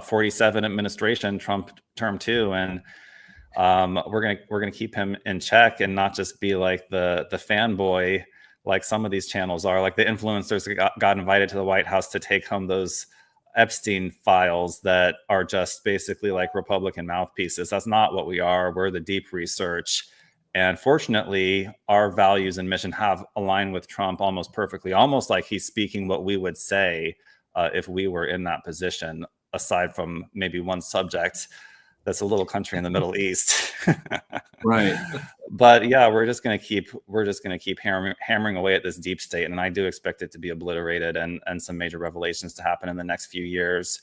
47 administration, Trump term 2, and we're gonna keep him in check and not just be like the fanboy like some of these channels are, like the influencers that got invited to the White House to take home those Epstein files that are just basically like Republican mouthpieces. That's not what we are. We're the deep research. And fortunately, our values and mission have aligned with Trump almost perfectly, almost like he's speaking what we would say if we were in that position, aside from maybe one subject that's a little country in the Middle East. Right. But we're just going to keep hammering away at this deep state. And I do expect it to be obliterated and some major revelations to happen in the next few years.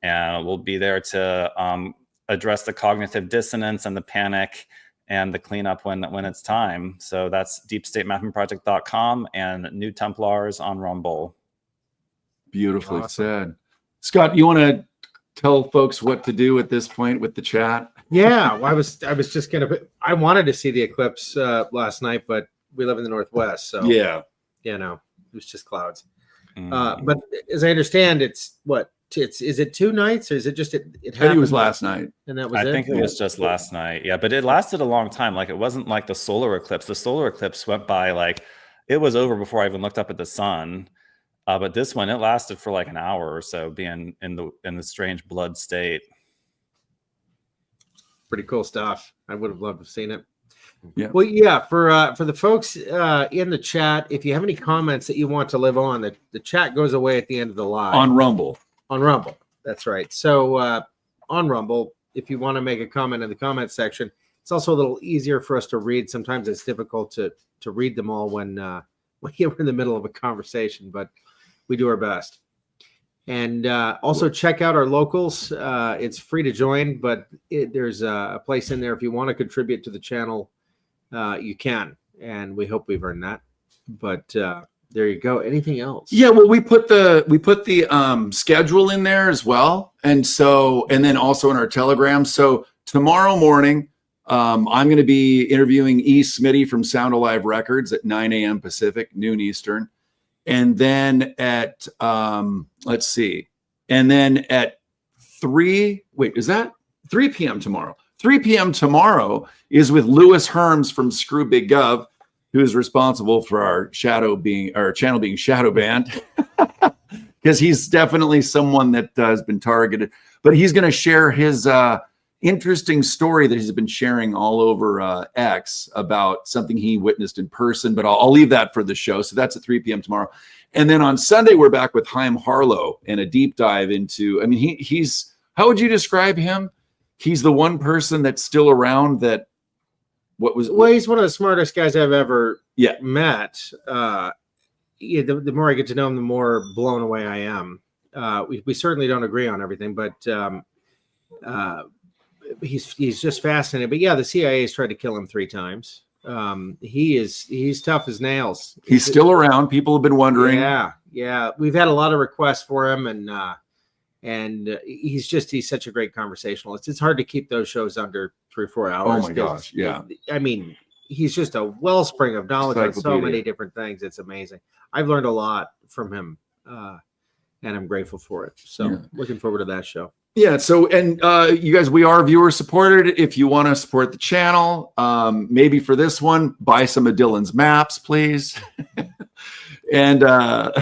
And we'll be there to address the cognitive dissonance and the panic and the cleanup when it's time. So that's deepstatemappingproject.com and New Templars on Rumble. Beautifully Awesome. said. Scott, you want to tell folks what to do at this point with the chat? Yeah, well, I was just I wanted to see the eclipse last night, but we live in the Northwest, so Yeah. it was just clouds. But as I understand, is it 2 nights, or is it just it I think it was last night. and that was I it? think it was just last night. Yeah, but it lasted a long time. Like, it wasn't like the solar eclipse. The solar eclipse went by, like, it was over before I even looked up at the sun. But this one, it lasted for like an hour or so, being in the strange blood state. Pretty cool stuff. I would have loved to have seen it. Yeah. Well, yeah, for the folks in the chat, if you have any comments that you want to live on, the chat goes away at the end of the live. On Rumble. On Rumble. That's right. So on Rumble, if you want to make a comment in the comment section, it's also a little easier for us to read. Sometimes it's difficult to read them all when you're in the middle of a conversation, but we do our best. And also check out our locals. It's free to join, but there's a place in there if you want to contribute to the channel, you can. And we hope we've earned that. But there you go. Anything else? Yeah, well, we put the schedule in there as well, and then also in our Telegram. So tomorrow morning, I'm going to be interviewing E. Smitty from Sound Alive Records at 9 a.m. Pacific, noon Eastern. And then at let's see, and then at 3 p.m. tomorrow? 3 p.m. tomorrow is with Louis Herms from Screw Big Gov, who is responsible for our channel being shadow banned, because he's definitely someone that has been targeted. But he's going to share his interesting story that he's been sharing all over X about something he witnessed in person, but I'll leave that for the show. So that's at 3 p.m. tomorrow. And then on Sunday, we're back with Chaim Harlow and a deep dive into, I mean, he's, how would you describe him? He's the one person that's still around that, Well, he's one of the smartest guys I've ever met. The more I get to know him, the more blown away I am. We certainly don't agree on everything, but he's just fascinating. But yeah, the CIA has tried to kill him 3 times. He's tough as nails. He's still around. People have been wondering. Yeah. We've had a lot of requests for him, and he's such a great conversationalist. It's hard to keep those shows under 3-4 hours. Oh my gosh, yeah. I mean, he's just a wellspring of knowledge on so many different things. It's amazing. I've learned a lot from him, and I'm grateful for it. So looking forward to that show. Yeah. So, and you guys, we are viewer supported. If you want to support the channel, maybe for this one, buy some of Dylan's maps, please. and we're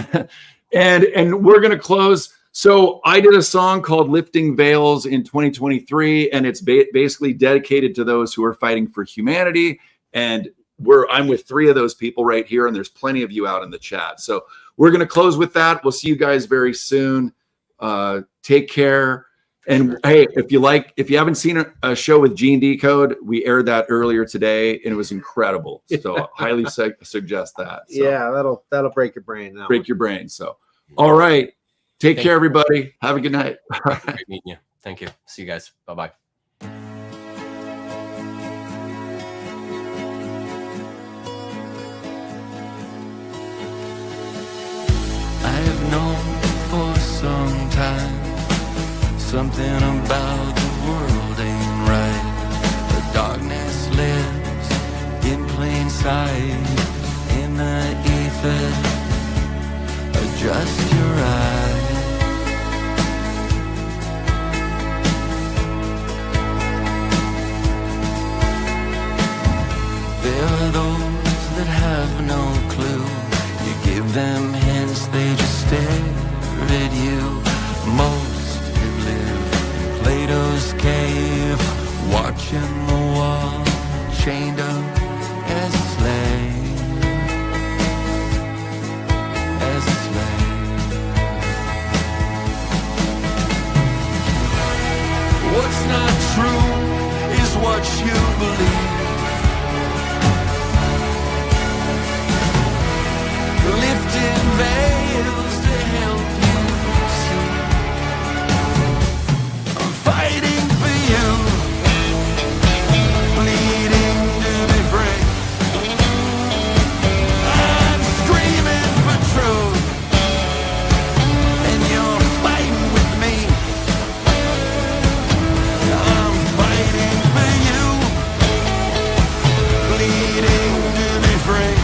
going to close. So I did a song called Lifting Veils in 2023, and it's basically dedicated to those who are fighting for humanity. And I'm with 3 of those people right here, and there's plenty of you out in the chat. So we're going to close with that. We'll see you guys very soon. Take care. And hey, if you haven't seen a show with Gene Decode, we aired that earlier today, and it was incredible. So highly suggest that. So, yeah, that'll break your brain. Break your brain. So, all right. Take care, everybody. Have a good night. Great meeting you. Thank you. See you guys. Bye-bye. I have known for some time something about the world ain't right. The darkness lives in plain sight. In the ether, adjust your eyes. There are those that have no clue. You give them hints, they just stare at you. Most have lived in Plato's cave, watching the wall, chained up as a slave. As a slave. What's not true is what you believe. Lifting veils to help you see. I'm fighting for you, bleeding to be free. I'm screaming for truth, and you're fighting with me. I'm fighting for you, bleeding to be free.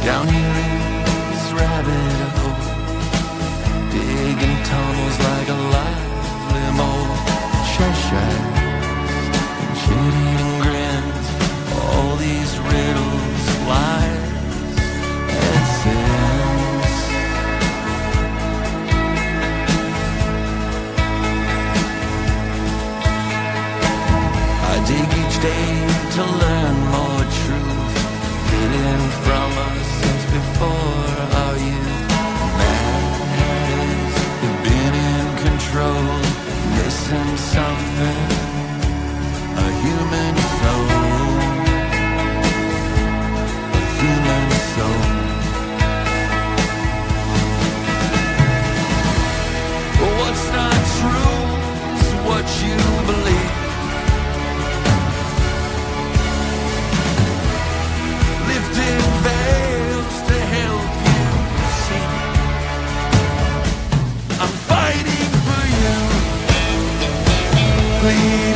Down here in this rabbit hole, digging tunnels like a lively mole. Cheshire and shit-eating grins, all these riddles, lies, and sins. I dig each day to learn more truth, hidden from us since before our youth. Man has been in control, missing something, a human soul, a human soul. What's not true is what you believe. Lifting veils to help you see. I'm fighting for you, please.